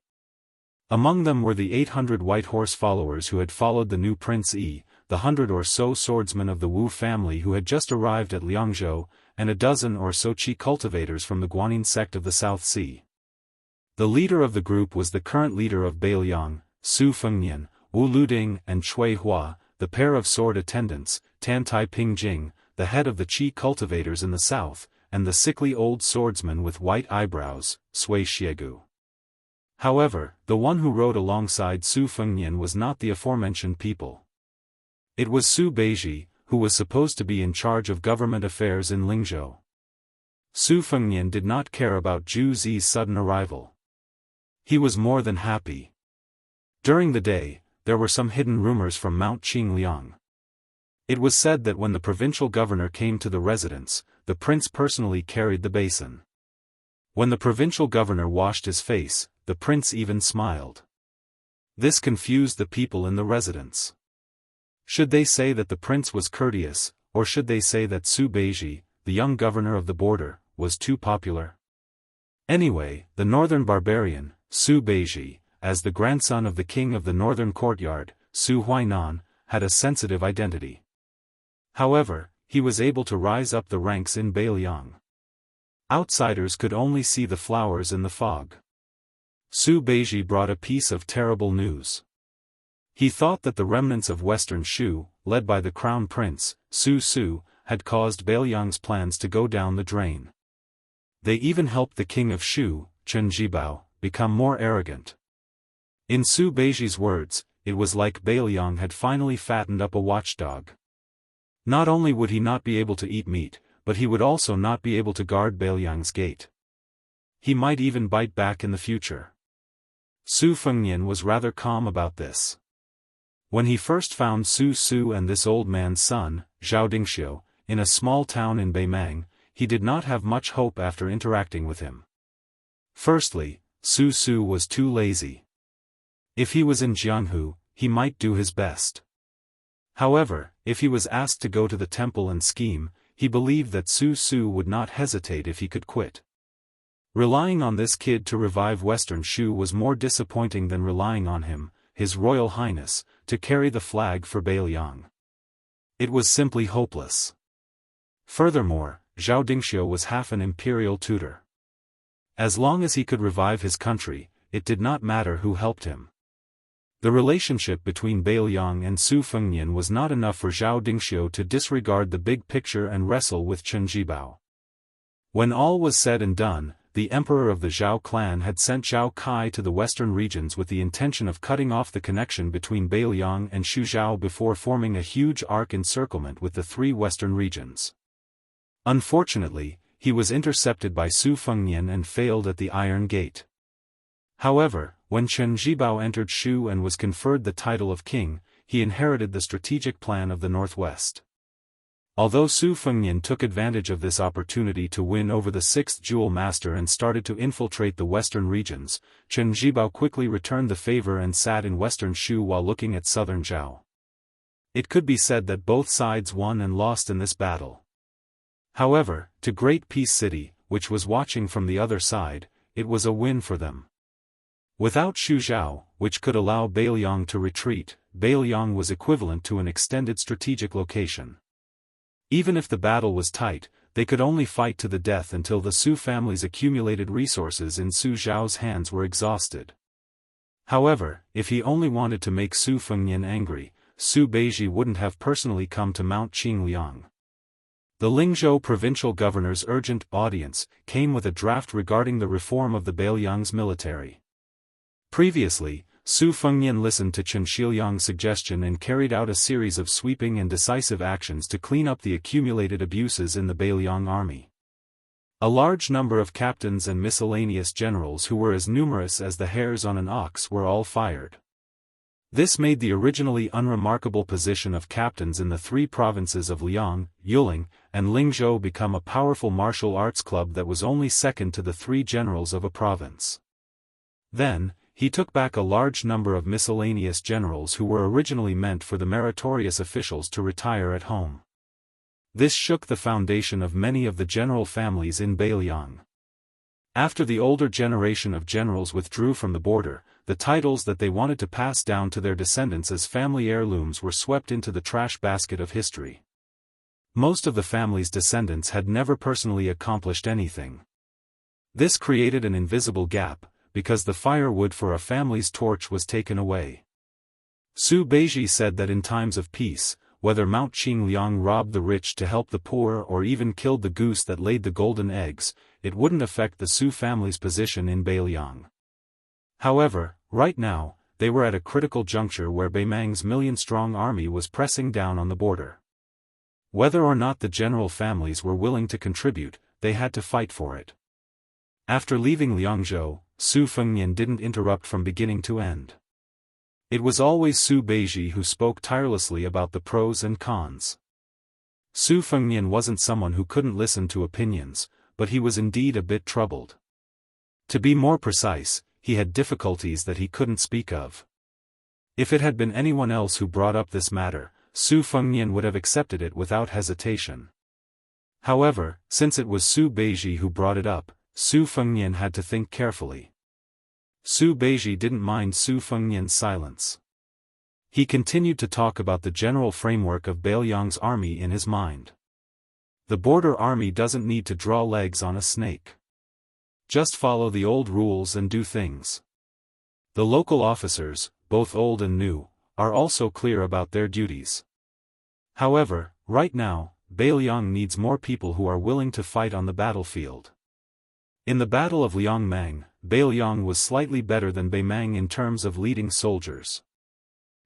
Among them were the 800 white horse followers who had followed the new Prince Yi, the 100 or so swordsmen of the Wu family who had just arrived at Liangzhou, and a dozen or so Qi cultivators from the Guanyin sect of the South Sea. The leader of the group was the current leader of Beiliang, Su Fengnian, Wu Luding and Cui Hua, the pair of sword attendants, Tan Tai Pingjing, the head of the Qi cultivators in the south, and the sickly old swordsman with white eyebrows, Sui Xiegu. However, the one who rode alongside Su Fengnian was not the aforementioned people. It was Su Beiji, who was supposed to be in charge of government affairs in Lingzhou. Su Fengnian did not care about Zhu Zi's sudden arrival. He was more than happy. During the day, there were some hidden rumors from Mount Qingliang. It was said that when the provincial governor came to the residence, the prince personally carried the basin. When the provincial governor washed his face, the prince even smiled. This confused the people in the residence. Should they say that the prince was courteous, or should they say that Su Beiji, the young governor of the border, was too popular? Anyway, the northern barbarian, Su Beiji, as the grandson of the king of the northern courtyard, Su Huainan, had a sensitive identity. However, he was able to rise up the ranks in Beiliang. Outsiders could only see the flowers in the fog. Su Beiji brought a piece of terrible news. He thought that the remnants of Western Shu, led by the crown prince, Su Su, had caused Beiliang's plans to go down the drain. They even helped the king of Shu, Chen Jibao, become more arrogant. In Su Beiji's words, it was like Beiliang had finally fattened up a watchdog. Not only would he not be able to eat meat, but he would also not be able to guard Beiliang's gate. He might even bite back in the future. Su Fengnian was rather calm about this. When he first found Su Su and this old man's son, Zhao Dingxiu, in a small town in Beimang, he did not have much hope after interacting with him. Firstly, Su Su was too lazy. If he was in Jianghu, he might do his best. However, if he was asked to go to the temple and scheme, he believed that Su Su would not hesitate if he could quit. Relying on this kid to revive Western Shu was more disappointing than relying on him, His Royal Highness, to carry the flag for Beiliang. It was simply hopeless. Furthermore, Zhao Dingxiu was half an imperial tutor. As long as he could revive his country, it did not matter who helped him. The relationship between Beiliang and Su Fengnian was not enough for Zhao Dingxiu to disregard the big picture and wrestle with Chen Jibao. When all was said and done, the emperor of the Zhao clan had sent Zhao Kai to the western regions with the intention of cutting off the connection between Beiliang and Shuzhou before forming a huge arc encirclement with the three western regions. Unfortunately, he was intercepted by Su Fengnian and failed at the Iron Gate. However, when Chen Zhibao entered Shu and was conferred the title of king, he inherited the strategic plan of the northwest. Although Su Fengnian took advantage of this opportunity to win over the 6th Jewel Master and started to infiltrate the western regions, Chen Zhibao quickly returned the favor and sat in western Shu while looking at southern Zhao. It could be said that both sides won and lost in this battle. However, to Great Peace City, which was watching from the other side, it was a win for them. Without Shu Zhao, which could allow Beiliang to retreat, Beiliang was equivalent to an extended strategic location. Even if the battle was tight, they could only fight to the death until the Su family's accumulated resources in Su Zhao's hands were exhausted. However, if he only wanted to make Su Fengnian angry, Su Beiji wouldn't have personally come to Mount Qingliang. The Lingzhou provincial governor's urgent audience came with a draft regarding the reform of the Beiliang's military. Previously, Su Fengnian listened to Chen Shiliang's suggestion and carried out a series of sweeping and decisive actions to clean up the accumulated abuses in the Beiliang army. A large number of captains and miscellaneous generals who were as numerous as the hairs on an ox were all fired. This made the originally unremarkable position of captains in the 3 provinces of Liang, Yuling, and Lingzhou become a powerful martial arts club that was only second to the 3 generals of a province. Then, he took back a large number of miscellaneous generals who were originally meant for the meritorious officials to retire at home. This shook the foundation of many of the general families in Beiliang. After the older generation of generals withdrew from the border, the titles that they wanted to pass down to their descendants as family heirlooms were swept into the trash basket of history. Most of the family's descendants had never personally accomplished anything. This created an invisible gap, because the firewood for a family's torch was taken away. Su Beiji said that in times of peace, whether Mount Qingliang robbed the rich to help the poor or even killed the goose that laid the golden eggs, it wouldn't affect the Su family's position in Beiliang. However, right now, they were at a critical juncture where Beimang's million-strong army was pressing down on the border. Whether or not the general families were willing to contribute, they had to fight for it. After leaving Liangzhou, Su Fengnian didn't interrupt from beginning to end. It was always Su Beiji who spoke tirelessly about the pros and cons. Su Fengnian wasn't someone who couldn't listen to opinions, but he was indeed a bit troubled. To be more precise, he had difficulties that he couldn't speak of. If it had been anyone else who brought up this matter, Su Fengnian would have accepted it without hesitation. However, since it was Su Beiji who brought it up, Su Fengnian had to think carefully. Su Beiji didn't mind Su Fengnian's silence. He continued to talk about the general framework of Beiliang's army in his mind. The border army doesn't need to draw legs on a snake. Just follow the old rules and do things. The local officers, both old and new, are also clear about their duties. However, right now, Beiliang needs more people who are willing to fight on the battlefield. In the Battle of Liangmang, Beiliang was slightly better than Beimang in terms of leading soldiers.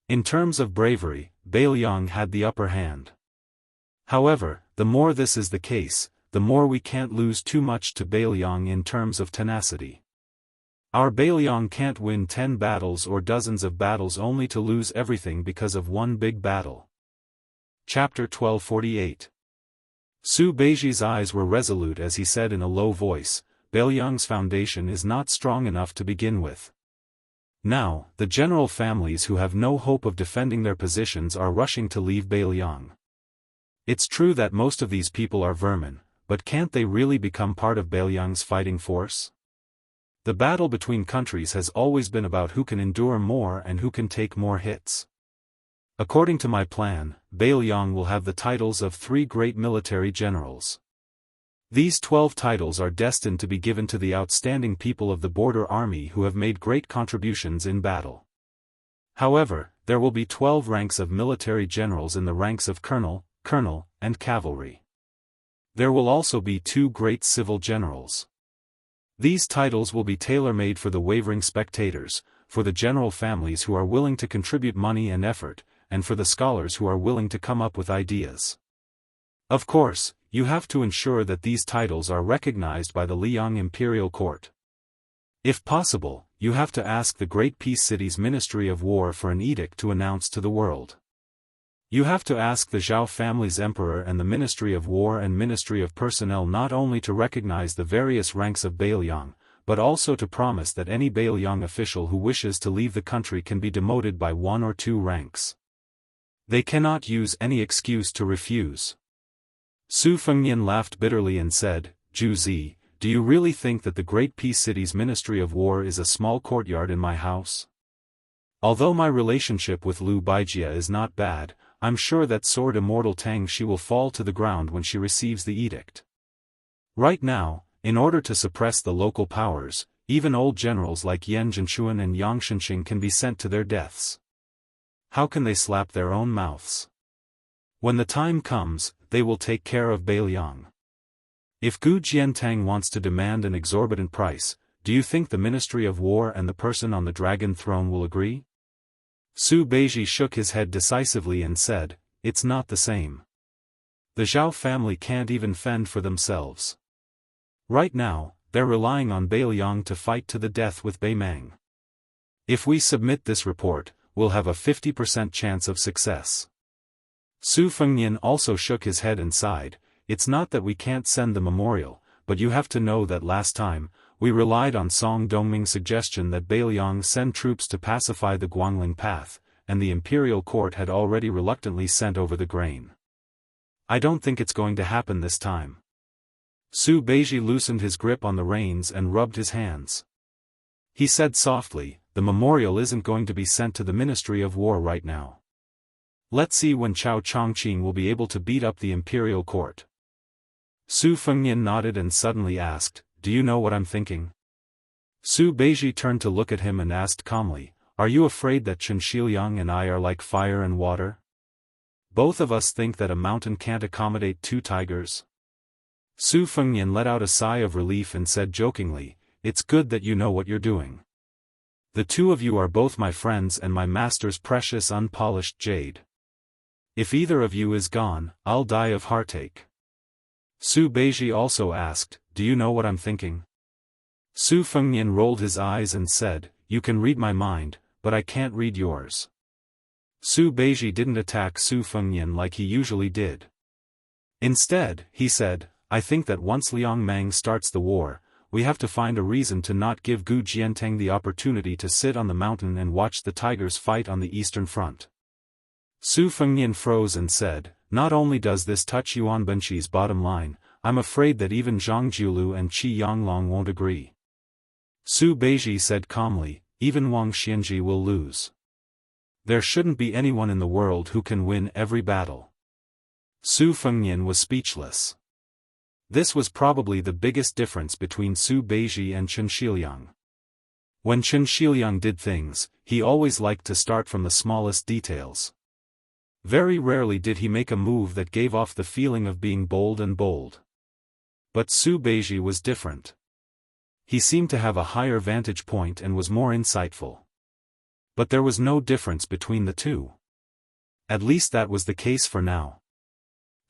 In terms of bravery, Beiliang had the upper hand. However, the more this is the case, the more we can't lose too much to Beiliang in terms of tenacity. Our Beiliang can't win 10 battles or dozens of battles only to lose everything because of one big battle. Chapter 1248. Su Beiji's eyes were resolute as he said in a low voice, Beiliang's foundation is not strong enough to begin with. Now, the general families who have no hope of defending their positions are rushing to leave Beiliang. It's true that most of these people are vermin, but can't they really become part of Beiliang's fighting force? The battle between countries has always been about who can endure more and who can take more hits. According to my plan, Beiliang will have the titles of 3 great military generals. These 12 titles are destined to be given to the outstanding people of the border army who have made great contributions in battle. However, there will be 12 ranks of military generals in the ranks of colonel, and cavalry. There will also be 2 great civil generals. These titles will be tailor-made for the wavering spectators, for the general families who are willing to contribute money and effort, and for the scholars who are willing to come up with ideas. Of course, you have to ensure that these titles are recognized by the Liang imperial court. If possible, you have to ask the Great Peace City's Ministry of War for an edict to announce to the world. You have to ask the Zhao family's emperor and the Ministry of War and Ministry of Personnel not only to recognize the various ranks of Bailiang, but also to promise that any Bailiang official who wishes to leave the country can be demoted by 1 or 2 ranks. They cannot use any excuse to refuse. Su Fengnian laughed bitterly and said, Zhu Zi, do you really think that the Great Peace City's Ministry of War is a small courtyard in my house? Although my relationship with Liu Baijia is not bad, I'm sure that sword Immortal Tang Shi will fall to the ground when she receives the edict. Right now, in order to suppress the local powers, even old generals like Yan Zhenchuan and Yang Shenxing can be sent to their deaths. How can they slap their own mouths? When the time comes, they will take care of Bailiang. If Gu Jiantang wants to demand an exorbitant price, do you think the Ministry of War and the person on the dragon throne will agree? Su Beiji shook his head decisively and said, it's not the same. The Zhao family can't even fend for themselves. Right now, they're relying on Bailiang to fight to the death with Beimang. If we submit this report, we'll have a 50% chance of success. Su Fengnian also shook his head and sighed. It's not that we can't send the memorial, but you have to know that last time, we relied on Song Dongming's suggestion that Bailiang send troops to pacify the Guangling Path, and the imperial court had already reluctantly sent over the grain. I don't think it's going to happen this time. Su Beiji loosened his grip on the reins and rubbed his hands. He said softly, the memorial isn't going to be sent to the Ministry of War right now. Let's see when Chao Chongqing will be able to beat up the imperial court. Su Fengnian nodded and suddenly asked, do you know what I'm thinking? Su Beiji turned to look at him and asked calmly, are you afraid that Chen Shiliang and I are like fire and water? Both of us think that a mountain can't accommodate 2 tigers. Su Fengnian let out a sigh of relief and said jokingly, it's good that you know what you're doing. The 2 of you are both my friends and my master's precious unpolished jade. If either of you is gone, I'll die of heartache. Su Beiji also asked, do you know what I'm thinking? Su Fengnian rolled his eyes and said, you can read my mind, but I can't read yours. Su Beiji didn't attack Su Fengnian like he usually did. Instead, he said, I think that once Liang Mang starts the war, we have to find a reason to not give Gu Jiantang the opportunity to sit on the mountain and watch the tigers fight on the eastern front. Su Fengnian froze and said, not only does this touch Yuan Benqi's bottom line, I'm afraid that even Zhang Jiulu and Qi Yanglong won't agree. Su Beiji said calmly, even Wang Xianji will lose. There shouldn't be anyone in the world who can win every battle. Su Fengnian was speechless. This was probably the biggest difference between Su Beiji and Chen Shiliang. When Chen Shiliang did things, he always liked to start from the smallest details. Very rarely did he make a move that gave off the feeling of being bold and bold. But Su Beiji was different. He seemed to have a higher vantage point and was more insightful. But there was no difference between the 2. At least that was the case for now.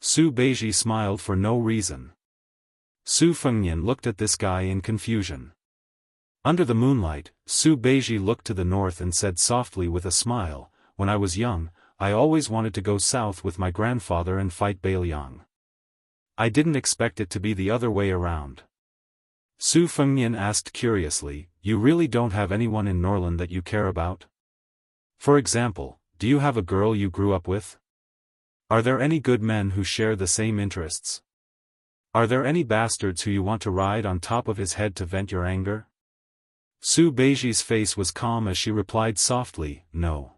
Su Beiji smiled for no reason. Su Fengnian looked at this guy in confusion. Under the moonlight, Su Beiji looked to the north and said softly with a smile, when I was young, I always wanted to go south with my grandfather and fight Bailiang. I didn't expect it to be the other way around. Su Fengnian asked curiously, you really don't have anyone in Norland that you care about? For example, do you have a girl you grew up with? Are there any good men who share the same interests? Are there any bastards who you want to ride on top of his head to vent your anger? Su Beiji's face was calm as she replied softly, no.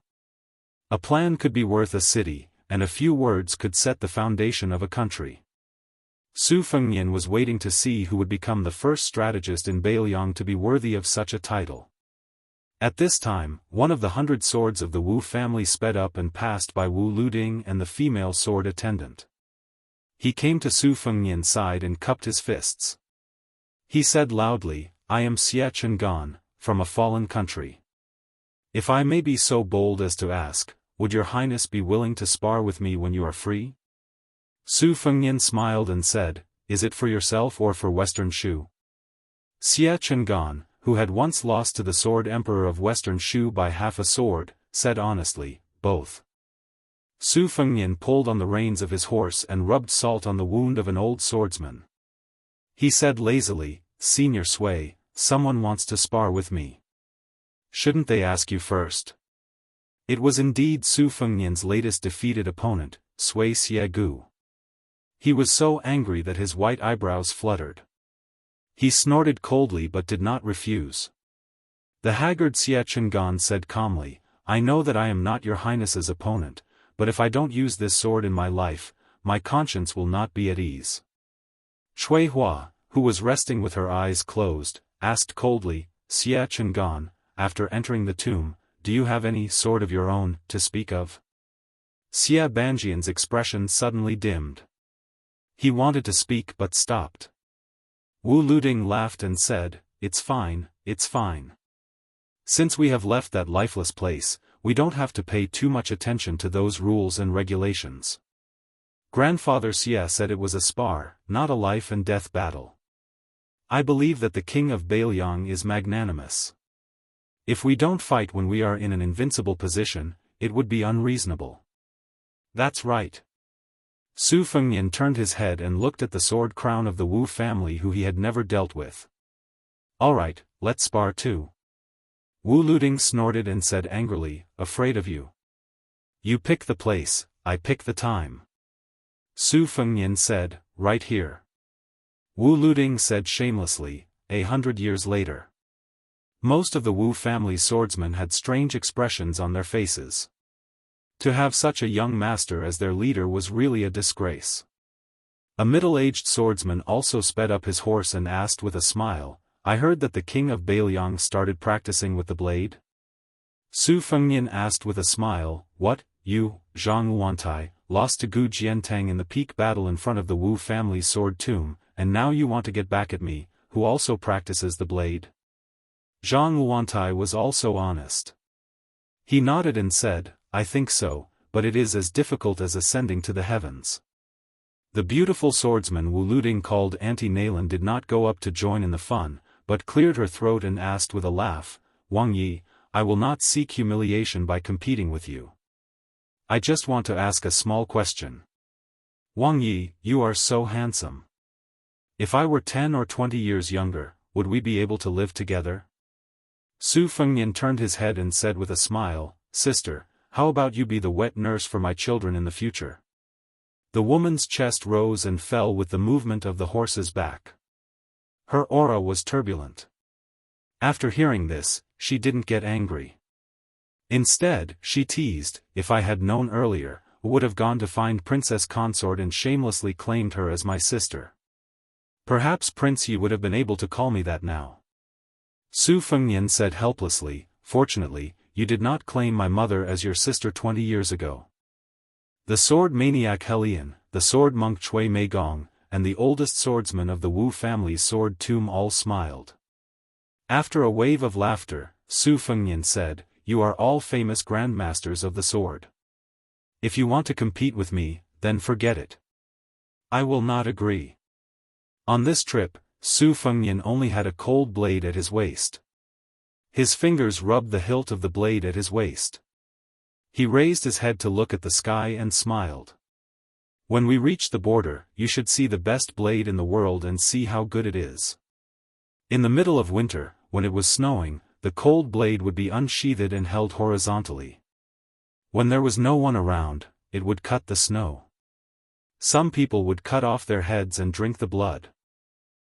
A plan could be worth a city, and a few words could set the foundation of a country. Su Fengnian was waiting to see who would become the first strategist in Bailiang to be worthy of such a title. At this time, one of the 100 swords of the Wu family sped up and passed by Wu Luding and the female sword attendant. He came to Su Fengnian's side and cupped his fists. He said loudly, I am Xie Chenggan, from a fallen country. If I may be so bold as to ask, would your highness be willing to spar with me when you are free? Su Fengnian smiled and said, is it for yourself or for Western Shu? Xie Chenggan, who had once lost to the sword emperor of Western Shu by half a sword, said honestly, both. Su Fengnian pulled on the reins of his horse and rubbed salt on the wound of an old swordsman. He said lazily, Senior Sui, someone wants to spar with me. Shouldn't they ask you first? It was indeed Su Fengnian's latest defeated opponent, Sui Xiegu. He was so angry that his white eyebrows fluttered. He snorted coldly but did not refuse. The haggard Xie Chenggan said calmly, I know that I am not your highness's opponent, but if I don't use this sword in my life, my conscience will not be at ease. Shui Hua, who was resting with her eyes closed, asked coldly, Xie Chenggan, after entering the tomb, do you have any sword of your own, to speak of? Xie Banjian's expression suddenly dimmed. He wanted to speak but stopped. Wu Luding laughed and said, It's fine, it's fine. Since we have left that lifeless place, we don't have to pay too much attention to those rules and regulations. Grandfather Xie said it was a spar, not a life and death battle. I believe that the king of Bailiang is magnanimous. If we don't fight when we are in an invincible position, it would be unreasonable. That's right. Su Fengnian turned his head and looked at the sword crown of the Wu family who he had never dealt with. Alright, let's spar too. Wu Luding snorted and said angrily, afraid of you. You pick the place, I pick the time. Su Fengnian said, right here. Wu Luding said shamelessly, 100 years later. Most of the Wu family's swordsmen had strange expressions on their faces. To have such a young master as their leader was really a disgrace. A middle-aged swordsman also sped up his horse and asked with a smile, I heard that the king of Bailiang started practicing with the blade? Su Fengnian asked with a smile, what, you, Zhang Wantai, lost to Gu Jiantang in the peak battle in front of the Wu family's sword tomb, and now you want to get back at me, who also practices the blade? Zhang Wantai was also honest. He nodded and said, I think so, but it is as difficult as ascending to the heavens. The beautiful swordsman Wu Luding called Auntie Nalan did not go up to join in the fun, but cleared her throat and asked with a laugh, Wang Yi, I will not seek humiliation by competing with you. I just want to ask a small question. Wang Yi, you are so handsome. If I were 10 or 20 years younger, would we be able to live together? Su Fengnian turned his head and said with a smile, Sister, how about you be the wet nurse for my children in the future? The woman's chest rose and fell with the movement of the horse's back. Her aura was turbulent. After hearing this, she didn't get angry. Instead, she teased, if I had known earlier, would have gone to find Princess Consort and shamelessly claimed her as my sister. Perhaps Prince Yi would have been able to call me that now. Su Fengnian said helplessly, fortunately, you did not claim my mother as your sister 20 years ago. The sword maniac Helian, the sword monk Chui Meigong, and the oldest swordsman of the Wu family's sword tomb all smiled. After a wave of laughter, Su Fengnian said, you are all famous grandmasters of the sword. If you want to compete with me, then forget it. I will not agree. On this trip, Su Fengnian only had a cold blade at his waist. His fingers rubbed the hilt of the blade at his waist. He raised his head to look at the sky and smiled. When we reach the border, you should see the best blade in the world and see how good it is. In the middle of winter, when it was snowing, the cold blade would be unsheathed and held horizontally. When there was no one around, it would cut the snow. Some people would cut off their heads and drink the blood.